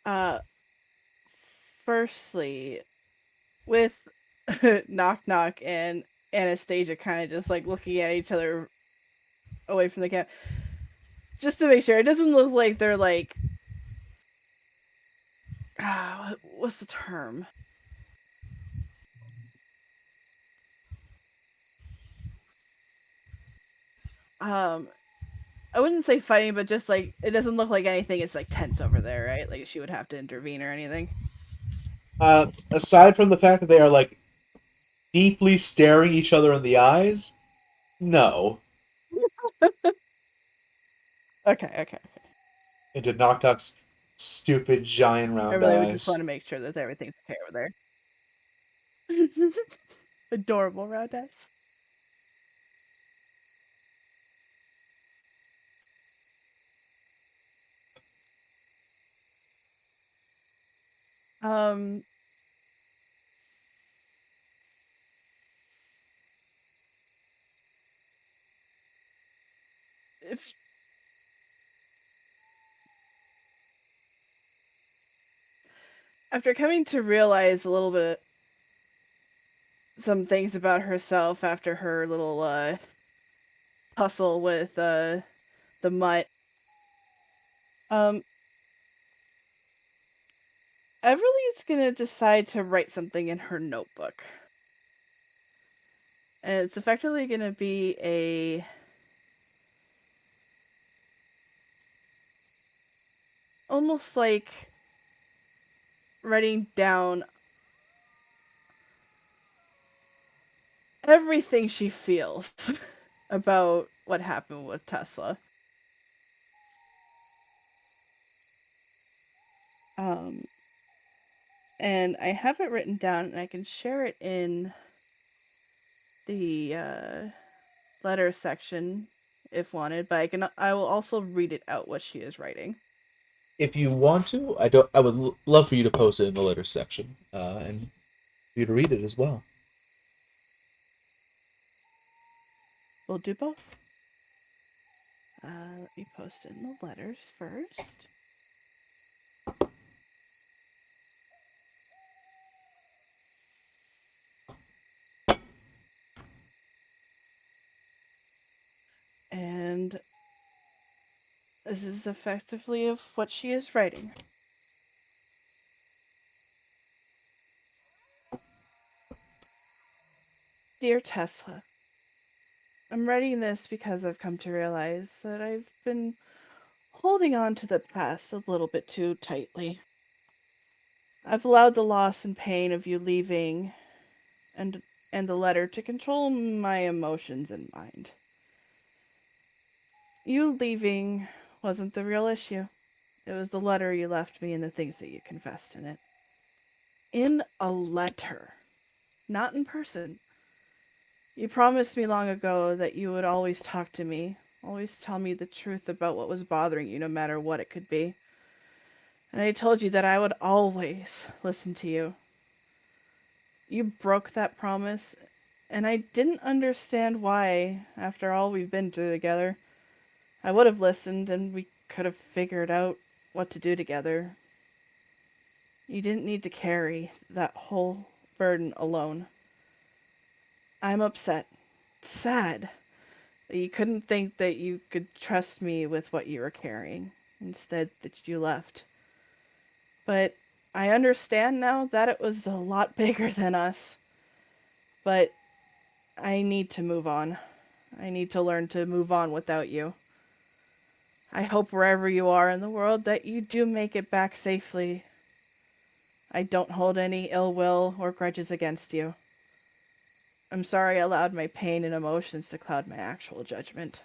Uh, Firstly, with Knock Knock and Anastasia kind of just like looking at each other away from the camp, just to make sure it doesn't look like they're like, what's the term? Um, I wouldn't say fighting, but just like it doesn't look like anything is like tense over there, right? Like she would have to intervene or anything. Aside from the fact that they are like deeply staring each other in the eyes, no. Okay. Into Nocto's stupid giant I round really would just eyes. want to make sure that everything's okay over there. Adorable round eyes. Um, if after coming to realize a little bit some things about herself after her little tussle with the mutt, um, Everly's gonna decide to write something in her notebook. And it's effectively gonna be a almost like writing down everything she feels about what happened with Tesla. Um, and I have it written down, and I can share it in the letter section if wanted. But I will also read it out what she is writing. If you want to, I don't. I would love for you to post it in the letters section, and for you to read it as well. We'll do both. Let me post it in the letters first. And this is effectively of what she is writing. Dear Tesla, I'm writing this because I've come to realize that I've been holding on to the past a little bit too tightly. I've allowed the loss and pain of you leaving and the letter to control my emotions and mind. You leaving wasn't the real issue. It was the letter you left me and the things that you confessed in it. In a letter, not in person. You promised me long ago that you would always talk to me, always tell me the truth about what was bothering you, no matter what it could be. And I told you that I would always listen to you. You broke that promise, and I didn't understand why, after all we've been through together. I would have listened, and we could have figured out what to do together. You didn't need to carry that whole burden alone. I'm upset, sad, that you couldn't think that you could trust me with what you were carrying, instead that you left. But I understand now that it was a lot bigger than us. But I need to move on. I need to learn to move on without you. I hope wherever you are in the world that you do make it back safely. I don't hold any ill will or grudges against you. I'm sorry I allowed my pain and emotions to cloud my actual judgment.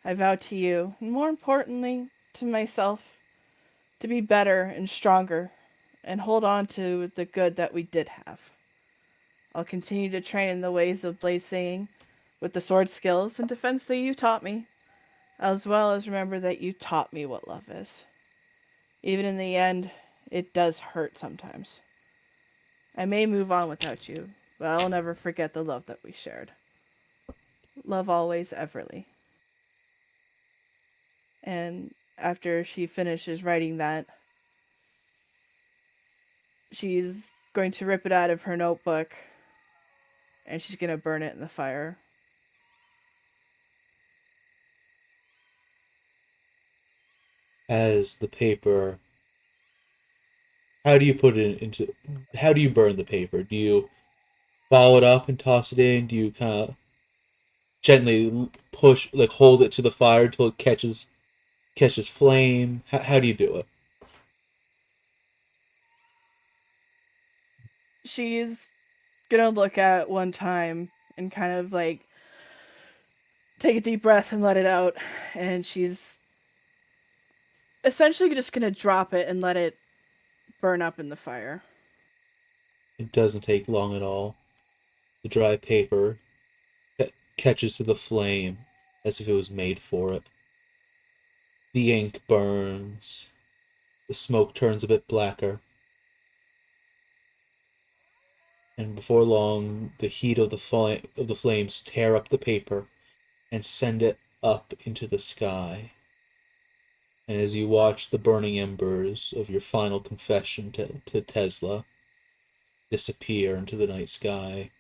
I vow to you, and more importantly, to myself, to be better and stronger and hold on to the good that we did have. I'll continue to train in the ways of blade singing with the sword skills and defense that you taught me, as well as remember that you taught me what love is. Even in the end, it does hurt sometimes. I may move on without you, but I'll never forget the love that we shared. Love always, Everly. And after she finishes writing that, she's going to rip it out of her notebook and she's going to burn it in the fire. As the paper, how do you put it into? How do you burn the paper? Do you ball it up and toss it in? Do you kind of gently push, like hold it to the fire until it catches flame? How do you do it? She's going to look at one time and kind of like take a deep breath and let it out. And she's essentially just going to drop it and let it burn up in the fire. It doesn't take long at all. The dry paper catches to the flame as if it was made for it. The ink burns. The smoke turns a bit blacker. And before long, the heat of the flames tear up the paper and send it up into the sky. And as you watch the burning embers of your final confession to Tesla disappear into the night sky,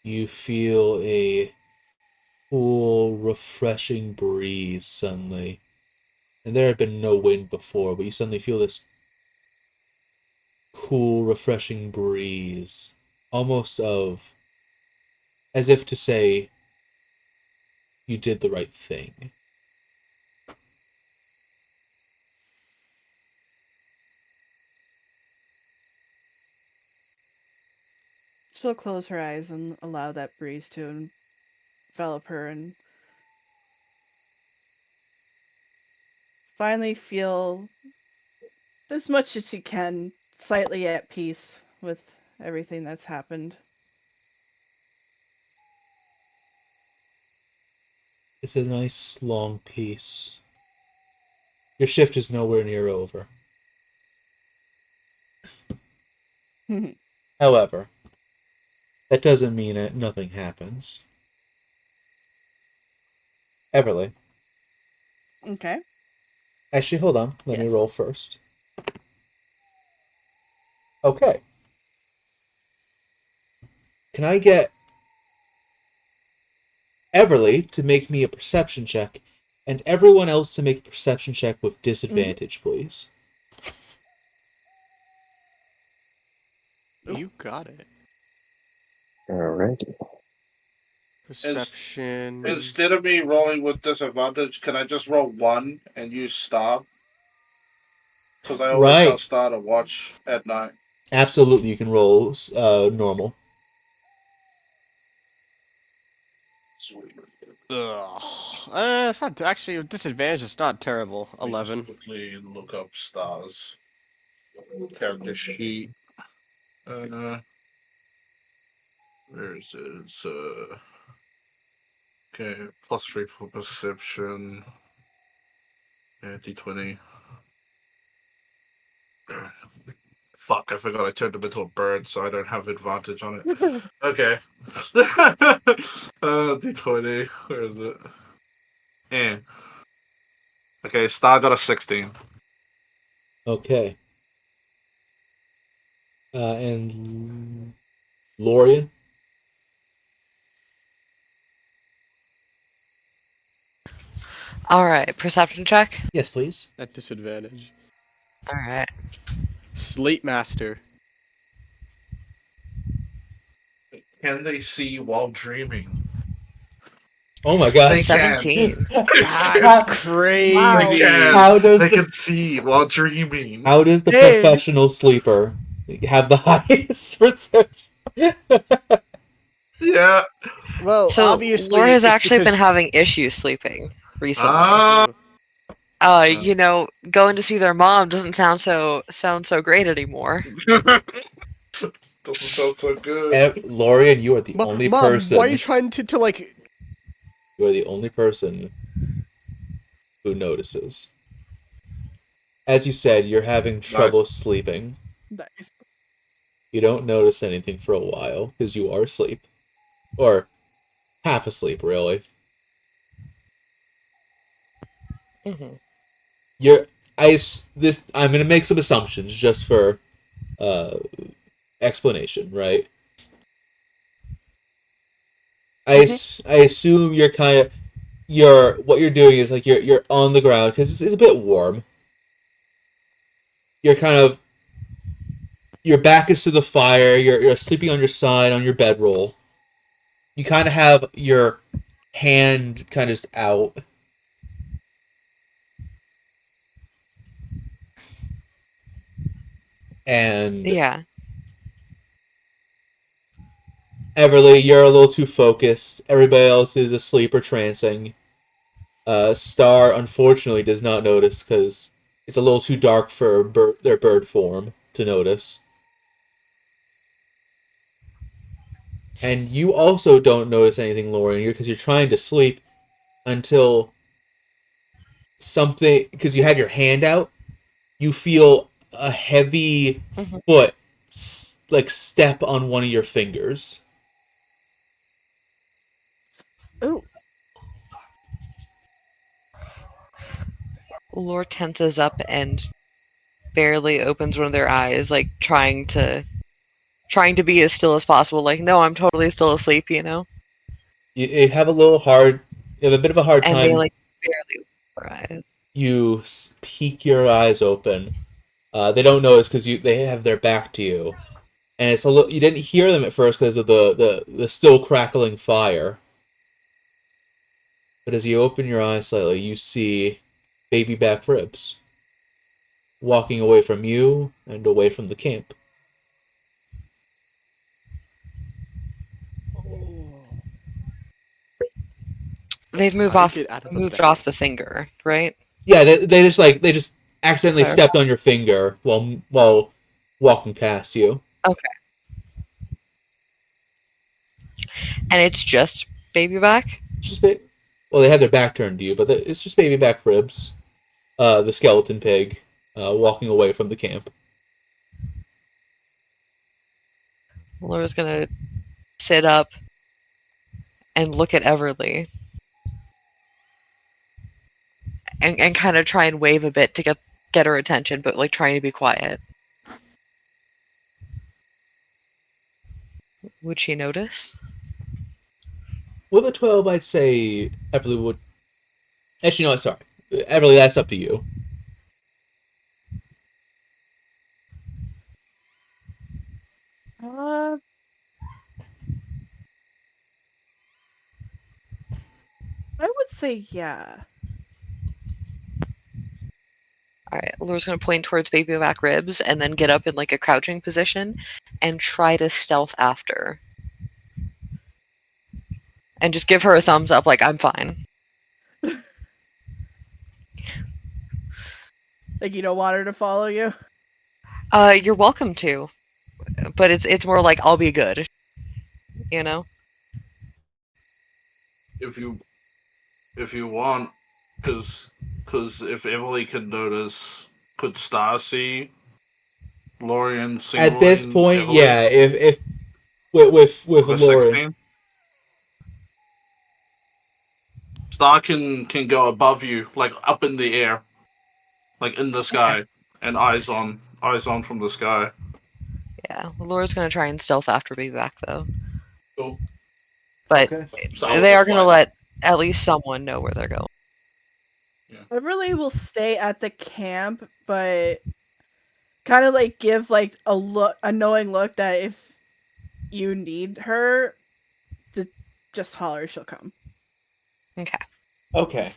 you feel a cool, refreshing breeze suddenly. And there had been no wind before, but you suddenly feel this cool, refreshing breeze, almost of, as if to say, you did the right thing. She'll close her eyes and allow that breeze to envelop her and finally feel as much as she can slightly at peace with everything that's happened. It's a nice, long peace. Your shift is nowhere near over. However, that doesn't mean that nothing happens. Everly. Okay. Actually, hold on. Let me Yes. roll first. Okay. Can I get Everly to make me a perception check, and everyone else to make a perception check with disadvantage, please? You got it. Alrighty. Perception. Instead of me rolling with disadvantage, can I just roll one and use star? Because I always tell Right. Star to watch at night. Absolutely, you can roll normal. Sweet. Ugh. It's not actually disadvantage. It's not terrible. Let me just 11. quickly look up Star's character sheet. Where is it? It's okay. +3 for perception. Yeah, D20. Fuck, I forgot I turned him into a bird, so I don't have advantage on it. Okay. D20. Where is it? Yeah. Okay, Star got a 16. Okay. And Lorian? Alright, perception check. Yes, please. At disadvantage. Alright. Sleep Master. Can they see while dreaming? Oh my god. They can. 17. That's crazy. They can. How does They the, can see while dreaming. how does the Hey. professional sleeper have the highest perception? Yeah. Well, So, obviously, Laura has it's actually been because- having issues sleeping recently. Ah. You know, going to see their mom doesn't sound so great anymore. Doesn't sound so good. Lorian, you are the only Mom, person. why are you trying to like? You are the only person who notices. As you said, you're having trouble Nice. sleeping. Nice. You don't notice anything for a while because you are asleep, or half asleep, really. Hmm. You're this. I'm gonna make some assumptions just for uh explanation, right? Hmm. I assume you're kind of what you're doing is like you're on the ground because it's a bit warm. You're kind of your back is to the fire. You're sleeping on your side on your bedroll. You kind of have your hand kind of just out, and Yeah. Everly, you're a little too focused. Everybody else is asleep or trancing. Star, unfortunately, does not notice because it's a little too dark for their bird form to notice. And you also don't notice anything, Lauren, because you're trying to sleep until something, because you have your hand out, you feel a heavy Hmm. foot like step on one of your fingers. Ooh. Lore tenses up and barely opens one of their eyes, like trying to be as still as possible. Like, no, I'm totally still asleep, you know. You have a little hard, you have a bit of a hard And they time. like barely open their eyes. You peek your eyes open. They don't notice because they have their back to you, and it's a little. You didn't hear them at first because of the still crackling fire. But as you open your eyes slightly, you see baby back ribs walking away from you and away from the camp. Oh. They've moved I off get out of the moved bed. off the finger, right? Yeah, they just accidentally Clarify. stepped on your finger while walking past you. Okay. And it's just baby back? It's just well, they have their back turned to you, but it's just baby back ribs. The skeleton pig walking away from the camp. Laura's gonna sit up and look at Everly and kind of try and wave a bit to get her attention, but like trying to be quiet. Would she notice? With a 12, I'd say Everly would. Actually, no, sorry. Everly, that's up to you. Uh, I would say yeah. All right, Laura's gonna point towards baby back ribs and then get up in like a crouching position and try to stealth after. And just give her a thumbs up, like I'm fine. Like you don't want her to follow you? You're welcome to, but it's more like I'll be good, you know. If you want, because if Emily can notice, could Star see Lorian At this singling point, Emily yeah, if with with a Lauren, 16? Star can go above you, like up in the air, like in the sky, and eyes on from the sky. Yeah, Laura's gonna try and stealth after baby back though, Cool. but Okay. So I'll they are just gonna slide let up. at least someone know where they're going. Beverly will stay at the camp, but kind of like give like a knowing look that if you need her, to just holler, she'll come. Okay. okay,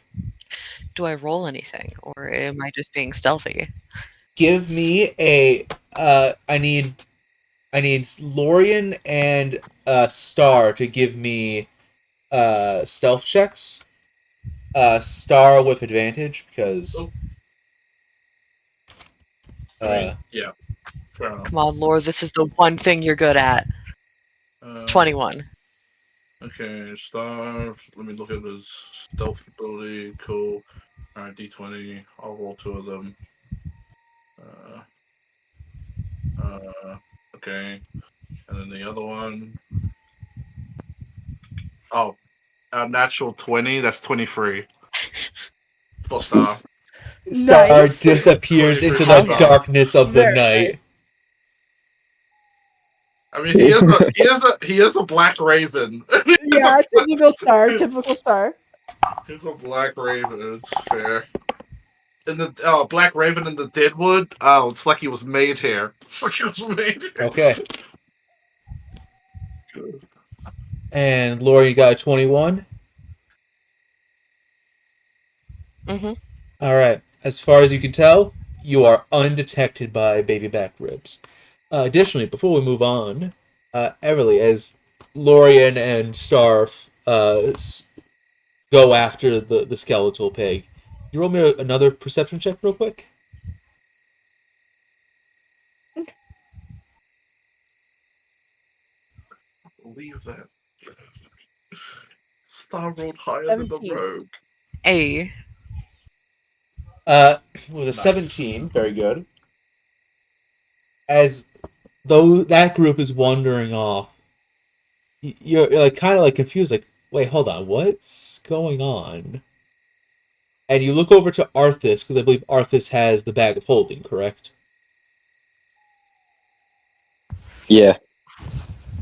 Do I roll anything, or am I just being stealthy? give me a. I need Lorian and Star to give me stealth checks. Star with advantage because Oh. I uh mean, yeah. Fair enough. Come on, Laura, this is the one thing you're good at. 21. Okay, starve. Let me look at his stealth ability. Cool. Alright, D20. I'll roll 2 of them. Okay. And then the other one. Oh, natural 20. That's 23. For star. Star Nice. disappears 23 into for the Okay. star. darkness of the Very night. I mean, he is a black raven. He's Yeah, a, typical star. Typical star. he's a black raven. It's fair. In the black raven in the deadwood. Oh, it's like he was made here. It's like he was made here. Okay. And Laura, you got a 21. Mm-hmm. All right. As far as you can tell, you are undetected by baby back ribs. Additionally, before we move on, Everly, as Lorian and Starf go after the skeletal pig, you roll me another perception check real quick. Believe that. Star rolled higher than the 17. rogue. A. With a Nice. 17, very good. As though that group is wandering off, you're like kind of like confused, like, wait, hold on, what's going on? And you look over to Arthas, because I believe Arthas has the bag of holding, correct? Yeah.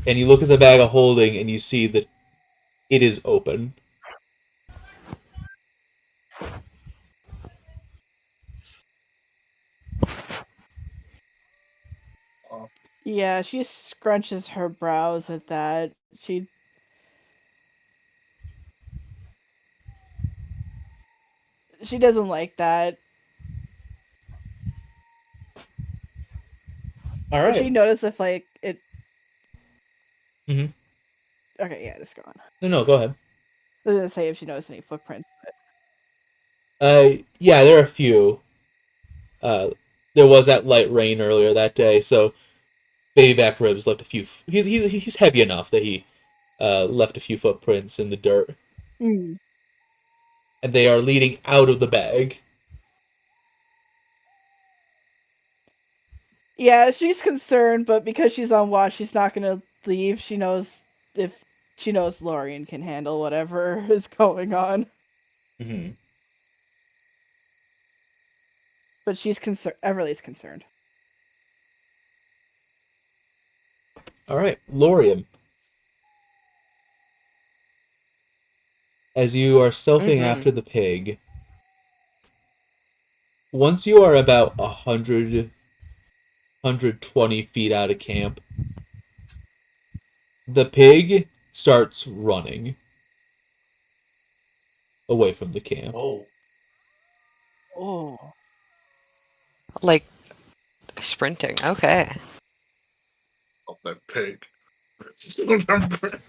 And you look at the bag of holding and you see that it is open. Yeah, she scrunches her brows at that. She doesn't like that. All But she right. noticed if like it. Mhm. Okay, yeah, just go on. No, go ahead. I was gonna say if she noticed any footprints. Yeah, there are a few. There was that light rain earlier that day, so Baby Back Ribs left a few. He's heavy enough that he left a few footprints in the dirt, Mm. and they are leading out of the bag. Yeah, she's concerned, but because she's on watch, she's not gonna leave. She knows Lorian can handle whatever is going on. Mm-hmm. But she's concerned. Everly's concerned. All right, Lorium. As you are stealthing Mm-hmm. after the pig, once you are about 120 feet out of camp, the pig starts running away from the camp. Oh. Oh. Like, sprinting. Okay. Oh, that pig. Just remember.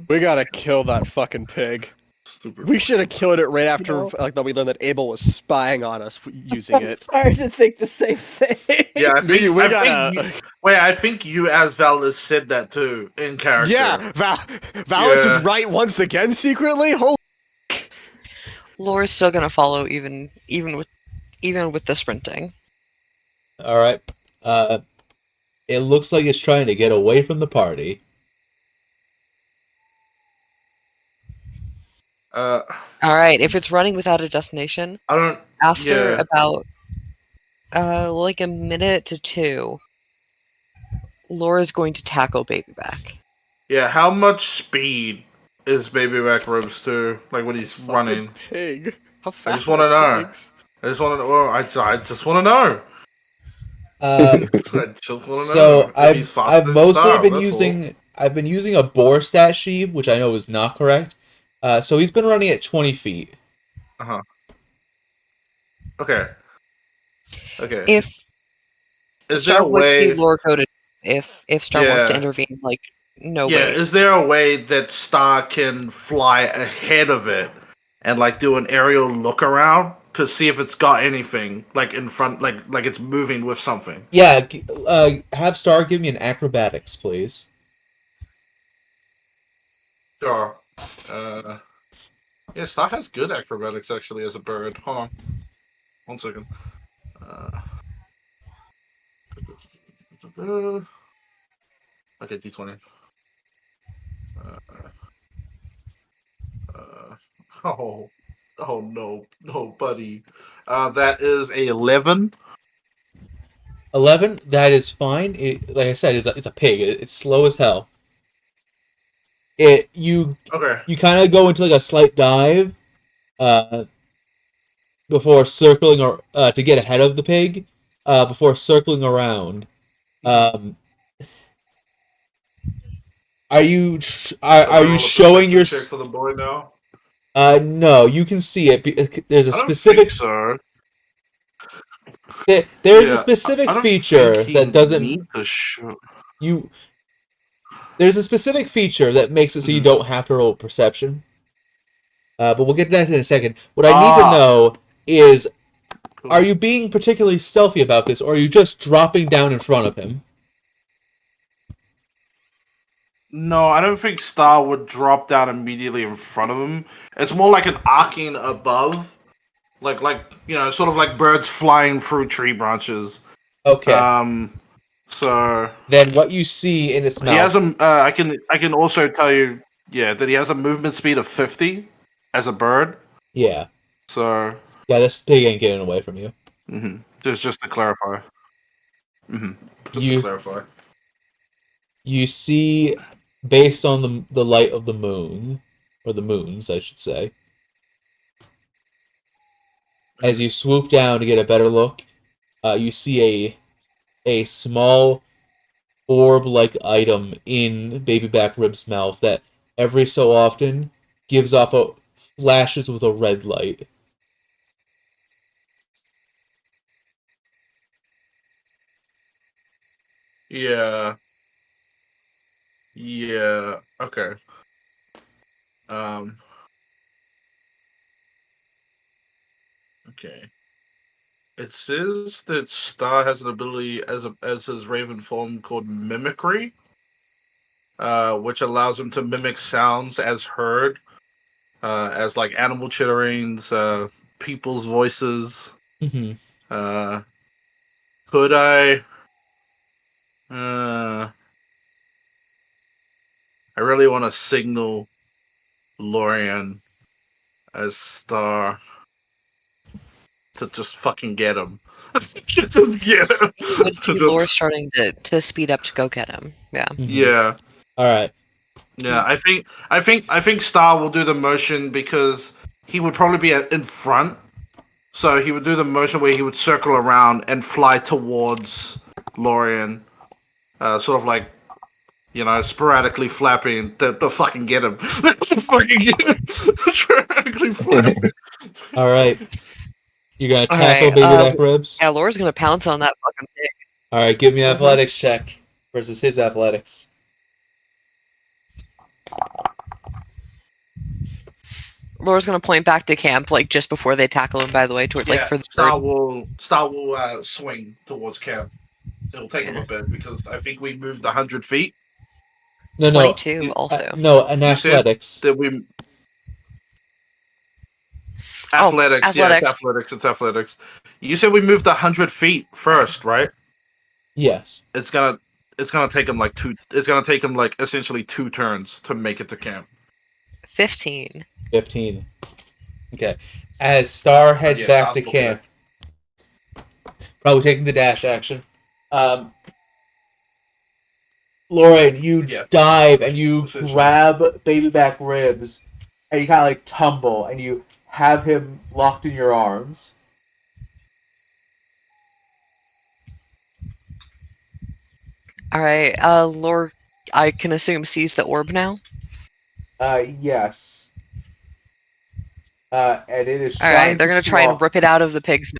We gotta kill that fucking pig. Stupid. We should have killed it right after know. like that we learned that Abel was spying on us using I'm it. sorry to think the same thing. Yeah, I think, We I gotta. think wait, I think you as Valis said that too in character. Yeah, Valis Yeah. is right once again secretly. Holy. Laura's still gonna follow even with the sprinting. All right. It looks like it's trying to get away from the party. Uh, All right, if it's running without a destination, I don't. after Yeah. about like a minute to 2, Laura's going to tackle Baby Back. Yeah. How much speed is Baby Back Ribs to? Like when he's Fucking running. pig. How fast? I just want to know. pigs? I just want to. Well, I just want to know. Uh, I just want to know. so If he's faster I've than mostly Star, been that's using I've been using a boar stat sheet, which I know is not correct. So he's been running at 20 feet. all. Uh huh. Okay. Okay. If Is there Star a would see way? Laura go to if Star wants to Yeah. intervene, like no Yeah. wait. Is there a way that Star can fly ahead of it and like do an aerial look around to see if it's got anything like in front, like it's moving with something. Yeah, have Star give me an acrobatics, please. Sure. Yeah, Star has good acrobatics actually as a bird. Hold on, 1 second. Okay, D20. Oh, oh no, buddy. That is a 11. 11. That is fine. Like I said, it's a pig. It's slow as hell. You Okay. kind of go into like a slight dive, before circling or to get ahead of the pig, before circling around. Um, are you Shall I you roll a showing perception your? check for the boy now? No, you can see it. There's a I don't think specific. so. There's a Yeah, specific I don't think feature he that doesn't need to show. you. There's a specific feature that makes it so you Mhm. don't have to roll perception. But we'll get to that in a second. What I need to Ah, know is, are cool. you being particularly stealthy about this, or are you just dropping down in front of him? No, I don't think Star would drop down immediately in front of him. It's more like an arcing above, like sort of like birds flying through tree branches. Okay. So Then what you see in its he has mouth. a. I can also tell you, yeah, that he has a movement speed of 50 as a bird. Yeah. So, Yeah, this pig ain't getting away from you. just to clarify. Just to You clarify. you see, based on the light of the moon, or the moons, I should say, as Mhm. you swoop down to get a better look, you see a small orb-like item in Baby Back Rib's mouth that every so often gives off a flashes with a red light. Yeah. Yeah. Okay. Um. Okay. It says that Star has an ability as his Raven form called mimicry, which allows him to mimic sounds as heard, as like animal chitterings, people's voices. Mm-hmm. Uh, could I? I really want to signal Lorian as Star to just fucking get him. Just get him. You would To see Lore just starting to speed up to go get him. Yeah. Mm-hmm. yeah. All right. Yeah, I think Star will do the motion because he would probably be in front. So he would do the motion where he would circle around and fly towards Lorian, sort of like sporadically flapping to fucking get him. To fucking get him. Sporadically flapping. All right. You're gonna All tackle right. Baby Back Ribs. Yeah, Lore's gonna pounce on that fucking pig. All right. Give me an Mhm. athletics check versus his athletics. Lore's gonna point back to camp, like just before they tackle him. By the way, toward like Yeah, for the Star will swing towards camp. It'll take him Yeah. a bit because I think we moved 100 feet. No, 22 You- also. no, an You said athletics. that we Oh, athletics. Yeah, it's athletics. athletics. It's athletics. You said we moved 100 feet first, right? Yes. It's gonna take him like two. It's gonna take him like essentially 2 turns to make it to camp. 15. 15. Okay. As Star heads Yeah, back Star's to probably camp, probably taking the dash action. Lauren, you Yeah. dive and you Essentially. grab Baby Back Ribs, and you kind of like tumble, and you have him locked in your arms. All right. Lore, I can assume sees the orb now. Yes. And it is All trying right. They're to gonna try and swallow. rip it out of the pig's.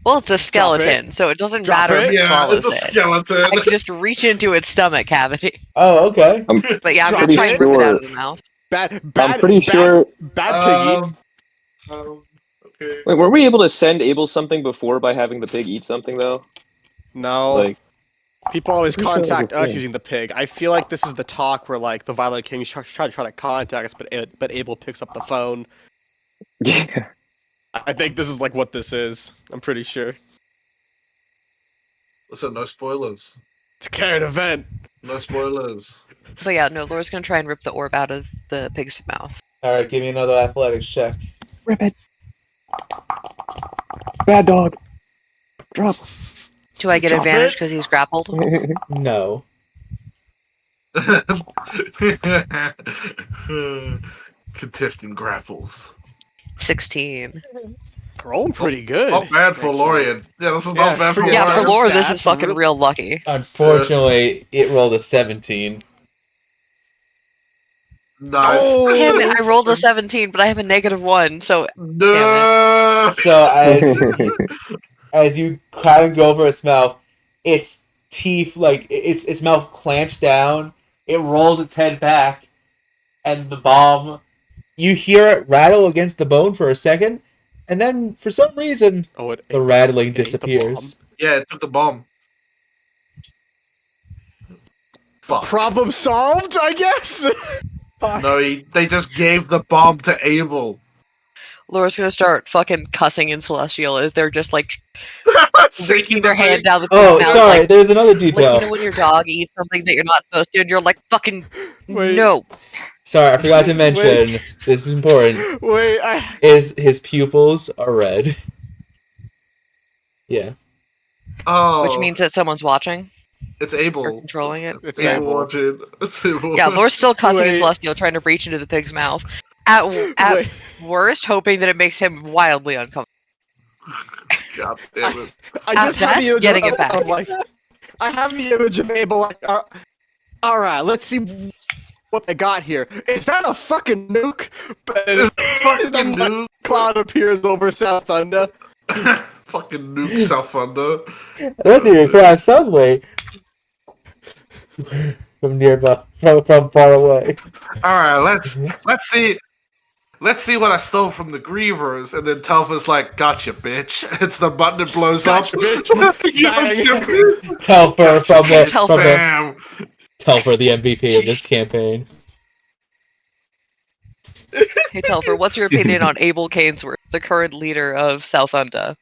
Well, it's a skeleton, so it doesn't Drop matter it. if it Yeah, swallows it's a it. skeleton. I can just reach into its stomach cavity. Oh, okay. But yeah, I'm Drop gonna try and rip it out sure. of the mouth. Bad, I'm pretty sure. bad piggy. Okay. Wait, weren't we able to send Abel something before by having the pig eat something though? No. Like, People always pretty sure that was contact a us thing. using the pig. I feel like this is the talk where like the Violet King try to contact us, but Abel picks up the phone. yeah. I think this is like what this is. I'm pretty sure. Listen, no spoilers. It's a carried event. No spoilers. But yeah, no, Laura's gonna try and rip the orb out of the pig's mouth. Alright, give me another athletics check. Rip it. Bad dog. Drop. Do I get Drop advantage it. because he's grappled? No. Contesting grapples. 16. Rolling pretty good. Not bad for actually. Lorian. Yeah, this is Yeah, not bad for for- Lorian. Yeah, for Laura's Laura, this stats is fucking really- real lucky. Unfortunately, it rolled a 17. Nice. Oh! Damn it, I rolled a 17, but I have a -1, so No. So as you try and go over its mouth, its teeth, like its mouth clamps down. It rolls its head back, and the bomb. You hear it rattle against the bone for a second, and then for some reason Oh, it the rattling ate the disappears. Yeah, it took the bomb. Fuck. Problem solved, I guess. Fuck. No, they just gave the bomb to Abel. Laura's gonna start fucking cussing in Celestial as they're just like Shaking reaching their the hand thing. down the Oh, mouth, sorry. like, There's another like, you detail. know when your dog eats something that you're not supposed to, and you're like, fucking, Wait. no. Sorry, I forgot to mention. This is important. Wait, Is his pupils are red? Yeah. Oh, Which means that someone's watching. it's Abel. Or controlling it. It's Yeah. Abel watching. It's Abel. Yeah, Laura's still cussing in Wait. Celestial, trying to reach into the pig's mouth. At wait. worst, hoping that it makes him wildly uncomfortable. God damn it. I At just have best, the image getting of, it back. of, like, I have the image of Abel like, all right, let's see what they got here. Is that a fucking nuke? It's As the fucking nuke. cloud appears over South Thunder. Fucking nuke South Thunder. That's even across subway from nearby, from far away. All right, let's see what I stole from the Grievers. And then Telfa's like, "Gotcha, bitch." It's the button that blows Gotcha, up. bitch. Gotcha, bitch. Telfer from the Telfer. Bam. Telfer, the MVP of this campaign. Hey, Telfer, what's your opinion on Abel Canesworth, the current leader of South Unda?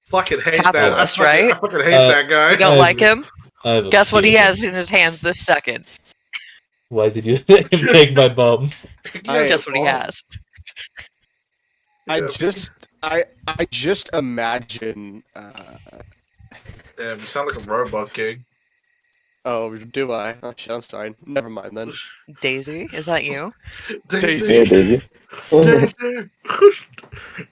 Fucking hate that. Capitalist, I right? fucking hate Uh, that guy. You don't Uh, like him? I have a Guess what he feeling. has in his hands this second? Why did you let him take my bum? Guess what he has? I just imagine. Damn, you sound like a robot, King. Oh, do I? Oh shit! I'm sorry. Never mind then. Daisy, is that you? Daisy. Yeah, Daisy. Daisy.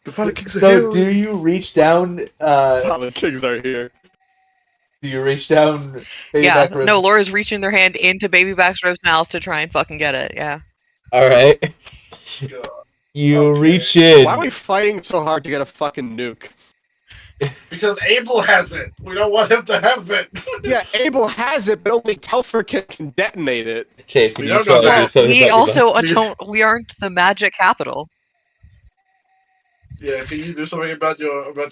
The Violet King's a So hero. do you reach down? The kings are here. Do you reach down? Baby Yeah, back room? no, Laura's reaching their hand into Baby Backstroke's mouth to try and fucking get it, yeah. All right. God. You Okay. reach in. Why are we fighting so hard to get a fucking nuke? Because Abel has it. We don't want him to have it. Yeah, Abel has it, but only Telfer can detonate it. Chase, can We you don't try know to do that. something We about your also don't, we aren't the magic capital. Yeah, can you do something about your about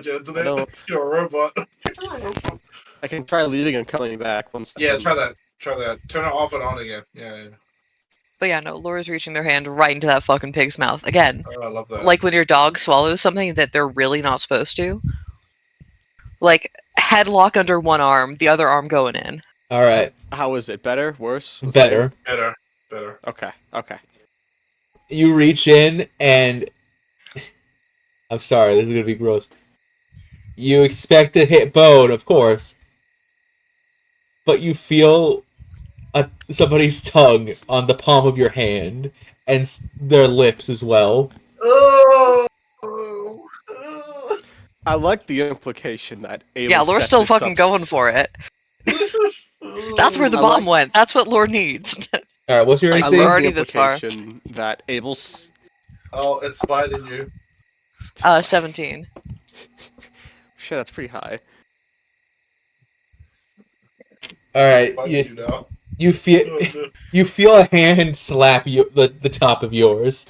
your internet? No. You're a robot. You're a robot. I can try leaving and coming back. One second. Yeah, try that. Try that. Turn it off and on again. Yeah. But yeah, no, Laura's reaching their hand right into that fucking pig's mouth. Again, Oh, I love that. like when your dog swallows something that they're really not supposed to. Like, headlock under one arm, the other arm going in. All right. How is it? Better? Worse? The Better. better. same? Okay. Okay. You reach in and I'm sorry, this is gonna be gross. You expect to hit bone, of course, but you feel somebody's tongue on the palm of your hand and their lips as well. Oh. I like the implication that Abel Yeah, Laura's set still this fucking up going for it. That's where the I bomb like- went. That's what Lore needs. All right, what's your I I AC? love- love already the this far. implication that Abel's. Oh, it's fighting you. 17. Shit, that's pretty high. All right, It's fighting you now. you feel a hand slap the top of yours.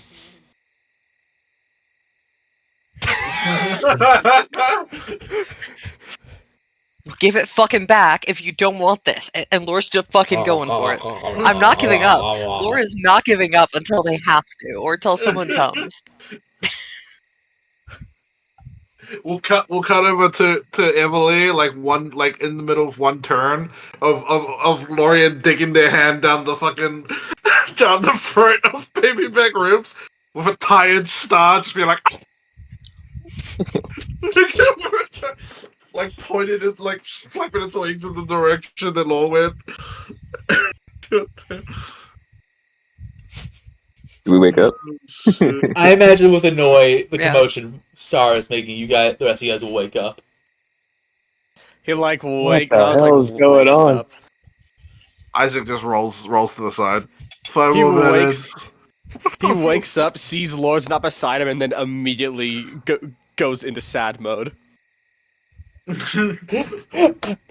Give it fucking back if you don't want this. And Laura's just fucking going for it. I'm not giving up. Laura is not giving up until they have to, or until someone comes. We'll cut over to Emily, like in the middle of one turn of Lorian digging their hand down the fucking down the throat of baby back ribs with a tired star, just being like like pointed it, like flapping its wings in the direction that Laura went. Do we wake up? I imagine with the Yeah. commotion Star is making, you guys, the rest of you guys will wake up. He like What wake. the I was hell like, is going wakes on? up. Isaac just rolls to the side. 5 He more wakes- minutes. He wakes up, sees Lord's not beside him, and then immediately goes into sad mode.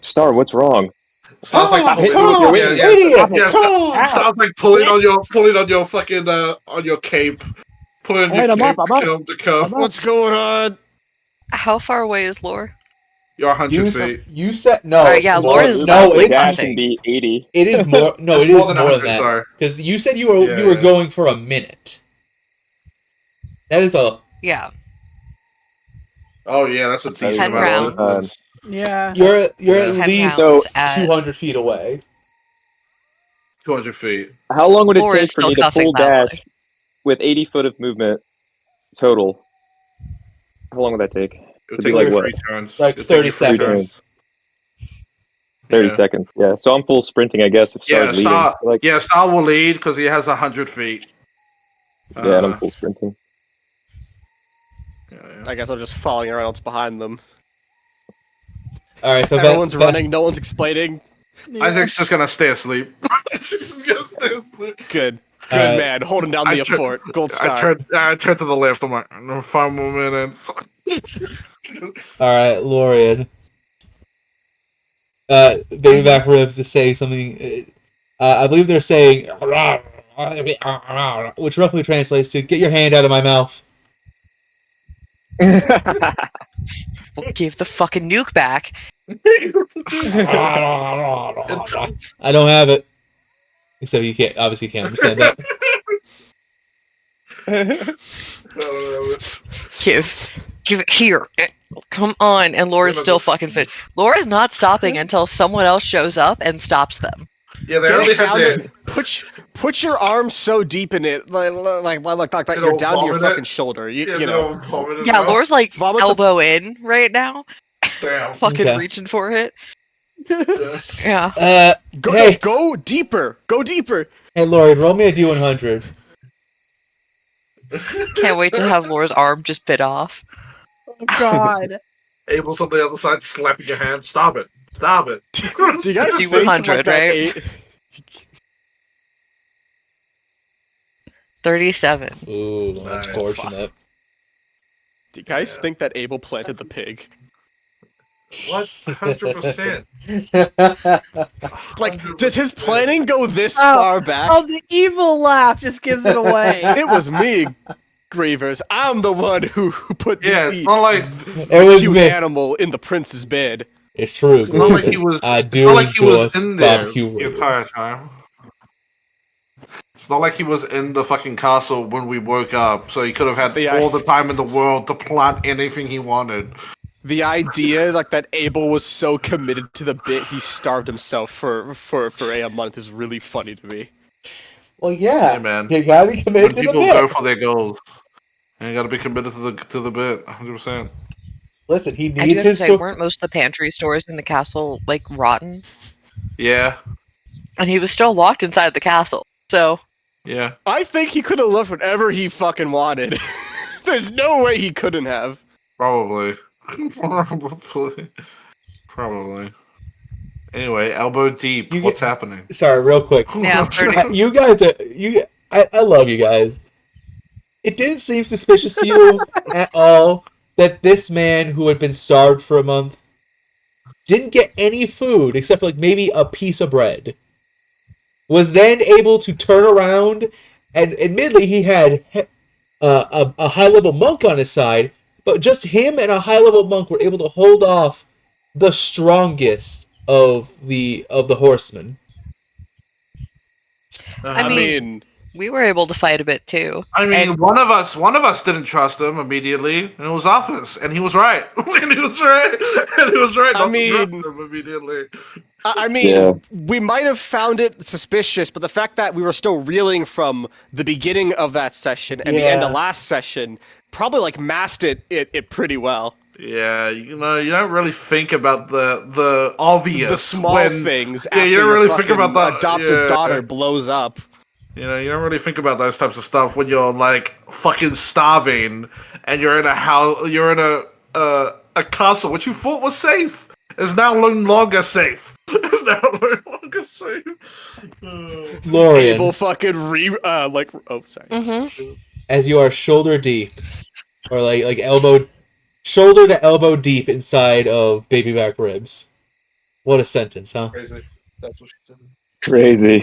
Star, what's wrong? Sounds like Stop! pulling, Stop! yeah, Idiot! yeah, Stop! sounds like pulling on your fucking on your cape, pulling on Alright, your I'm cape up, I'm to come. What's going on? How far away is Lore? You're 100 You, feet. you said no. Alright, it's yeah, more, Laura is no, not, like, it's Dash nothing. can be 80. it is more. No, It's it more is than more 100, than that. sorry. Because you said you were Yeah. going for a minute. That is a Yeah. Oh yeah, that's a That's decent 10 amount of rounds. Yeah. you're at Yeah. 10 least rounds at 200 feet away. 200 feet. How long would it Laura take is for still me to cussing full loudly. dash with 80 foot of movement total? How long would that take? It'll It'd be take like you what? 3 turns. Like It'll take 30 you 3 seconds. turns. 30 Yeah. seconds. Yeah, so I'm full sprinting, I guess, if Yeah, Star's leading. Star. Like, Yeah, Star will lead because he has 100 feet. yeah, and I'm full sprinting. Yeah. I guess I'm just following around what's behind them. All right, so Everyone's running, no one's explaining. Yeah. Isaac's just gonna stay asleep. He's just gonna stay asleep. Good. Good Alright. man, holding down I the tur- fort. Gold star. I turned to the left. I'm like, no, 5 more minutes. All right, Lorian. Baby back ribs is saying something. I believe they're saying, which roughly translates to "Get your hand out of my mouth." We'll give the fucking nuke back. I don't have it. Except you can't. Obviously, you can't understand that. Give it here. Come on. And Laura's still fucking fit. Laura's not stopping until someone else shows up and stops them. Yeah, they Get only it had down their. to, put your arm so deep in it, like They you're don't down to your vomit it? fucking shoulder. Yeah, You know. Yeah, Laura's like Vomit the- elbow in right now. Damn. Fucking Okay. reaching for it. Yeah. Yeah. Go, Hey. go deeper. Go deeper. Hey, Lorian, roll me a D100. Can't wait to have Laura's arm just bit off. Oh, God. Abel's on the other side slapping your hand. Stop it. Stop it. Do you guys See think 100, like, that right? 37. Ooh, Nice. unfortunate. Do you guys Yeah. think that Abel planted the pig? What? 100%. Like, does his planning go this Oh, far back? Oh, the evil laugh just gives it away. It was me, Grievers. I'm the one who put Yeah, it's the not like It was cute me. animal in the prince's bed. It's true. it's not like he was. I It's do not like he was enjoy in there barbecue the entire ribs. time. It's not like he was in the fucking castle when we woke up, so he could have had Yeah. all the time in the world to plant anything he wanted. The idea, like that Abel was so committed to the bit he starved himself for a month is really funny to me. Well, yeah. Hey, man. You gotta be When committed to the people bit. go for their goals, and you gotta be committed to the bit, 100%. Listen, he I do needs have to his. say, weren't most of the pantry stores in the castle like rotten? Yeah, And he was still locked inside the castle. So yeah. I think he could have left whatever he fucking wanted. There's no way he couldn't have. Probably. Probably. Anyway, elbow deep. You What's get- happening? Sorry, real quick. yeah, 30. You guys are you. I love you guys. It didn't seem suspicious to you at all that this man who had been starved for a month didn't get any food except for like maybe a piece of bread. Was then able to turn around and admittedly he had a high level monk on his side, but just him and a high-level monk were able to hold off the strongest of the horsemen. I I mean, mean, we were able to fight a bit too. I mean, And one of us didn't trust him immediately, and it was Office, and he was right. And he was right. And he was right I not to trust mean- him immediately. I mean, Yeah. we might have found it suspicious, but the fact that we were still reeling from the beginning of that session and the end of Yeah. last session probably like masked it pretty well. Yeah, you know, you don't really think about the obvious, The small when, things Yeah, after you don't your really think fucking about the adopted daughter blows up. You know, you don't really think about those types of stuff when you're like fucking starving and you're in a house, you're in a castle which you thought was safe is now no longer safe. Is now no longer safe. Lorian, Abel fucking sorry. hmm as you are shoulder deep, or like elbow, shoulder to elbow deep inside of baby back ribs. What a sentence, huh? Crazy. That's what she said. Crazy.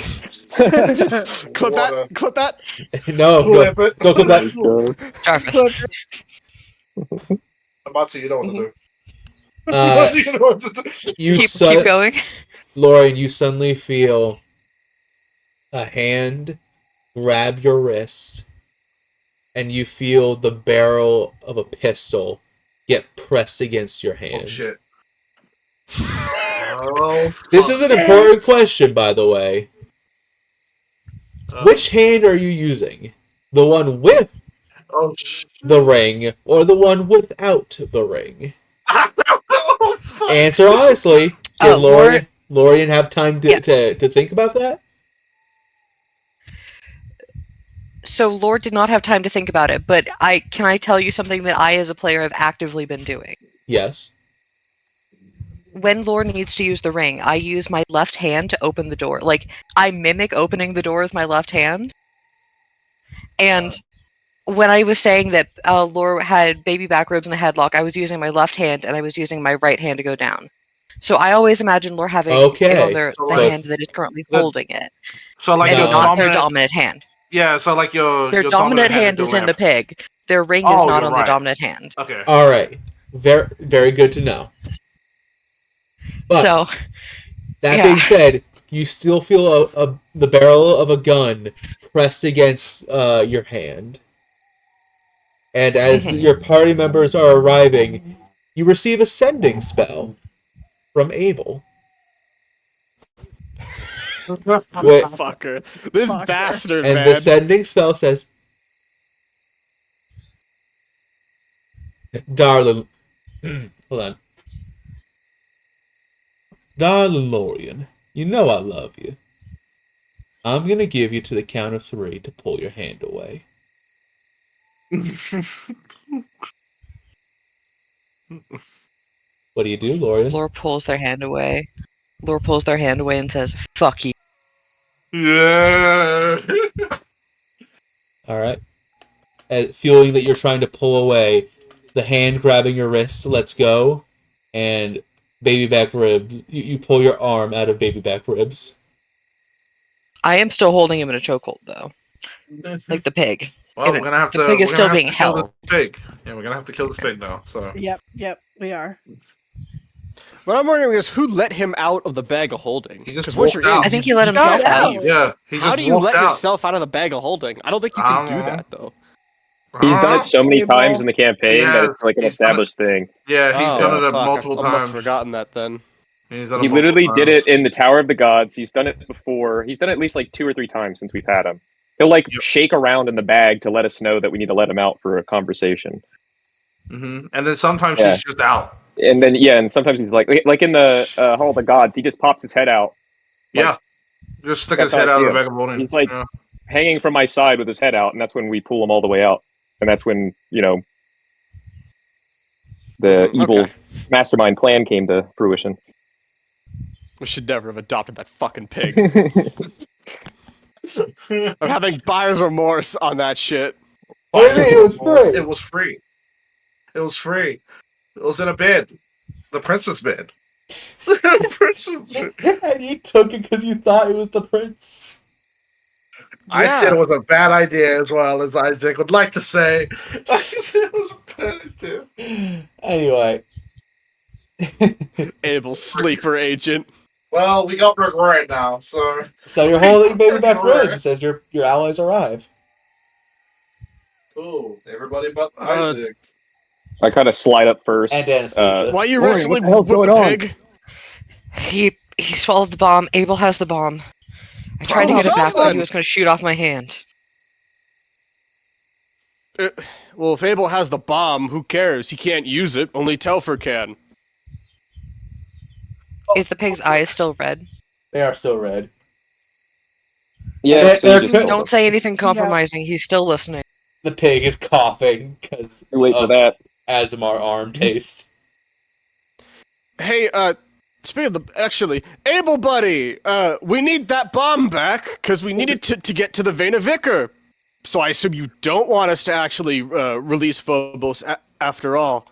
Clip Water. that. No, Clip it. don't clip that. Jarvis. Amatsu, you know what to do. Uh, You know what to do. Keep going. Lauren, you suddenly feel a hand grab your wrist, and you feel the barrel of a pistol get pressed against your hand. Oh shit. Oh, This fuck. is an important question, by the way. Which hand are you using? The one with Oh shit. the ring, or the one without the ring? Oh, fuck. Answer honestly. Did Oh, Lorian have time Yeah. to think about that? So Lord did not have time to think about it, but can I tell you something that I as a player have actively been doing? Yes. When Lord needs to use the ring, I use my left hand to open the door. Like, I mimic opening the door with my left hand. And when I was saying that Lore had baby back ribs in a headlock, I was using my left hand and I was using my right hand to go down. So I always imagine Lore having it on Okay. the So, hand that is currently holding it, So like and your not their dominant, dominant hand. yeah. So like Their your dominant hand your is in the left. pig. Their ring is Oh, not you're on the right. dominant hand. Okay. All right. Very, very good to know. But So, that yeah. being said, you still feel the barrel of a gun pressed against your hand. And as Mhm. your party members are arriving, you receive a sending spell from Abel. This Wait. fucker. This Fucker. bastard, And man. the sending spell says, Darling, hold on. Darling Lorian, you know I love you. I'm gonna give you to the count of 3 to pull your hand away. What do you do, Lorian? Lore pulls their hand away. Lore pulls their hand away and says, "Fuck you." Yeah. Alright. Feeling that you're trying to pull away, the hand grabbing your wrist lets go, and baby back ribs, you pull your arm out of baby back ribs. I am still holding him in a chokehold, though, like the pig. Well, we're gonna have The to. pig is We're still gonna have being to kill held. this pig. Yeah, we're gonna have to kill this pig now. So. Yep, we are. What I'm wondering is who let him out of the bag of holding? He just 'Cause once walked you're in, out. I think he you let can't himself got out. leave. Yeah, he How just do you walked let out. yourself out of the bag of holding? I don't think you can do that though. He's done it so many Abel. times in the campaign that has. it's like an He's done it. established thing. Yeah, he's Oh, done it fuck. multiple I must times. have forgotten that then. He's done He it multiple literally did times. it in the Tower of the Gods. He's done it before. He's done it at least like 2 or 3 times since we've had him. He'll like Yep. shake around in the bag to let us know that we need to let him out for a conversation. And then sometimes Yeah. he's just out. And then and sometimes he's like in the Hall of the Gods, he just pops his head out. Yeah, just stick That's his head how I out see of the him. bag of holding. He's like Yeah. hanging from my side with his head out, and that's when we pull him all the way out. And that's when, the evil Okay. mastermind plan came to fruition. We should never have adopted that fucking pig. I'm having buyer's remorse on that shit. What do you mean? It was free. It was free. It was free. It was in a bed, the princess bed. The princess bed. And you took it because you thought it was the prince. I said Yeah. it was a bad idea as well, as Isaac would like to say. I said it was a bad idea. Anyway. Abel, sleeper agent. Well, we got regret now, so. So you're holding baby back rings as your allies arrive. Cool. Everybody but Uh, Isaac. I kind of slide up first. And Anastasia. Why are you Rory, wrestling what the hell's with the going on? pig? He swallowed the bomb. Abel has the bomb. I tried to Problem get it back, but he solved. was going to shoot off my hand. Well, if Abel has the bomb, who cares? He can't use it. Only Telfer can. Is the pig's eyes still red? They are still red. Yeah, And so you they're- just they're- Don't say anything compromising. He's still listening. The pig is coughing because Too late for of that. Azamar arm taste. Hey, speaking of actually, Abel buddy, we need that bomb back, because we need it to get to the Vena Vicar. So I assume you don't want us to actually, release Phobos after all.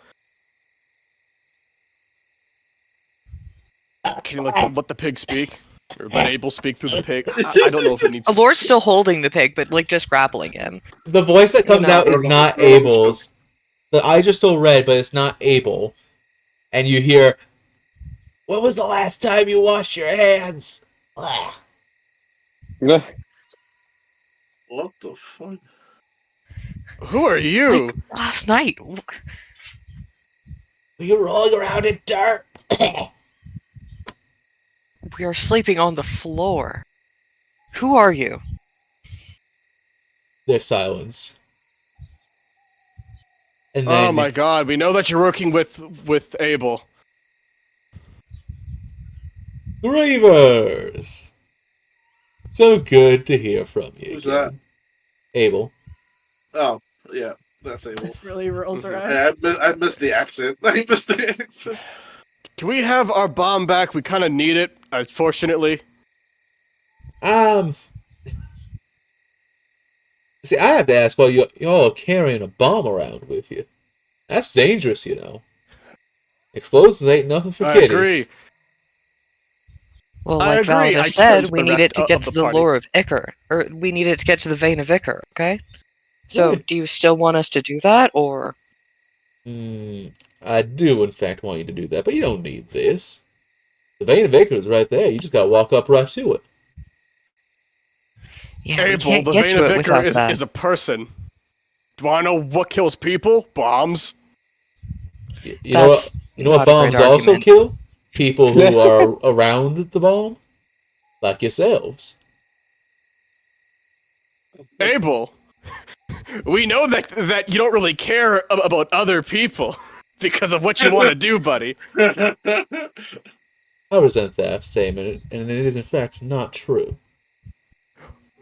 Can you let the pig speak? Or let Abel speak through the pig? I don't know if it needs... Alor's still holding the pig, but, like, just grappling him. The voice that comes No. out is not Abel's. The eyes are still red, but it's not Abel. And you hear, "When was the last time you washed your hands?" Ah. What the fuck? Who are you? Like, last night. Were you rolling around in dirt? We are sleeping on the floor. Who are you? There's silence. And then Oh my god, we know that you're working with Abel. Grievers! So good to hear from you. Who's again. Abel. Oh, yeah, that's Abel. Really rolls her eyes. Yeah, I missed the accent. I missed the accent. Can we have our bomb back? We kind of need it, unfortunately. See, I have to ask why y'all are carrying a bomb around with you. That's dangerous, you know. Explosives ain't nothing for I kiddies. agree. Well, I like agree. Val I just said, turned to we the need rest it to of get the to the party. lore of Icar. Or we need it to get to the vein of Icar, okay? So, Right. do you still want us to do that, or... I do, in fact, want you to do that, but you don't need this. The vein of Acre is right there. You just gotta walk up right to it. Yeah, we Abel, can't the get Vena to it Vicar without is that. a person. Do I know what kills people? Bombs. You know what? That's You know what not a great bombs also argument. kill? People who are around the bomb, like yourselves. Abel, we know that you don't really care about other people because of what you want to do, buddy. I resent that statement, and it is in fact not true.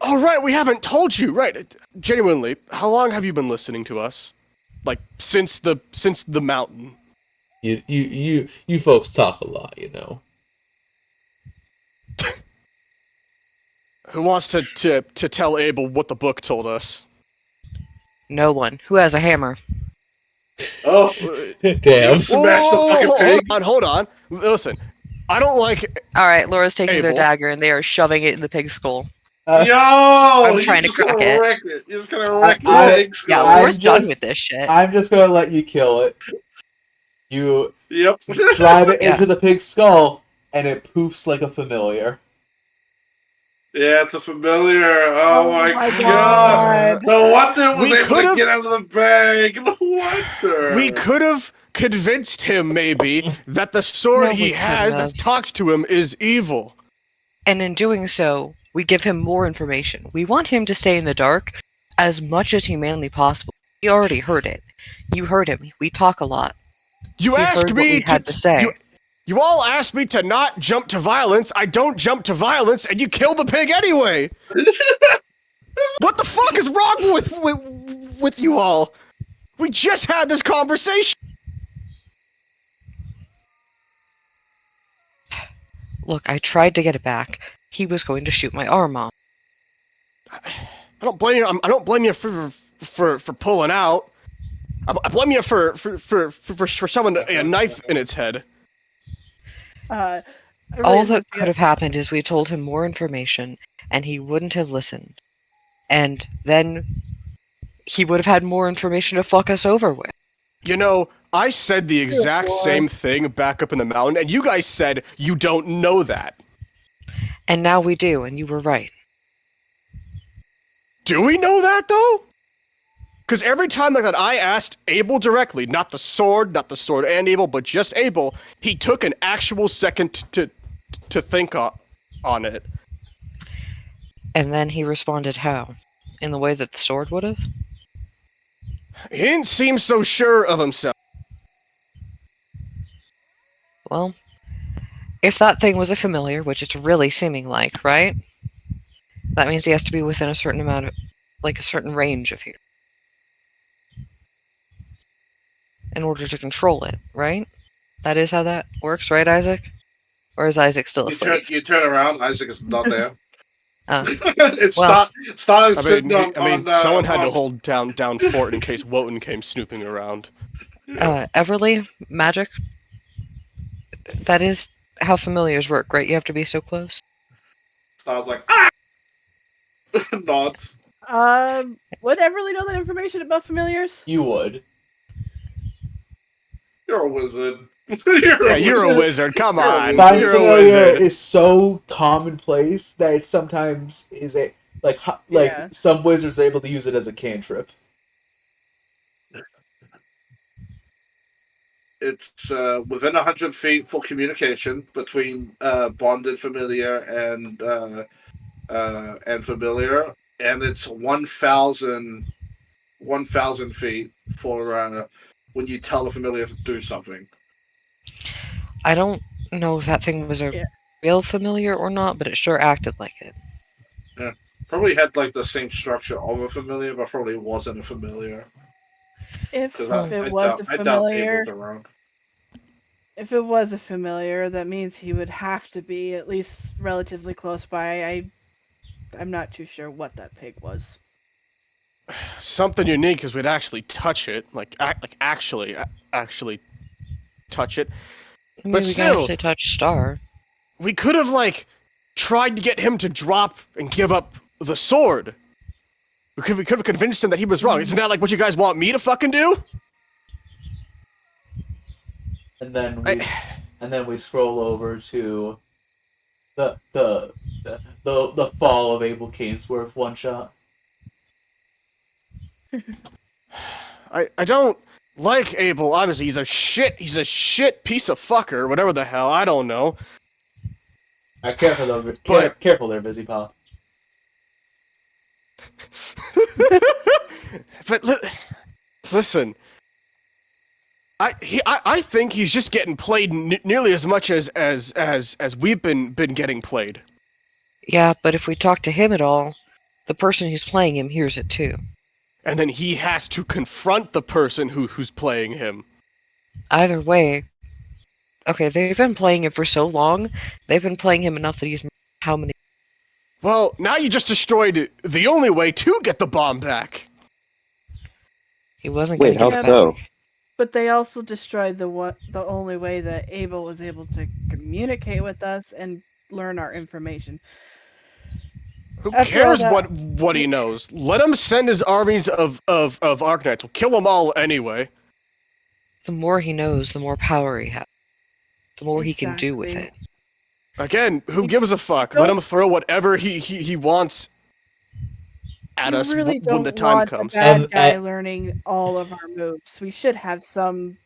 Oh, right, we haven't told you. Right, genuinely, how long have you been listening to us? Like since the mountain. You folks talk a lot, you know. Who wants to tell Abel what the book told us? No one. Who has a hammer? Oh, Damn. smash the fucking pig. Hold on. Listen, I don't like. Alright, Laura's taking their Abel. dagger and they are shoving it in the pig's skull. Yo, I'm trying to just gonna crack it. wreck it. You're just gonna wreck the I- pig. Yeah, I'm Laura's done just- with this shit. I'm just gonna let you kill it. You Yep. drive it Yeah. into the pig's skull, and it poofs like a familiar. Yeah, it's a familiar. Oh, my my god. God. No wonder it was We able to could've- get out of the bag. No wonder. We could have convinced him, maybe, that the sword No, he we has couldn't that have. talks to him is evil. And in doing so, we give him more information. We want him to stay in the dark as much as humanly possible. You already heard it. You heard him. We talk a lot. You He asked heard what me we had to say. You all asked me to not jump to violence. I don't jump to violence, and you kill the pig anyway. What the fuck is wrong with you all? We just had this conversation. Look, I tried to get it back. He was going to shoot my arm off. I don't blame you. I don't blame you for pulling out. I blame you for shoving a knife in its head. All that could have happened is we told him more information, and he wouldn't have listened. And then he would have had more information to fuck us over with. You know, I said the exact boy. same thing back up in the mountain, and you guys said you don't know that. And now we do, and you were right. Do we know that, though? Because every time like that I asked Abel directly, not the sword and Abel, but just Abel, he took an actual second to think on it. And then he responded how? In the way that the sword would have? He didn't seem so sure of himself. Well, if that thing was a familiar, which it's really seeming like, right? That means he has to be within a certain amount of, like a certain range of here. In order to control it, right? That is how that works, right, Isaac? Or is Isaac still asleep? You turn around, Isaac is not there. Well, Star is I sitting mean, on someone had to on- hold down Fort in case Wotan came snooping around. Everly, magic, that is how familiars work, right? You have to be so close. Star's like, nods. Would Everly know that information about familiars? You would. You're a wizard. You're a wizard. Come on, Find you're a familiar wizard. is so commonplace that it sometimes is a like Yeah. some wizards are able to use it as a cantrip. It's within 100 feet for communication between bonded familiar and familiar, and it's 1,000 feet for when you tell the familiar to do something. I don't know if that thing was a Yeah. real familiar or not, but it sure acted like it. Probably had like the same structure of a familiar, but probably wasn't a familiar. If 'Cause it was a I doubt familiar, Abel's around. if it was a familiar, that means he would have to be at least relatively close by. I'm not too sure what that pig was. Something unique because we'd actually touch it, actually touch it. I mean, But we can still- actually touch Star. We could have tried to get him to drop and give up the sword. We could have convinced him that he was wrong. Isn't that like what you guys want me to fucking do? And then we scroll over to the fall of Abel Kingsworth one shot. I don't like Abel. Obviously, he's a shit piece of fucker. Whatever the hell, I don't know. Careful though, But- careful there, Busy Paw. But listen, I think he's just getting played nearly as much as we've been getting played. Yeah, but if we talk to him at all, the person who's playing him hears it too. And then he has to confront the person who's playing him. Either way, okay, they've been playing him for so long, they've been playing him enough that he's how many? Well, now you just destroyed the only way to get the bomb back. He wasn't Wait, gonna how get it so? back. But they also destroyed the only way that Abel was able to communicate with us and learn our information. Who After all cares that- what he knows? Let him send his armies of Arknights. We'll kill them all anyway. The more he knows, the more power he has. The more he can do with it. Exactly. Again, who gives a fuck? Let him throw whatever he wants at us really when don't the time want comes. a bad And- guy learning all of our moves. We should have some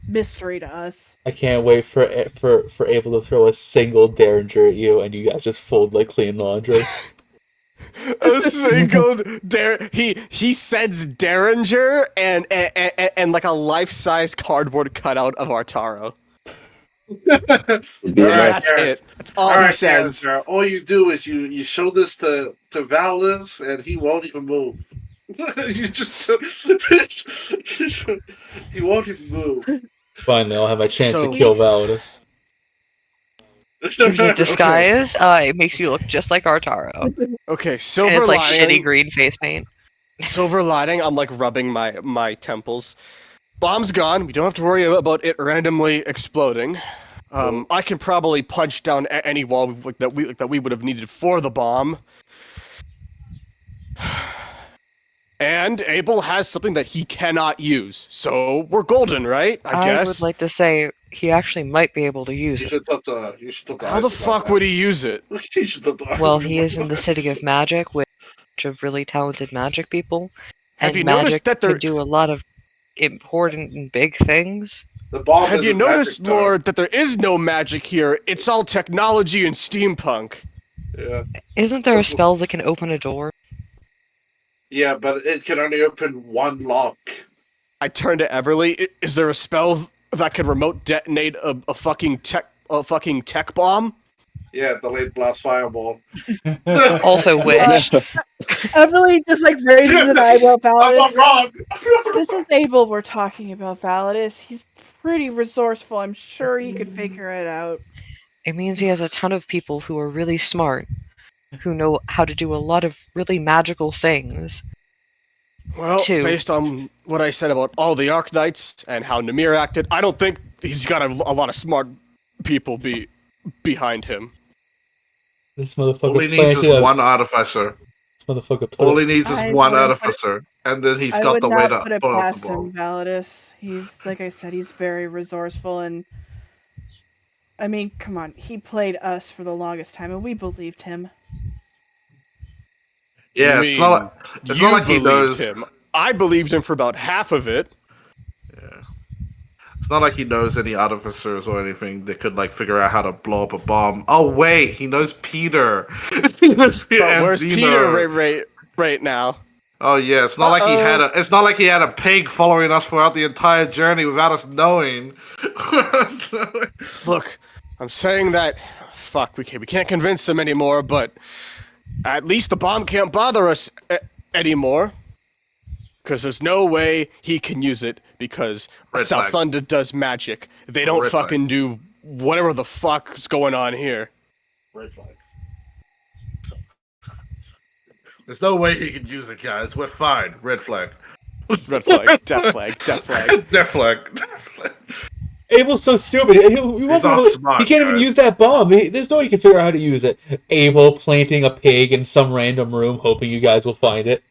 mystery to us. I can't wait for Abel to throw a single Derringer at you, and you guys just fold like clean laundry. A single he sends Derringer and like a life-size cardboard cutout of Artaro. It'd be All right, like, That's it. That's all All he right, sends. Sir. All you do is you show this to Valus, and he won't even move. You just he won't even move. Finally, I'll have my chance So- to kill Validus. Gives you disguise, it makes you look just like Artaro. Okay, And silver it's like lining. shitty green face paint. Silver lining. I'm like rubbing my temples. Bomb's gone. We don't have to worry about it randomly exploding. I can probably punch down any wall that we would have needed for the bomb. And Abel has something that he cannot use, so we're golden, right? I I would guess. like to say he actually might be able to use You it. should talk to. You should talk to How the Isaac about fuck would he use it? that. You should talk to Well, Isaac he about is in the that. city of magic with a bunch of really talented magic people, Have and you magic noticed that can there? do a lot of important and big things. The bomb Have you isn't magic, noticed, though. Lord, that there is no magic here? It's all technology and steampunk. Yeah. Isn't there a spell that can open a door? Yeah, but it can only open one lock. I turn to Everly. Is there a spell that could remote detonate a fucking tech bomb? Yeah, delayed blast fireball. Also, which Everly just like raises an eyebrow. I'm not Validus. wrong. This is Abel we're talking about, Validus. He's pretty resourceful. I'm sure he could figure it out. it means he has a ton of people who are really smart, who know how to do a lot of really magical things. Well, Two. based on what I said about all the Arknights and how Namir acted, I don't think he's got a lot of smart people behind him. This motherfucker All he needs is planted a- one artificer. This motherfucker All put he needs is I one would- artificer, and then he's I got would the way not to put it pull out past the him, bomb. Validus. He's, like I said, he's very resourceful, and I mean, come on, he played us for the longest time, and we believed him. Yeah, You it's not mean it's you not like he believed knows. him. I believed him for about half of it. Yeah. It's not like he knows any artificers or anything that could like figure out how to blow up a bomb. Oh wait, he knows Peter. He knows Peter But and where's Zeno. Peter right now? Oh yeah, it's not like he had a. It's not like he had a pig following us throughout the entire journey without us knowing. Look, I'm saying that. Fuck, we can't convince him anymore. But at least the bomb can't bother us anymore. Because there's no way he can use it. Because Red South flag. Thunder does magic. They don't Red fucking do whatever the fuck's going on here. Red flag. There's no way he can use it, guys. We're fine. Red flag. Red flag, death flag, death flag. Death flag. Death flag. Abel's so stupid. He He's not smart, he can't even guys. use that bomb. There's no way he can figure out how to use it. Abel planting a pig in some random room, hoping you guys will find it.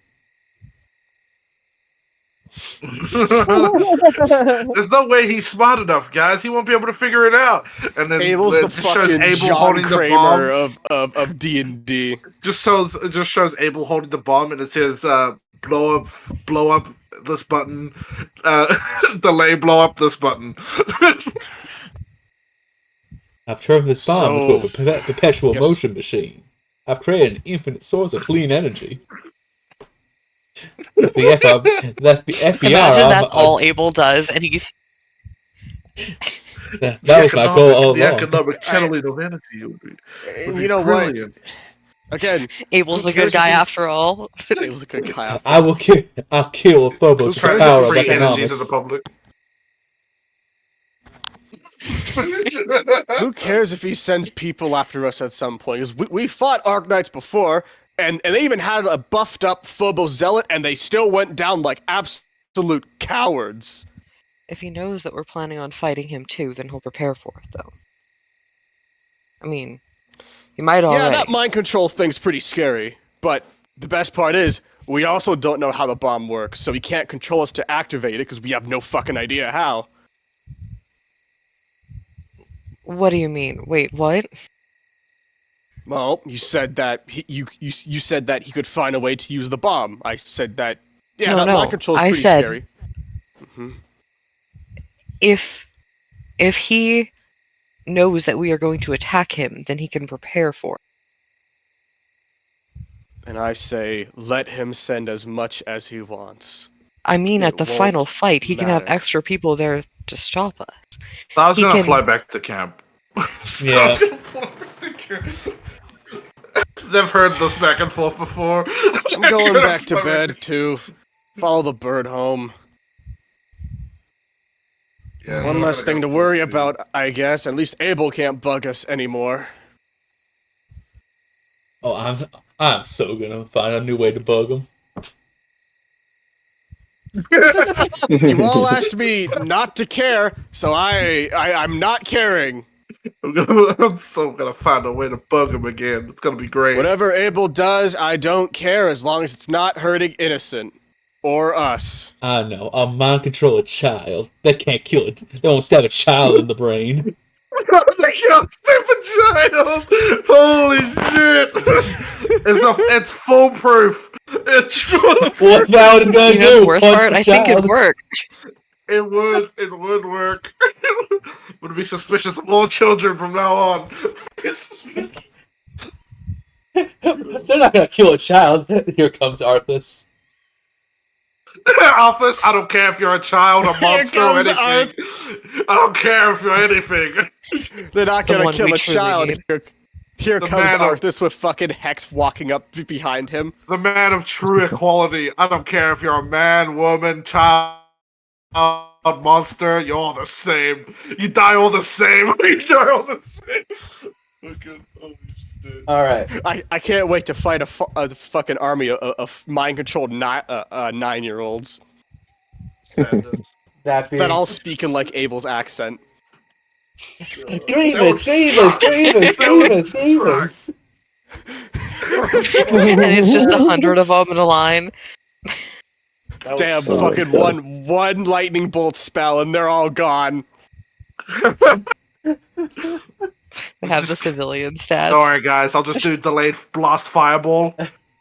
There's no way he's smart enough, guys. He won't be able to figure it out. And then Abel's it the just shows fucking Abel John holding the Kramer bomb. of D&D. Just shows Abel holding the bomb, and it says blow up this button, delay, blow up this button. I've turned this bomb into a So- perpetual Yes. motion machine. I've created an infinite source of clean energy. The FBI. Imagine that's all Abel does, and he's That was my goal all The along. economic channeling of energy would be You know what? brilliant. Again, Abel's Who a cares good guy if he's- after all. Abel's a good guy. I'll kill Phobos Who for the tries power to of free energy to economics. the public? Who cares if he sends people after us at some point? 'Cause we fought Arknights before, and they even had a buffed up Phobos zealot, and they still went down like absolute cowards. If he knows that we're planning on fighting him too, then he'll prepare for it, though. I mean, he might already. Yeah, that mind control thing's pretty scary, but the best part is, we also don't know how the bomb works, so he can't control us to activate it because we have no fucking idea how. What do you mean? Wait, what? Well, you said that you said that he could find a way to use the bomb. I said that yeah, that No, mind control is I pretty said- scary. hmm If he knows that we are going to attack him, then he can prepare for it. And I say, let him send as much as he wants. I mean, It at the won't final fight, he can have matter. extra people there to stop us. I was He gonna can- fly back to camp. Yeah. They've heard this back and forth before. I'm going back to bed too. Follow the bird home. Yeah, One we're less gonna thing go to worry sleep. about, I guess. At least Abel can't bug us anymore. Oh, I'm so gonna find a new way to bug him. You all asked me not to care, so I'm not caring. I'm so gonna find a way to bug him again. It's gonna be great. Whatever Abel does, I don't care as long as it's not hurting innocent or us. I know. I'll mind control a child. They can't kill it. They won't stab a child in the brain. They killed stupid child! Holy shit! It's foolproof. It's foolproof. What's Paladin gonna You do? know the worst Punch part? the I think it'd child? work. It would work. Would be suspicious of all children from now on. They're not gonna kill a child. Here comes Arthas. Office, I don't care if you're a child, a monster, or comes anything. I don't care if you're anything. They're not The gonna one kill we a truly child. need. Here The comes man of- Arthas with fucking Hex walking up behind him. The man of true equality. I don't care if you're a man, woman, child, monster. You're all the same. You die all the same. You die all the same. Fucking holy shit. All right. I can't wait to fight a fucking army of mind-controlled 9-year-olds Sadness. That being that all speak in like Abel's accent. Grievous, Grievous, Grievous, Grievous, Grievous. And it's just 100 of them in a line. Damn, Oh my fucking God. one lightning bolt spell and they're all gone. They have the civilian stats. Don't worry, guys. I'll just do delayed blast fireball.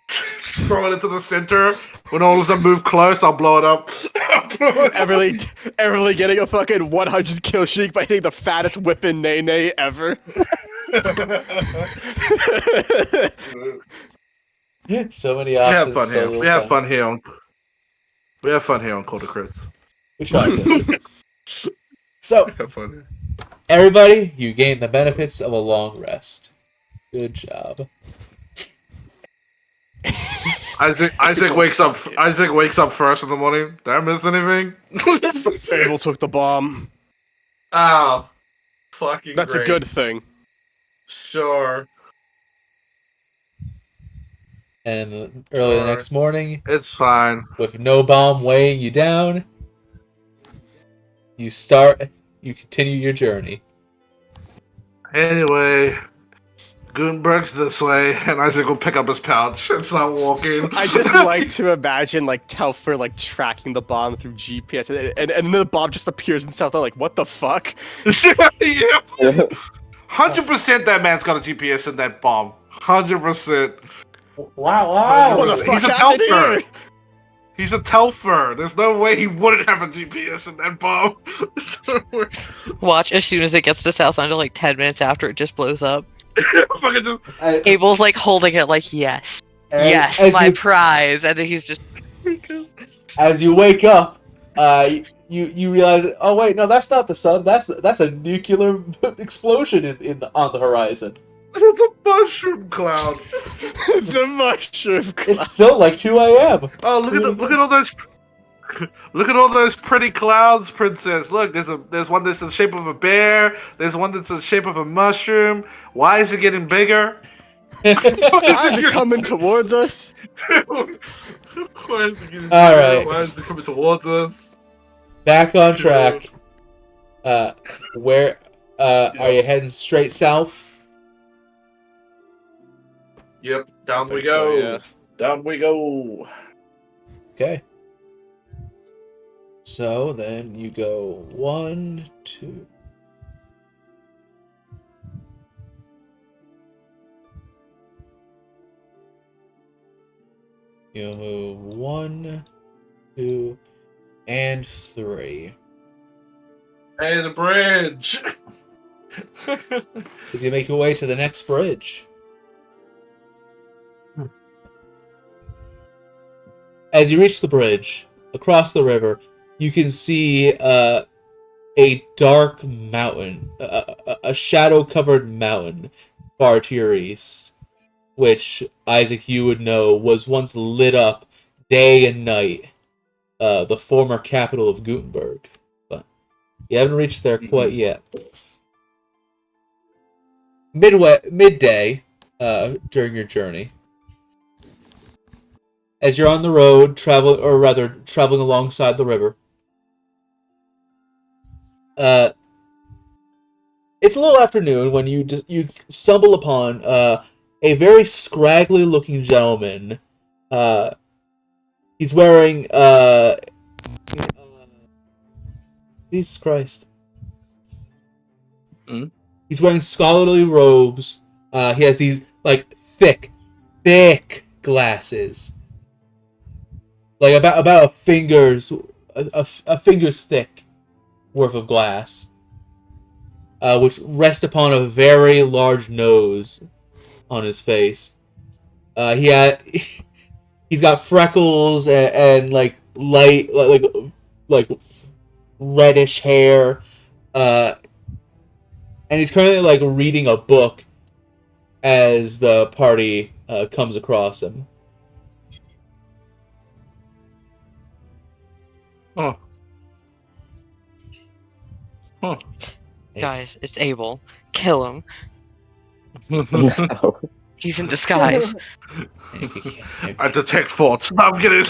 Throw it into the center. When all of them move close, I'll blow it up. Everly getting a fucking 100 kill streak by hitting the fattest whipping nay ever. So many We options. have fun so here. little We have time. fun here on. We have fun here on Cold Crits. We try to. So, We have fun here. everybody, you gain the benefits of a long rest. Good job. Isaac wakes up. Isaac wakes up first in the morning. Did I miss anything? Abel took the bomb. Oh, fucking. That's great. a good thing. Sure, And early the Sure. next morning, it's fine. with no bomb weighing you down, you continue your journey. Anyway, Gutenberg's this way, and Isaac will pick up his pouch and start walking. I just like to imagine like Telfer like tracking the bomb through GPS and then the bomb just appears in South. Like, what the fuck? Yeah. 100% that man's got a GPS in that bomb. 100%. Wow! What the fuck He's a happened Telfer. here? He's a Telfer. There's no way he wouldn't have a GPS in that bomb. Watch, as soon as it gets to South Under, like 10 minutes after, it just blows up. Fucking just. Abel's like holding it like, yes, yes, as my you- prize. And then he's just, As you wake up, you realize that, oh wait, no, that's not the sun. That's a nuclear explosion on the horizon. It's a mushroom cloud. It's a mushroom cloud. It's still like 2 a.m. Oh, look at all those. Look at all those pretty clouds, princess. Look, there's one that's in the shape of a bear. There's one that's in the shape of a mushroom. Why is it getting bigger? Why is it coming towards us? Why is it getting All bigger? right. Why is it coming towards us? Back on track. Where are you heading straight south? Yep, down we think go. so, yeah. Down we go. Okay. So then you go 1, 2. You move 1, 2, and 3. Hey, the bridge. As you make your way to the next bridge. As you reach the bridge, across the river, you can see a dark mountain, a shadow-covered mountain far to your east, which, Isaac, you would know, was once lit up day and night, the former capital of Gutenberg. But you haven't reached there quite yet. Midday, during your journey, as you're on the road, traveling alongside the river, it's a little afternoon when you stumble upon a very scraggly looking gentleman. He's wearing Jesus Christ. Hmm? He's wearing scholarly robes. He has these like thick glasses, like about a finger's thick worth of glass, which rest upon a very large nose on his face. He had he's got freckles and like light like reddish hair. And he's currently like reading a book as the party comes across him. Oh. Huh. Guys, it's Abel. Kill him. No. He's in disguise. And if you ca- I detect thoughts. No, I'm kidding.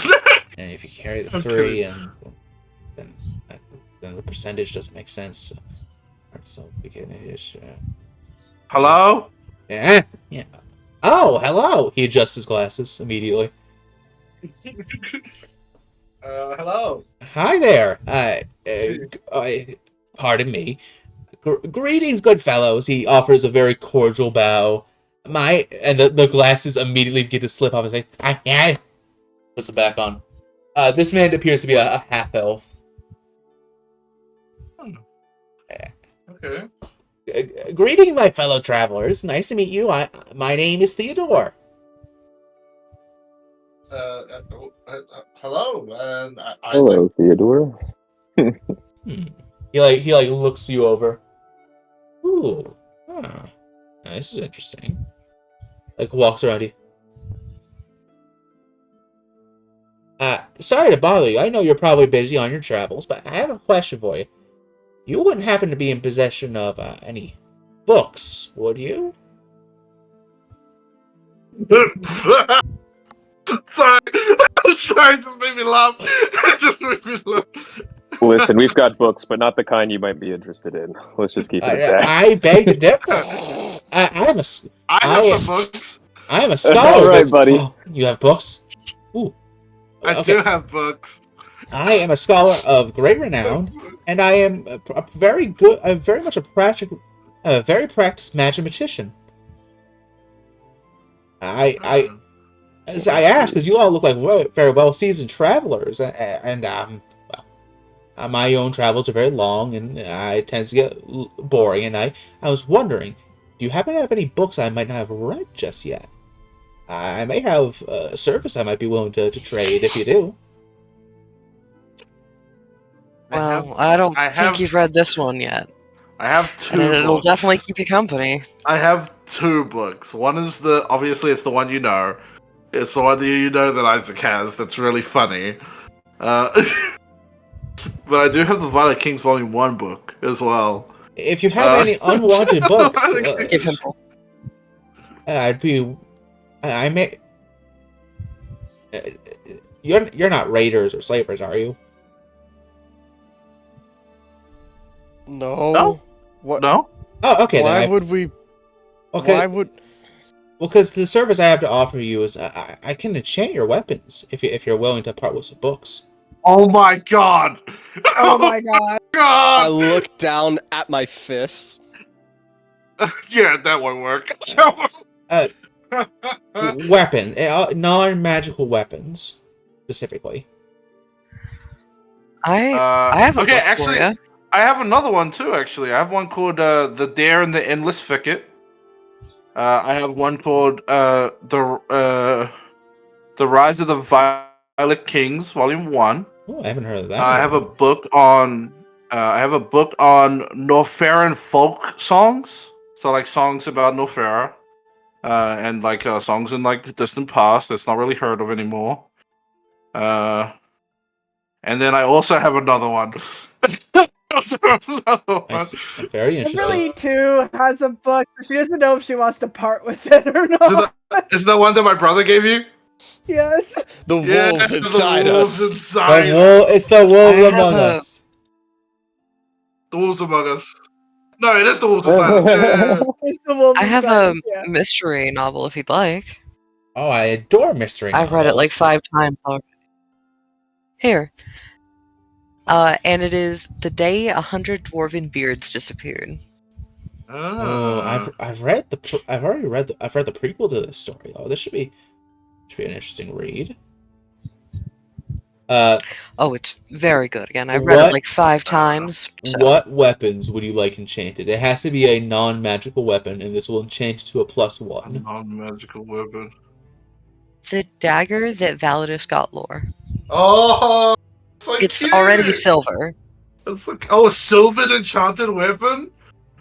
and if you carry the I'm 3, and then the percentage doesn't make sense. So beginning-ish. Hello? Yeah. Oh, hello. He adjusts his glasses immediately. Hello. Hi there. Pardon me. Greetings, good fellows. He offers a very cordial bow. The glasses immediately begin to slip off his face. Yeah. Puts them back on. This man appears to be a half elf. Okay. Greeting, my fellow travelers. Nice to meet you. My name is Theodore. Hello. Hello, Theodore. He looks you over. Ooh. Huh. This is interesting. Like walks around you. Sorry to bother you. I know you're probably busy on your travels, but I have a question for you. You wouldn't happen to be in possession of any books, would you? Sorry. Sorry, it just made me laugh. It just made me laugh. Listen, we've got books, but not the kind you might be interested in. Let's just keep it at that. I beg to differ. I have some books. I am a scholar. All right, buddy. Oh, you have books? Ooh. I do have books. I am a scholar of great renown, and I am a very good, very much a very practiced mathematician. As I ask, because you all look like very well seasoned travelers, and my own travels are very long, and I tend to get boring. And I was wondering, do you happen to have any books I might not have read just yet? I may have a service I might be willing to trade if you do. Well, I don't think you've read this one yet. I have two And it'll books. definitely keep you company. I have two books. One is obviously it's the one you know. It's the one that Isaac has. That's really funny. But I do have the Violet Kings Volume 1 book as well. If you have any unwanted books, Give him. I may. You're not raiders or slavers, are you? No. What? No? Oh, okay. Why then would we? Okay. Why would? Well, because the service I have to offer you is I can enchant your weapons if you're willing to part with some books. Oh my god! Oh my god. I God! look down at my fists. Yeah, that won't work. Weapon, non-magical weapons, specifically. I have a okay, book actually, for you. I have another one too. Actually, I have one called "The Dare in the Endless Thicket." I have one called the Rise of the Violet Kings, Volume 1. Oh, I haven't heard of that. I have a book on Norfaran folk songs. So like songs about Norfera, and like songs in like distant past that's not really heard of anymore. And then I also have another one. Very interesting. Kimberly too has a book, but she doesn't know if she wants to part with it or Is not. that one that my brother gave you? Yes. The wolves inside the wolves us. inside It's the wolves I have among a- us. The wolves among us. No, it is the Wolves of Silence. Yeah. It's the Wolves I of have a Silence, yeah. mystery novel if you'd like. Oh, I adore mystery I've read it like novels. 5 times already. Here. And it is The Day 100 Dwarven Beards Disappeared. Oh, Ah. I've read the I've already read I've read the prequel to this story. Oh, this should be an interesting read. Oh, it's very good. Again, I've read it What like 5 times. So what weapons would you like enchanted? It has to be a non-magical weapon, and this will enchant to a A +1. non-magical weapon. the dagger that Validus got lore. Oh, so It's cute. already silver. It's like, oh, a silver enchanted weapon.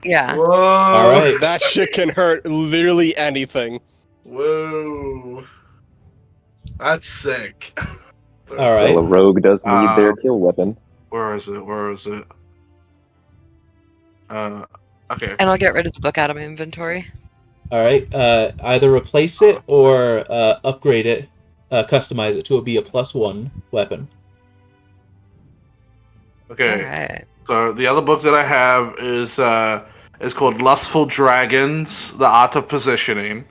Yeah. Whoa. All right. That shit can hurt literally anything. Whoa. That's sick. All Well, right. a rogue does need their kill weapon. Where is it? Where is it? Okay. And I'll get rid of the book out of my inventory. All right. Either replace it or upgrade it, customize it to be a +1 weapon. Okay. Alright. So the other book that I have is called Lustful Dragons: The Art of Positioning.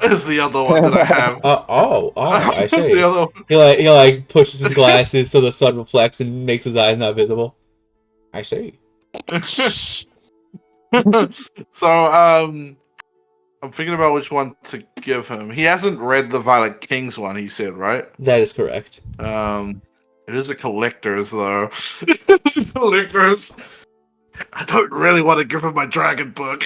Is the other one that I have. I Is see. the other He like pushes his glasses so the sun reflects and makes his eyes not visible. I see. one. So I'm thinking about which one to give him. He hasn't read the Violet Kings one. He said, right? That is correct. It is a collector's though. It's a collector's. I don't really want to give him my dragon book.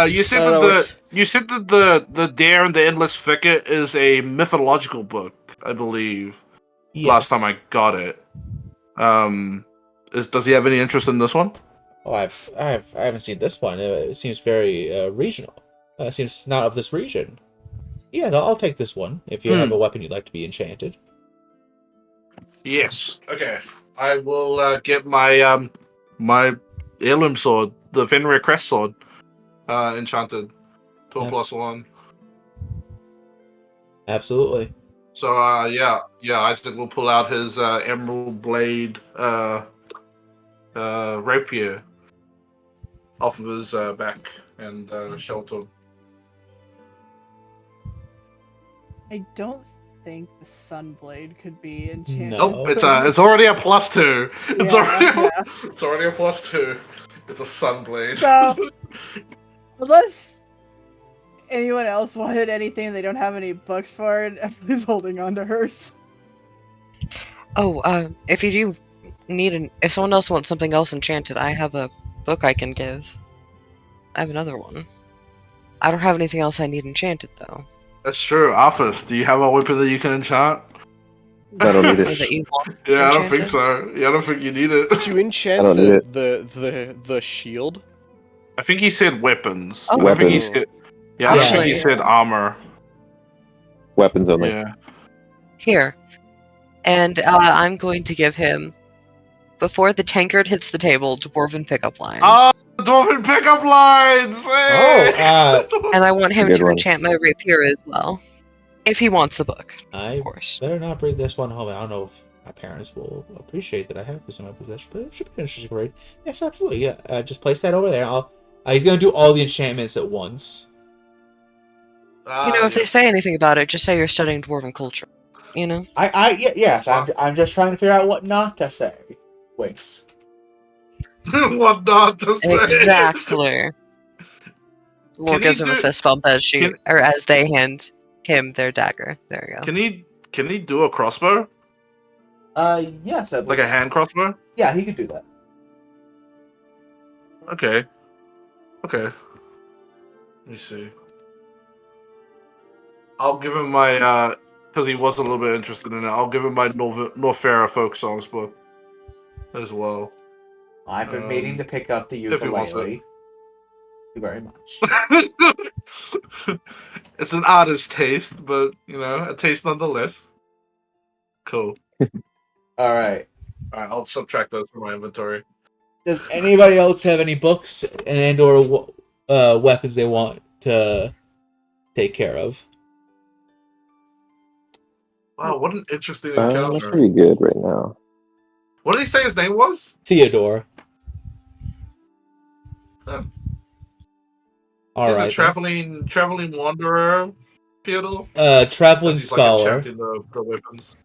You said I that know, the Dare and the Endless Thicket is a mythological book, I believe. Yes. Last time I got it. Does he have any interest in this one? Oh, I haven't seen this one. It seems very regional. It seems not of this region. Yeah, I'll take this one if you have a weapon you'd like to be enchanted. Yes. Okay. I will get my my heirloom sword, the Fenrir Crest sword, enchanted to a Yeah. +1. Absolutely. So yeah, Isaac will pull out his emerald blade rapier off of his back and show it to him. I don't think the Sunblade could be enchanted. No. Nope, it's already a +2. It's Yeah, already yeah. it's already a +2. It's a sunblade. So, unless anyone else wanted anything, they don't have any books for it. Emily's holding on to hers. Oh, if you do need if someone else wants something else enchanted, I have a book I can give. I have another one. I don't have anything else I need enchanted though. That's true. Arthas, do you have a weapon that you can enchant? I don't need Or it. that you want Yeah, I don't think enchanted? so. Yeah, I don't think you need it. Did you I enchant don't need the shield? I think he said weapons. Oh. I don't think he Weapons. said. Yeah, I don't Yeah. think he said armor. Weapons only. Yeah. Here. And I'm going to give him, before the tankard hits the table, dwarven pickup lines. Oh, dwarven pickup lines! Hey! And I want him Good to one. enchant my rapier as well. If he wants the book, I of course. better not bring this one home. I don't know if my parents will appreciate that I have this in my possession, but it should be an interesting raid. Yes, absolutely. Yeah, just place that over there. He's gonna do all the enchantments at once. You know, if they say anything about it, just say you're studying dwarven culture. You know? Yes. That's I'm just trying to figure out what not to say. Winks. what not to say. Exactly. Lore Can he gives him a do- fist bump as they hand him their dagger. There you go. Can he do a crossbow? Yes. I Like a hand crossbow? Yeah, he could do that. Okay. Let me see. I'll give him my because he was a little bit interested in it. I'll give him my Norfair folk songs book as well. I've been meaning to pick up the if he wants ukulele. Thank you very much. It's an artist taste, but you know, a taste nonetheless. Cool. All right. Alright, I'll subtract those from my inventory. Does anybody else have any books and/or weapons they want to take care of? Wow, what an interesting That encounter. should be good right now. What did he say his name was? Theodore. Huh. All He's a right. traveling wanderer, Theodore. Traveling He's like scholar. enchanting the weapons.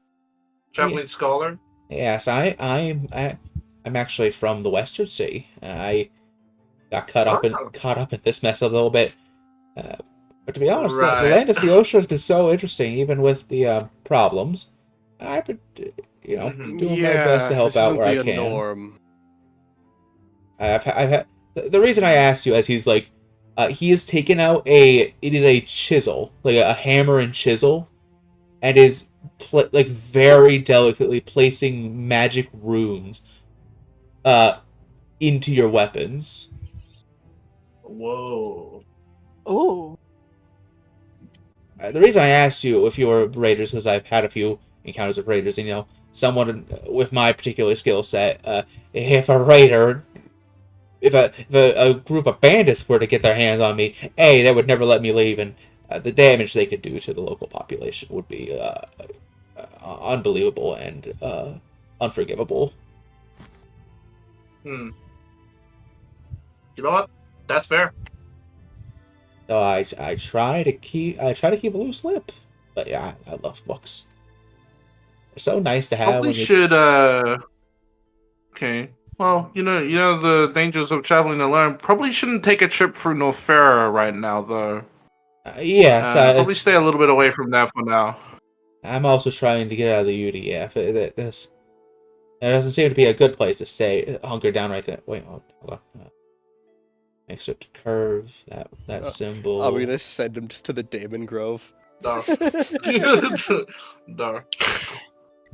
Traveling scholar. Yes, I'm actually from the Western Sea. I got caught up in this mess a little bit. But to be honest, the Right. land of Seosha has been so interesting, even with the problems. I've been, doing my best to help this out isn't where I the can. norm. I've had the reason I asked you, as he's like, he has taken out it is a chisel, like a hammer and chisel, and is like very delicately placing magic runes, into your weapons. Whoa. Oh. The reason I asked you if you were raiders, because I've had a few encounters with raiders, and someone with my particular skill set, if a raider, if a group of bandits were to get their hands on me, they would never let me leave, and the damage they could do to the local population would be unbelievable and unforgivable. You know what? That's fair. So I try to keep a loose lip, but yeah, I love books. They're so nice to have Probably when you. should. Okay. Well, you know the dangers of traveling alone. Probably shouldn't take a trip through Norfera right now, though. Yes, Probably stay a little bit away from that for now. I'm also trying to get out of the UDF. There doesn't seem to be a good place to stay. Hunker down right there. Wait, hold on. Except curve that symbol. I'm gonna send him to the Damon Grove. No.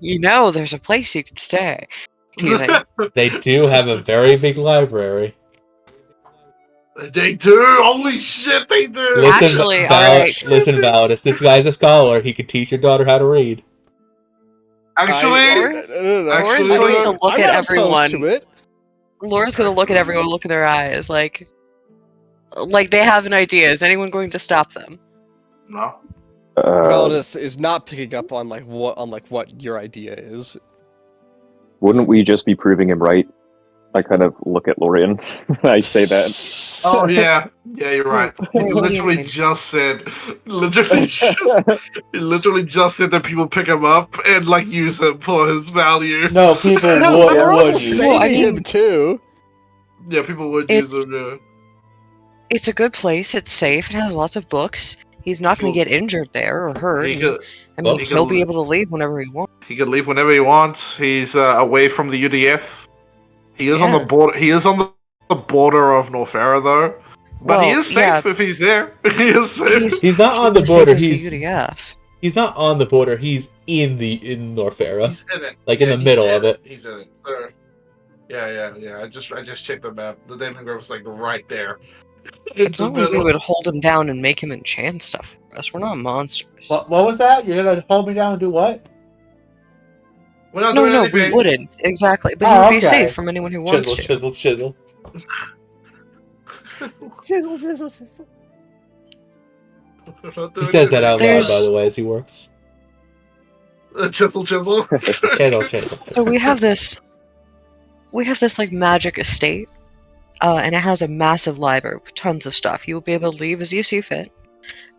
No. There's a place you could stay. Teasing. They do have a very big library. They do. Holy shit, they do. Listen, Actually, alright. Listen, Validus. This guy's a scholar. He could teach your daughter how to read. Actually, no. Actually, Laura's going to look I'm at not opposed everyone. to it. Laura's going to look at everyone, look in their eyes, like they have an idea. Is anyone going to stop them? no. Validus is not picking up on what your idea is. Wouldn't we just be proving him right? I kind of look at Lorian. I say that. Oh yeah, you're right. He Wait, what do you literally mean? just said, he literally just said that people pick him up and like use him for his value. No, people No, would. We're also use. Well, I saving mean- him too. Yeah, people would It's- use him. Yeah. It's a good place. It's safe. It has lots of books. He's not going to get injured there or hurt. He could He'll be able to leave whenever he wants. he could leave whenever he wants. He's away from the UDF. He is on the Yeah. border. He is on the border of Norfera though, but he Well, is safe if he's there. He is safe. He's not on the as safe border. as the He's UDF. not on the border. He's in Norfera, He's in it. like in the he's middle in of it. He's in it. Sure. Yeah. I just checked the map. The Damon Grove's like right there. In It's the not like we middle. would hold him down and make him enchant stuff for us. We're not monsters. What was that? You're gonna hold me down and do what? We're not No, doing we anything. wouldn't. Exactly. But Oh, he would be okay. safe from anyone who wants Chisel, to. chisel. Chisel. We're not He doing says that out anything. loud, by the way, as he works. Chisel. Chisel. So we have this like magic estate, and it has a massive library with tons of stuff. You'll be able to leave as you see fit,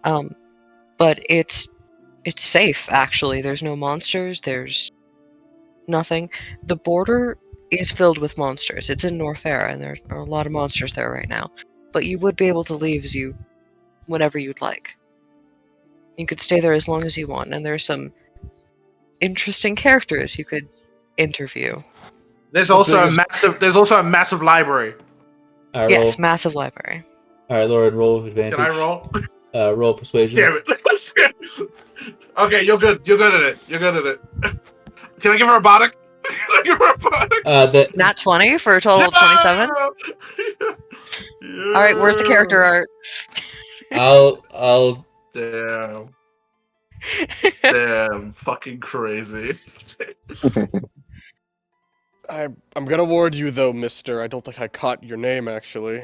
but it's safe actually. There's no monsters. There's nothing. The border is filled with monsters. It's in Norfera, and there are a lot of monsters there right now. But you would be able to leave whenever you'd like. You could stay there as long as you want, and there's some interesting characters you could interview. There's also a massive library. All right, Yes, massive library. All right, Lauren, roll with advantage. Can I roll? Roll persuasion. Damn it. Okay, you're good. You're good at it. Can I give her a bonic? Nat 20 for a total of 27. All right, where's the character art? I'll. Damn, fucking crazy. I'm gonna warn you though, mister. I don't think I caught your name actually.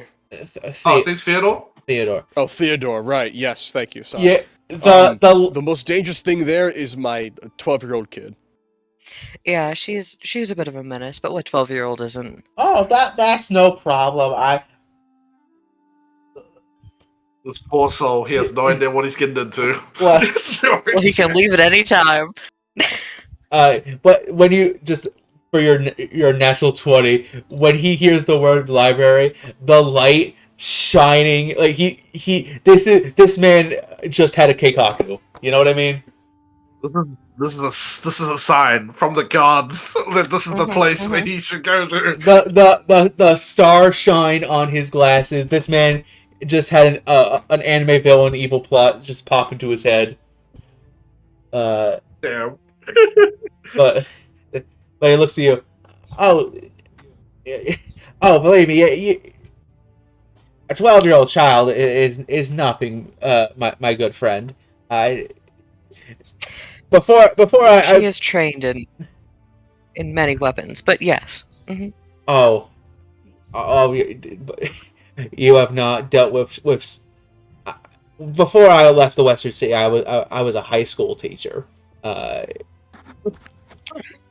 Oh, his name's Theodore? Theodore. Oh, Theodore, right. Yes, thank you. Sorry. Yeah, The most dangerous thing there is my 12-year-old kid. Yeah, she's a bit of a menace, but what 12-year-old isn't? Oh, that's no problem. This poor soul, he has no idea what he's getting into. What? He has no Well, he can idea. leave at any time. But when you just for your natural 20, when he hears the word library, the light shining like this man just had a keikaku. You know what I mean? This is a sign from the gods that this is the Mhm, place that mhm. he should go to. The star shine on his glasses. This man just had an anime villain evil plot just pop into his head. Damn. But but he looks at you. Oh, oh, believe me, a 12-year-old child is nothing. My good friend. I before She I is trained in many weapons, but yes. Mhm. oh oh you have not dealt with. Before I left the Western City, I was a high school teacher. Uh,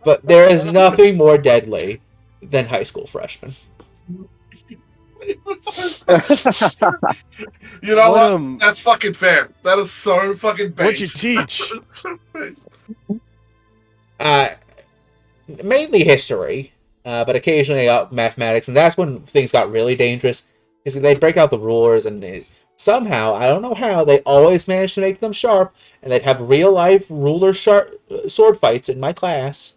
but there is nothing more deadly than high school freshmen. You know What, what? That's fucking fair. That is so fucking What'd you base. teach? So base. Uh, Mainly history, but occasionally mathematics, and that's when things got really dangerous. Because they'd break out the rulers, and somehow, I don't know how, they always managed to make them sharp, and they'd have real life ruler sharp sword fights in my class.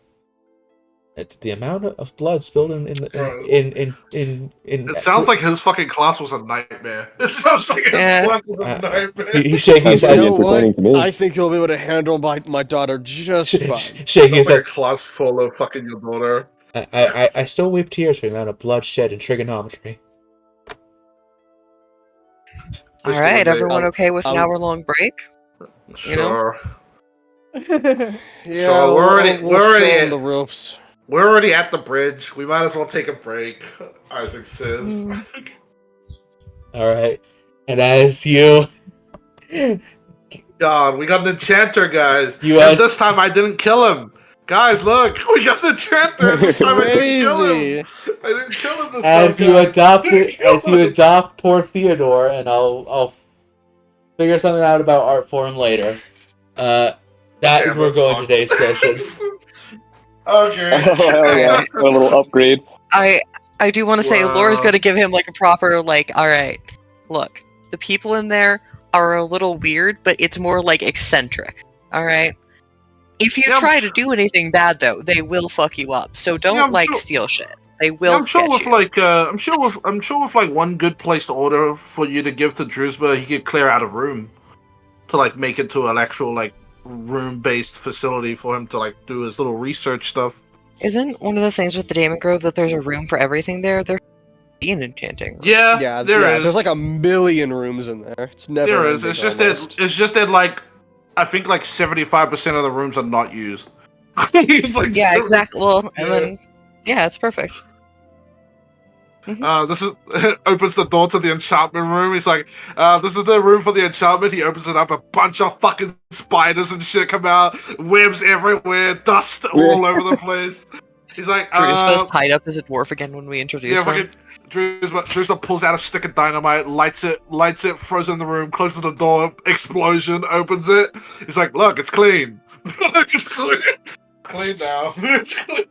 The amount of blood spilled Bro. in It sounds like his fucking class was a nightmare. It sounds like his Yeah. class was a nightmare. he's shaking his Sounds head. pretty entertaining to me. I think you'll be able to handle my daughter just fine. Shaking his Sounds like head. a class full of fucking your daughter. I still weep tears for the amount of blood shed in trigonometry. All Just right, eliminate- everyone okay with an I'll- hour-long break? You know? Sure. Yeah, So we're already- we'll we're show already- them the ropes. We're already at the bridge. We might as well take a break, Isaac says. Mm. All right, and as you God, we got an enchanter, guys. You and had- this time I didn't kill him. Guys, look, we got the enchanter. This time I didn't kill him. I didn't kill him this time, as you guys. as you adopt poor Theodore, and I'll figure something out about art for him later. That is where we're that's going fucked. today's session. Okay. Oh, hell yeah. A little upgrade. I do want to say Wow. Laura's going to give him like a proper like, all right, look, the people in there are a little weird, but it's more like eccentric. All right. If you Yeah, I'm try su- to do anything bad though, they will fuck you up. So don't I'm like sure- steal shit. They will. Yeah, I'm sure get with you. like I'm sure with like one good place to order for you to give to Drusba, he could clear out a room to like make it to an actual like room-based facility for him to like do his little research stuff. Isn't one of the things with the Damon Grove that there's a room for everything there? There's an enchanting room. Yeah, there is. There's like a million rooms in there. It's never. There is. ending It's just almost. that. It's just that. Like, I think like 75% of the rooms are not used. It's like Yeah, 70 exactly. Well, and Yeah. then yeah, it's perfect. This is opens the door to the enchantment room. He's like, this is the room for the enchantment. He opens it up, a bunch of fucking spiders and shit come out, webs everywhere, dust all over the place. He's like, Drusba's tied up as a dwarf again when we introduce yeah, him. fucking Drusba pulls out a stick of dynamite, lights it, throws it in the room, closes the door, explosion, opens it. He's like, look, it's clean. Look, it's clean. Clean now. It's clean.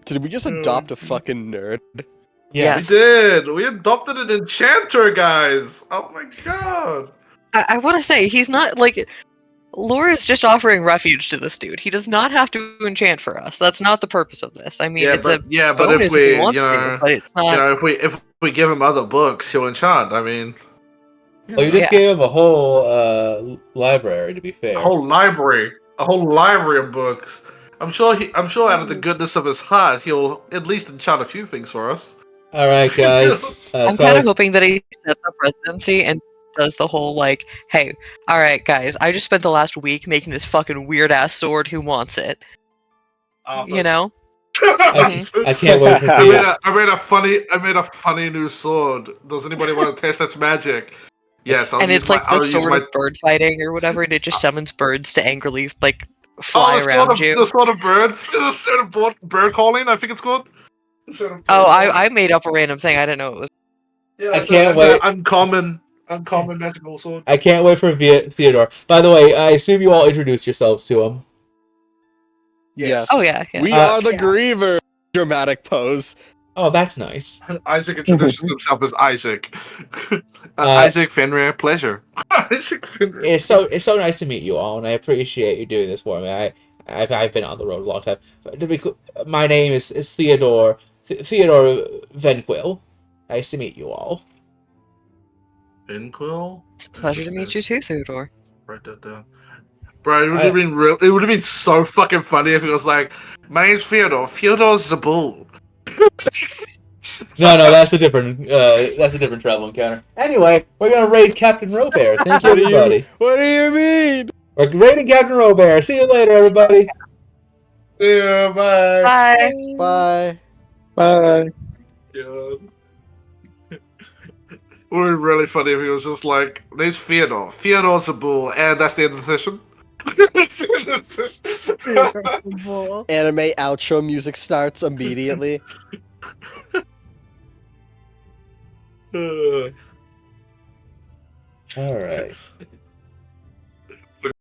Did we just adopt a fucking nerd? Yes. We did. We adopted an enchanter, guys. Oh my god. I want to say he's not like Laura's just offering refuge to this dude. He does not have to enchant for us. That's not the purpose of this. I mean, Yeah, it's but a yeah, but bonus if we, he you wants know, to, but it's not. if we give him other books, he'll enchant. I mean, Well, you just Yeah. gave him a whole library. To be fair, a whole library of books. I'm sure out of the goodness of his heart, he'll at least enchant a few things for us. all right, guys. I'm So kind of hoping that he sets the presidency and does the whole like, hey, all right, guys, I just spent the last week making this fucking weird ass sword. Who wants it? You know? I can't wait for I Theo. made a funny new sword. Does anybody want to test its magic? Yes, And it's like the sword of bird fighting or whatever, and it just summons birds to angrily like fly around you. The sort of birds, the sort of bird calling. I think it's called. The sort of bird Oh, calling. I made up a random thing. I didn't know it was. Yeah, I that's can't that's wait. an uncommon magical sword. I can't wait for Theodore. By the way, I assume you all introduced yourselves to him. Yes. Oh yeah, yeah. We Uh, are the Griever. Dramatic pose. Oh, that's nice. Isaac introduces himself as Isaac. Isaac Fenrir, pleasure. Isaac Fenrir. It's so nice to meet you all, and I appreciate you doing this for me. I've been on the road a long time. My name is Theodore Theodore Venquill. Nice to meet you all. Inquill? It's a pleasure to meet you too, Theodore. Write that down. Bro, it would have been real. It would have been so fucking funny if it was like, "My name's Fyodor. Fyodor's the bull." No, that's a different travel encounter. Anyway, we're gonna raid Captain Robear. Thank you, everybody. What do you mean? We're raiding Captain Robear. See you later, everybody. Yeah, bye. Bye. Bye. Bye. God. It would be really funny if he was just like, "Name's Fyodor. Fyodor's the bull," and that's the end of the session. Bull. Anime outro music starts immediately. All right.